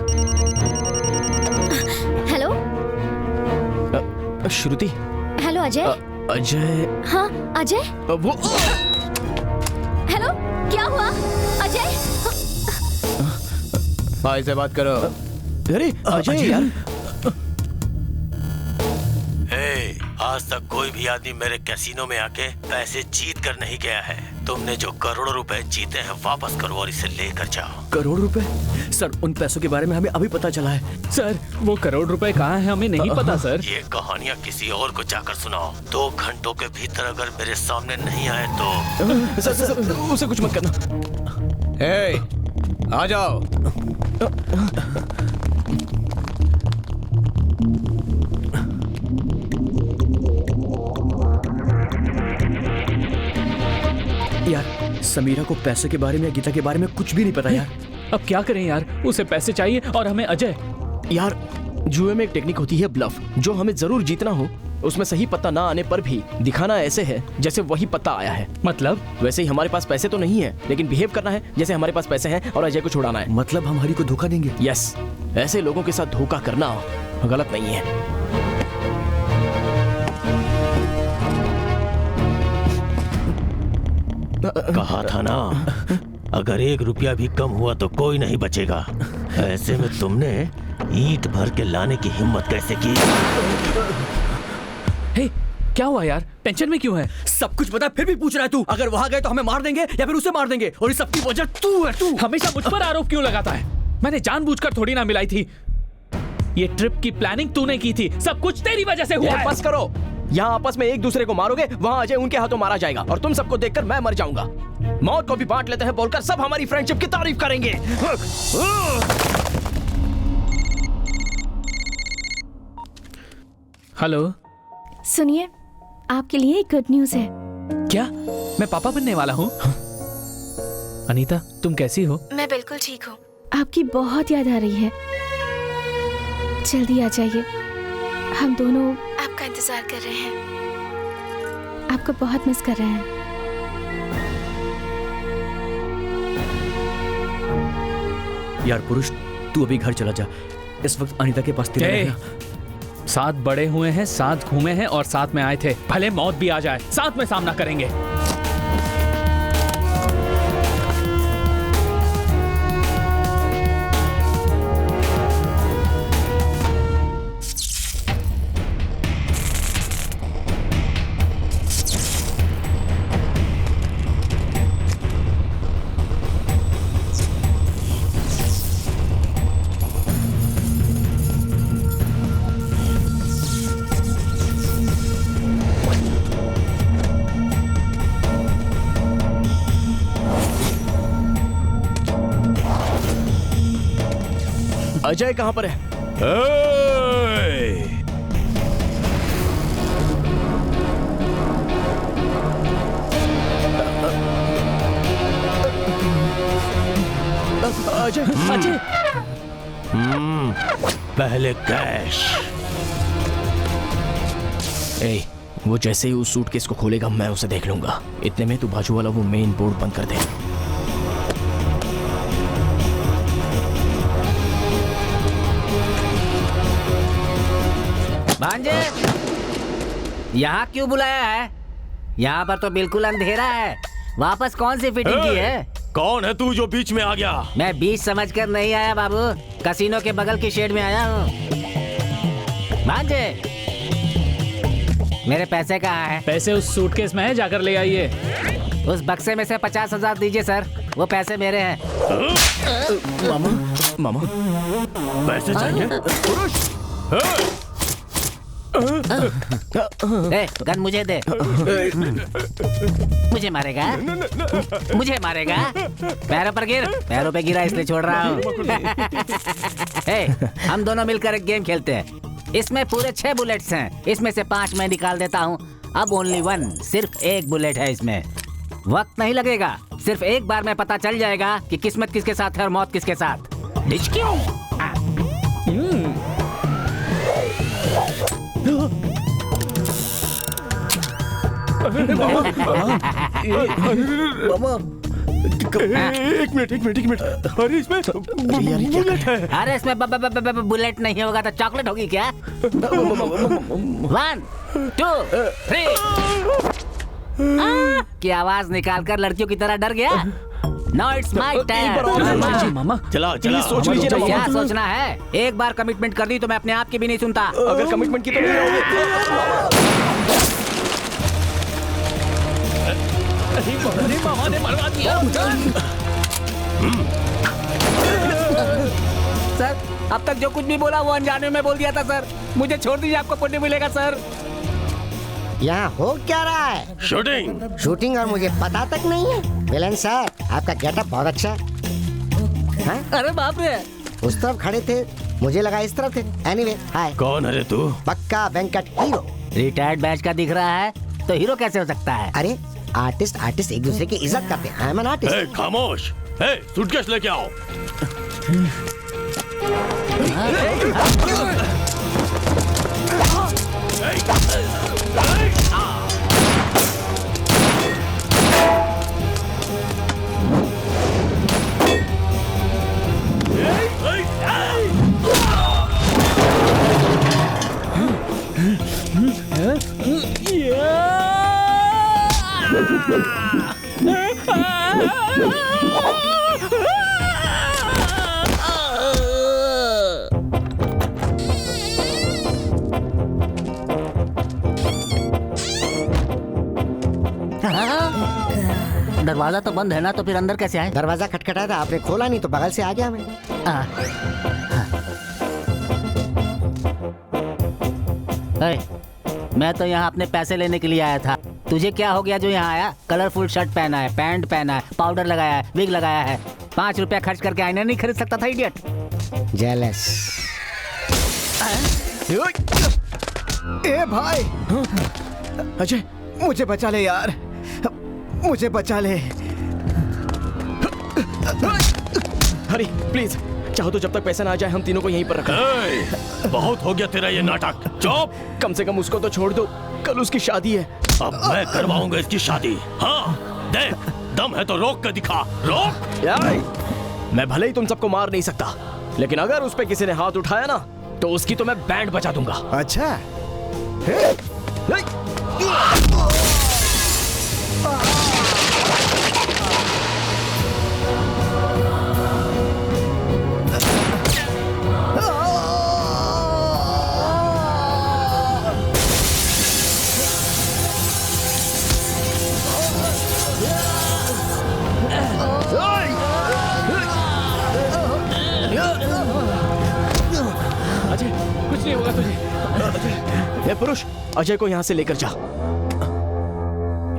हेलो श्रुति। हेलो अजय। अजय। हाँ अजय। वो हेलो, क्या हुआ अजय? भाई से बात करो। अरे अजय यार। आज तक कोई भी आदमी मेरे कैसीनो में आके पैसे जीत कर नहीं गया है। तुमने जो करोड़ों रुपए जीते हैं वापस करो और इसे लेकर जाओ। करोड़ रुपए? सर, उन पैसों के बारे में हमें अभी पता चला है। सर, वो करोड़ रुपए कहाँ है हमें नहीं पता सर। ये कहानियाँ किसी और को जाकर सुनाओ। 2 घंटों के भीतर अगर मेरे सामने नहीं आए तो सर, उसे कुछ मत करना। आ जाओ। यार, समीरा को पैसे के बारे में या गीता के बारे में कुछ भी नहीं पता यार। अब क्या करें यार? उसे पैसे चाहिए और हमें अजय। यार, जुए में एक टेक्निक होती है ब्लफ, जो हमें जरूर जीतना हो उसमें सही पता ना आने पर भी दिखाना ऐसे है जैसे वही पता आया है। मतलब? वैसे ही हमारे पास पैसे तो नहीं है, लेकिन बिहेव करना है जैसे हमारे पास पैसे हैं और अजय को छुड़ाना है। मतलब हम हरी को धोखा देंगे? यस, ऐसे लोगों के साथ धोखा करना गलत नहीं है। कहा था ना, अगर 1 रुपया भी कम हुआ तो कोई नहीं बचेगा। ऐसे में तुमने ईंट भर के लाने की हिम्मत कैसे की? हे, क्या हुआ यार? टेंशन में क्यों है? सब कुछ पता फिर भी पूछ रहा है तू? अगर वहां गए तो हमें मार देंगे या फिर उसे मार देंगे, और इस सबकी वजह तू है। तू हमेशा मुझ पर आरोप क्यों लगाता है? मैंने जानबूझकर थोड़ी ना मिलाई थी। ये ट्रिप की प्लानिंग तूने की थी। सब कुछ तेरी वजह से हुआ है। बस करो। यहाँ आपस में एक दूसरे को मारोगे, वहाँ अजय उनके हाथों मारा जाएगा और तुम सबको देखकर मैं मर जाऊंगा। मौत को भी बांट लेते हैं बोलकर सब हमारी फ्रेंडशिप की तारीफ करेंगे। हेलो, सुनिए, आपके लिए एक गुड न्यूज है। क्या? मैं पापा बनने वाला हूँ? अनीता, तुम कैसी हो? मैं बिल्कुल ठीक हूँ। आपकी बहुत याद आ रही है। जल्दी आ जाइए, हम दोनों आपका इंतजार कर रहे हैं। आपको बहुत मिस कर रहे हैं। यार पुरुष, तू अभी घर चला जा। इस वक्त अनीता के पास तेरा रहना। साथ बड़े हुए हैं, साथ घूमे हैं और साथ में आए थे। भले मौत भी आ जाए, साथ में सामना करेंगे। अजय कहाँ पर है? अजय, अजय। पहले कैश। वो जैसे ही उस सूटकेस को खोलेगा मैं उसे देख लूंगा। इतने में तू बाजू वाला वो मेन बोर्ड बंद कर दे। भांजे, यहाँ क्यों बुलाया है? यहाँ पर तो बिल्कुल अंधेरा है। वापस कौन सी फिटिंग की है? कौन है तू जो बीच में आ गया? मैं बीच समझकर नहीं आया बाबू, कसीनो के बगल की शेड में आया हूँ। भांजे, मेरे पैसे कहाँ हैं? पैसे उस सूटकेस में है, जाकर ले आइए। उस बक्से में से 50,000 दीजिए सर, वो पैसे मेरे हैं। मामा, पैसे चाहिए? पुरुष, ए, गन मुझे दे। मुझे मारेगा? मुझे मारेगा? पैरों पर गिर। पैरों पे गिरा इसलिए छोड़ रहा हूँ। हम दोनों मिलकर एक गेम खेलते हैं। इसमें पूरे 6 बुलेट्स हैं। इसमें से 5 मैं निकाल देता हूँ। अब ओनली 1, सिर्फ 1 बुलेट है इसमें। वक्त नहीं लगेगा, सिर्फ एक बार में पता चल जाएगा कि किस्मत किसके साथ है और मौत किसके साथ। एक मिनट। अरे इसमें बुलेट है। अरे इसमें बुलेट नहीं होगा तो चॉकलेट होगी क्या? 1, 2, 3 की आवाज निकालकर लड़कियों की तरह डर गया। Now it's my turn। मामा चला सोच लीजिए ना। क्या सोचना है? एक बार कमिटमेंट कर दी तो मैं अपने आप की भी नहीं सुनता। अगर कमिटमेंट की तो नहीं अरे मामा ने मरवा दिया। सर, अब तक जो कुछ भी बोला वो अनजाने में बोल दिया था सर। मुझे छोड़ दीजिए, आपको पुण्य मिलेगा सर। यहाँ हो क्या रहा है? शूटिंग और मुझे पता तक नहीं है। विलन सर, आपका गेटअप बहुत अच्छा है। अरे बाप रे, उस तरफ खड़े थे, मुझे लगा इस तरफ थे। एनीवे, हाय। कौन है तू? पक्का वेंकट हीरो। रिटायर्ड बैच का दिख रहा है तो हीरो कैसे हो सकता है? अरे आर्टिस्ट एक दूसरे की इज्जत करते हैं। I am an artist. खामोश। सूटकेस लेके आओ। दरवाजा तो बंद है ना, तो फिर अंदर कैसे आए? दरवाजा खटखटाया था, आपने खोला नहीं तो बगल से आ गया मैं। मैं तो यहाँ अपने पैसे लेने के लिए आया था। तुझे क्या हो गया जो यहाँ आया? कलरफुल शर्ट पहना है, पैंट पहना है, पाउडर लगाया है, विग लगाया है। 5 रुपया खर्च करके आईना नहीं खरीद सकता था, इडियट। जेलस। ए भाई, अजय मुझे बचा ले यार, मुझे बचा ले। हरी प्लीज, चाहो तो जब तक पैसा ना आ जाए हम तीनों को यहीं पर रखो। बहुत हो गया तेरा ये नाटक। चुप। कम से कम उसको तो छोड़ दो, कल उसकी शादी है। अब मैं करवाऊंगा इसकी शादी। हाँ देख, दम है तो रोक कर दिखा। रोक यार। मैं भले ही तुम सबको मार नहीं सकता, लेकिन अगर उस पे किसी ने हाथ उठाया ना तो उसकी तो मैं बैंड बजा दूंगा। अच्छा। अजय कुछ नहीं होगा तुझे। ये पुरुष, अजय को यहाँ से लेकर जा।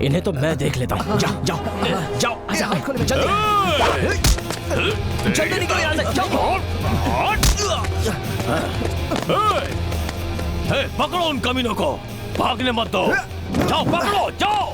इन्हें तो मैं देख लेता हूँ। जाओ जाओ जाओ, जल्दी जल्दी निकलो यहाँ से। जाओ। पकड़ो उन कमीनों को, भागने मत दो। जाओ पकड़ो, जाओ।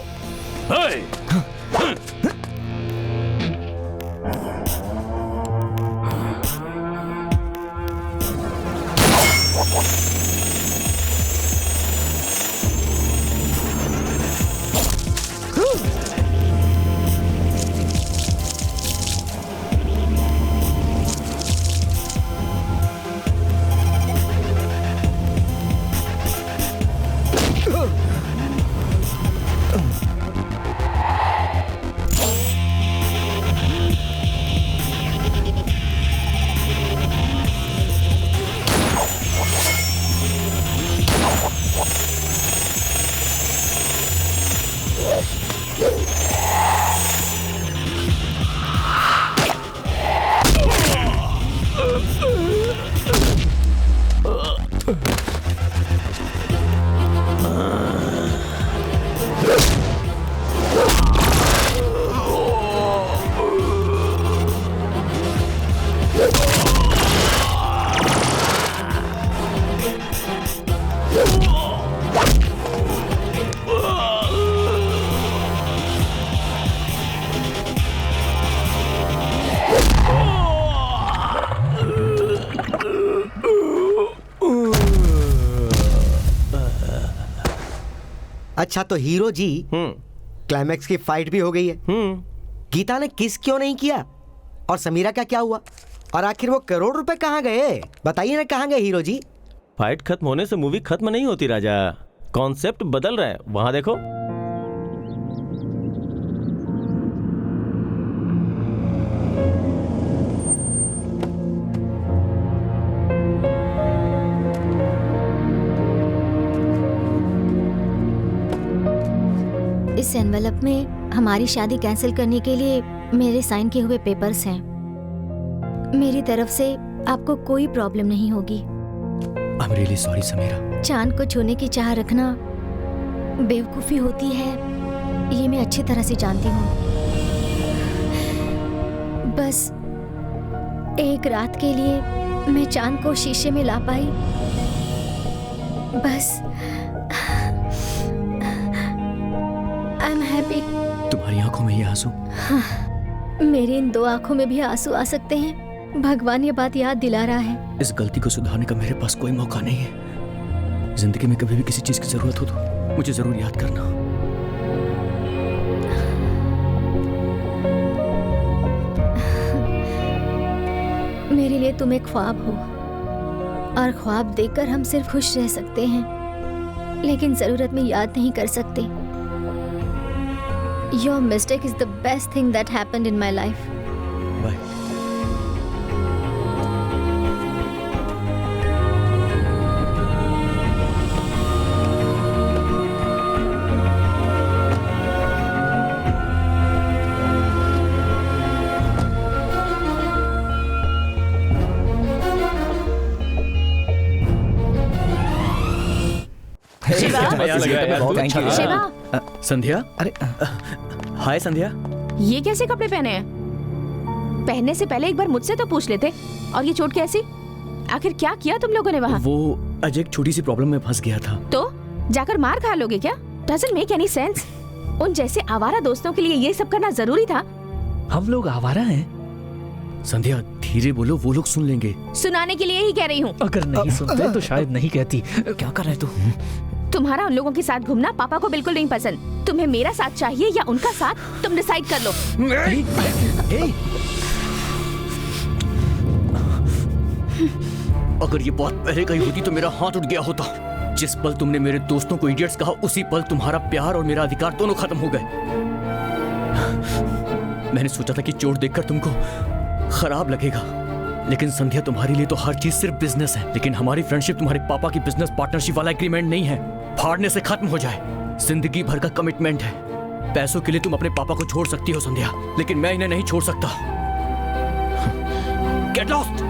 अच्छा तो हीरो जी, क्लाइमैक्स की फाइट भी हो गई है। गीता ने किस क्यों नहीं किया? और समीरा का क्या हुआ? और आखिर वो करोड़ रुपए कहाँ गए? बताइए ना, कहाँ गए हीरो जी? फाइट खत्म होने से मूवी खत्म नहीं होती राजा, कॉन्सेप्ट बदल रहा है। वहां देखो। इस एनवेलप में हमारी शादी कैंसिल करने के लिए मेरे साइन किए हुए पेपर्स हैं। मेरी तरफ से आपको कोई प्रॉब्लम नहीं होगी। I'm really sorry, Samira. चांद को छूने की चाह रखना बेवकूफी होती है, ये मैं अच्छी तरह से जानती हूँ। बस एक रात के लिए मैं चांद को शीशे में ला पाई, बस। आई एम हैप्पी। तुम्हारी आंखों में ये आंसू? हाँ, मेरी इन दो आंखों में भी आंसू आ सकते हैं। भगवान ये बात याद दिला रहा है। इस गलती को सुधारने का मेरे पास कोई मौका नहीं है। जिंदगी में कभी भी किसी चीज की जरूरत हो तो मुझे जरूर याद करना। मेरे लिए तुम एक ख्वाब हो, और ख्वाब देखकर हम सिर्फ खुश रह सकते हैं, लेकिन जरूरत में याद नहीं कर सकते। Your mistake is the best thing that happened in my life. Bye. संध्या, अरे हाय संध्या। ये कैसे कपड़े पहने हैं? पहनने से पहले एक बार मुझसे तो पूछ लेते। और ये चोट कैसी? आखिर क्या किया तुम लोगों ने वहाँ? वो अजय एक छोटी सी प्रॉब्लम में फंस गया था। तो जाकर मार खा लोगे क्या? Doesn't make any sense. उन जैसे आवारा दोस्तों के लिए ये सब करना जरूरी था? हम लोग आवारा हैं? संध्या धीरे बोलो, वो लोग सुन लेंगे। सुनाने के लिए ही कह रही हूँ। अगर नहीं सुनते तो शायद नहीं कहती। क्या कर रहे तू? तुम्हारा उन लोगों के साथ घूमना पापा को बिल्कुल नहीं पसंद। तुम्हें मेरा साथ चाहिए या उनका साथ, तुम डिसाइड कर लो। अगर ये बात पहले कही होती तो मेरा हाथ उठ गया होता। जिस पल तुमने मेरे दोस्तों को इडियट्स कहा, उसी पल तुम्हारा प्यार और मेरा अधिकार दोनों खत्म हो गए। मैंने सोचा था कि चोट देखकर तुमको खराब लगेगा, लेकिन संध्या तुम्हारे लिए तो हर चीज सिर्फ बिजनेस है। लेकिन हमारी फ्रेंडशिप तुम्हारे पापा की बिजनेस पार्टनरशिप वाला एग्रीमेंट नहीं है। फाड़ने से खत्म हो जाए। जिंदगी भर का कमिटमेंट है। पैसों के लिए तुम अपने पापा को छोड़ सकती हो संध्या, लेकिन मैं इन्हें नहीं छोड़ सकता। Get lost.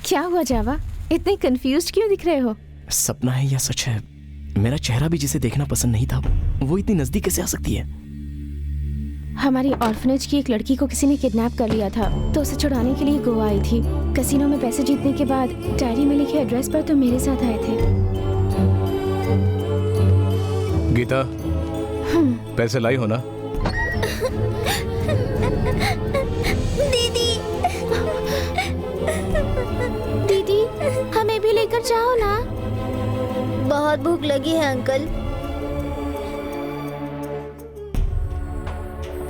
क्या हुआ जावा? इतने कंफ्यूज्ड क्यों दिख रहे हो? सपना है या सच है? मेरा चेहरा भी जिसे देखना पसंद नहीं था, वो इतनी नजदीक कैसे आ सकती है? हमारी ऑर्फनेज की एक लड़की को किसी ने किडनैप कर लिया था, तो उसे छुड़ाने के लिए गोवा आई थी। कैसीनो में पैसे जीतने के बाद डायरी में लिखे एड्रेस पर तुम मेरे साथ आए थे। गीता, पैसे लाई हो ना? दीदी, हमें भी लेकर जाओ ना। बहुत भूख लगी है अंकल।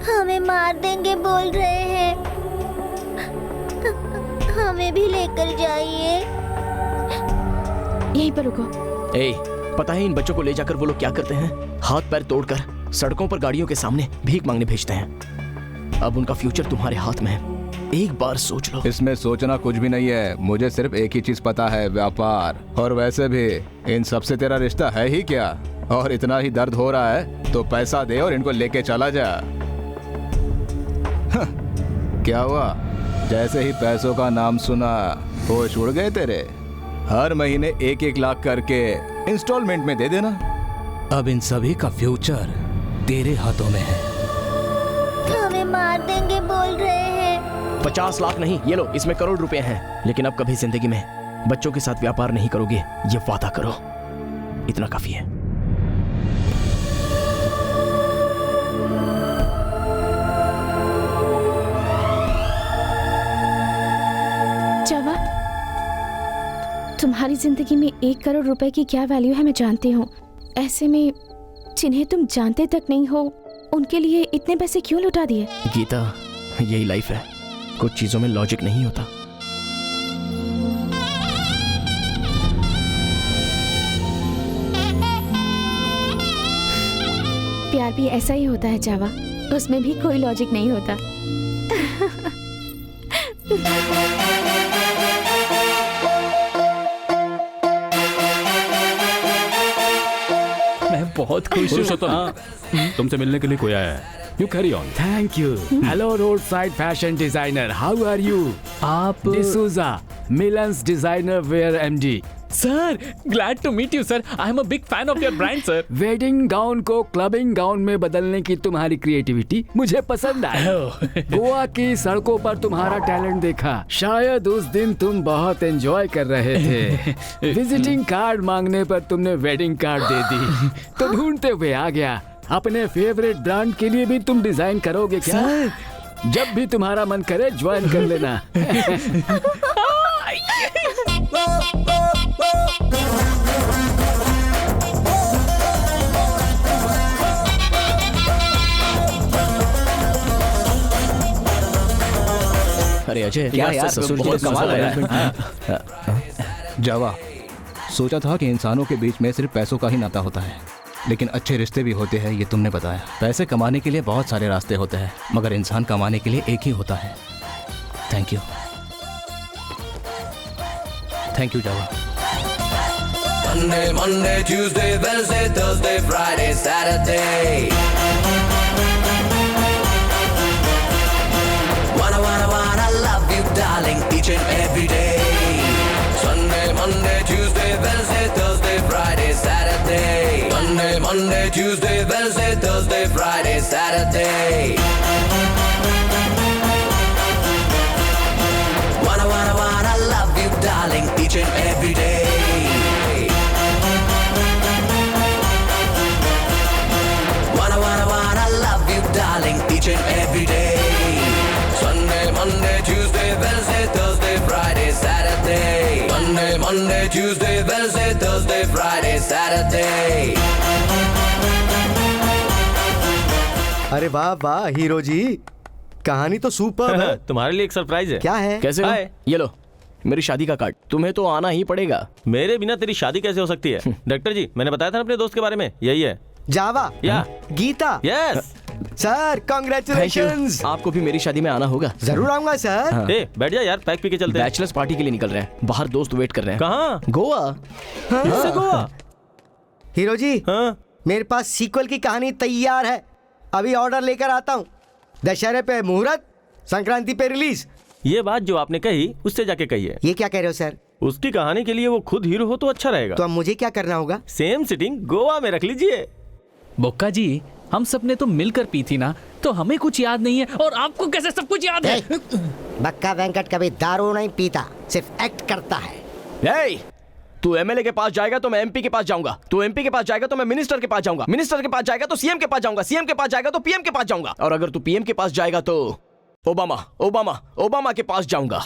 हमें मार देंगे बोल रहे हैं। हमें भी लेकर जाइए। यहीं पर रुको। पता है इन बच्चों को ले जाकर वो लोग क्या करते हैं? हाथ पैर तोड़कर सड़कों पर गाड़ियों के सामने भीख मांगने भेजते हैं। अब उनका फ्यूचर तुम्हारे हाथ में है, एक बार सोच लो। इसमें सोचना कुछ भी नहीं है। मुझे सिर्फ एक ही चीज पता है, व्यापार। और वैसे भी इन सबसे तेरा रिश्ता है ही क्या? और इतना ही दर्द हो रहा है तो पैसा दे और इनको लेके चला जा। क्या हुआ? जैसे ही पैसों का नाम सुना होश उड़ गए तेरे? हर महीने 1-1 लाख करके इंस्टॉलमेंट में दे देना। अब इन सभी का फ्यूचर तेरे हाथों में है। हमें मार देंगे बोल रहे हैं। 50 लाख नहीं, ये लो, इसमें करोड़ रुपए हैं। लेकिन अब कभी जिंदगी में बच्चों के साथ व्यापार नहीं करोगे, ये वादा करो। इतना काफी है। जावा, तुम्हारी जिंदगी में 1 करोड़ रुपए की क्या वैल्यू है मैं जानती हूँ। ऐसे में जिन्हें तुम जानते तक नहीं हो, उनके लिए इतने पैसे क्यों लुटा दिए? गीता, यही लाइफ है। कुछ चीजों में लॉजिक नहीं होता। प्यार भी ऐसा ही होता है जावा, उसमें भी कोई लॉजिक नहीं होता। मैं बहुत खुश हूँ। तुमसे मिलने के लिए कोई आया है। You carry on. Thank you. Hello, roadside fashion designer. How are you? आप D'Souza, Milan's designer wear MD. Sir, glad to meet you, sir. I am a big fan of your brand, sir. Wedding gown को clubbing gown में बदलने की तुम्हारी creativity मुझे पसंद आई। गोवा की सड़कों पर तुम्हारा टैलेंट देखा। शायद उस दिन तुम बहुत एंजॉय कर रहे थे। विजिटिंग कार्ड मांगने पर तुमने वेडिंग कार्ड दे दी, तो ढूंढते हुए आ गया। अपने फेवरेट ब्रांड के लिए भी तुम डिजाइन करोगे क्या? जब भी तुम्हारा मन करे ज्वाइन कर लेना। अरे अजय, क्या यार, ससुर बहुत जी तो कमाल है। कमाल। जावा, सोचा था कि इंसानों के बीच में सिर्फ पैसों का ही नाता होता है, लेकिन अच्छे रिश्ते भी होते हैं, ये तुमने बताया। पैसे कमाने के लिए बहुत सारे रास्ते होते हैं, मगर इंसान कमाने के लिए एक ही होता है। Thank you. Thank you Java. Monday, Monday, Tuesday, Wednesday, Thursday, Friday, Saturday. Wanna love you, darling, each and every day. Sunday, Monday, Tuesday, Wednesday, Thursday, Friday, Saturday. Monday, Tuesday, Wednesday, Thursday, Friday, Saturday. Wanna love you, darling, each and every day. Wanna love you, darling, each and every day. Sunday, Monday, Tuesday, Wednesday, Thursday, Friday, Saturday. Monday, Tuesday, Wednesday, Thursday, Friday, Saturday. अरे वाह वाह hero जी, कहानी तो super है। तुम्हारे लिए एक surprise है। क्या है? कैसे हो? ये लो, मेरी शादी का कार्ड। तुम्हें तो आना ही पड़ेगा। मेरे बिना तेरी शादी कैसे हो सकती है? डॉक्टर जी, मैंने बताया था ना अपने दोस्त के बारे में, यही है। जावा या गीता। Yes sir, congratulations. आपको भी मेरी शादी में आना होगा। जरूर आऊंगा सर। ए, बैठ जा यार, पैक पी के चलते हैं। बैचलर्स पार्टी के लिए निकल रहे हैं, बाहर दोस्त वेट कर रहे हैं। कहाँ? गोवा। हाँ। गोवा। हीरो जी, मेरे पास सीक्वल की कहानी तैयार है, अभी ऑर्डर लेकर आता हूँ। दशहरे पे मुहूर्त, संक्रांति पे रिलीज। ये बात जो आपने कही उससे जाके कही है। ये क्या कह रहे हो सर? उसकी कहानी के लिए वो खुद हीरो हो तो अच्छा रहेगा। तो अब मुझे क्या करना होगा? सेम सिटिंग गोवा में रख लीजिए। बोक्का जी, हम सब ने तो मिलकर पी थी ना, तो हमें कुछ याद नहीं है, और आपको कैसे सब कुछ याद है? बक्का वेंकट कभी दारू नहीं पीता, सिर्फ एक्ट करता है। तू एमएलए के पास जाएगा तो मैं एमपी के पास जाऊंगा, तू एमपी के पास जाएगा तो मैं मिनिस्टर के पास जाऊंगा, मिनिस्टर के पास जाएगा तो सीएम के पास जाऊंगा, सीएम के पास जाएगा तो पीएम के पास जाऊंगा, और अगर तू पीएम के पास जाएगा तो ओबामा के पास जाऊंगा।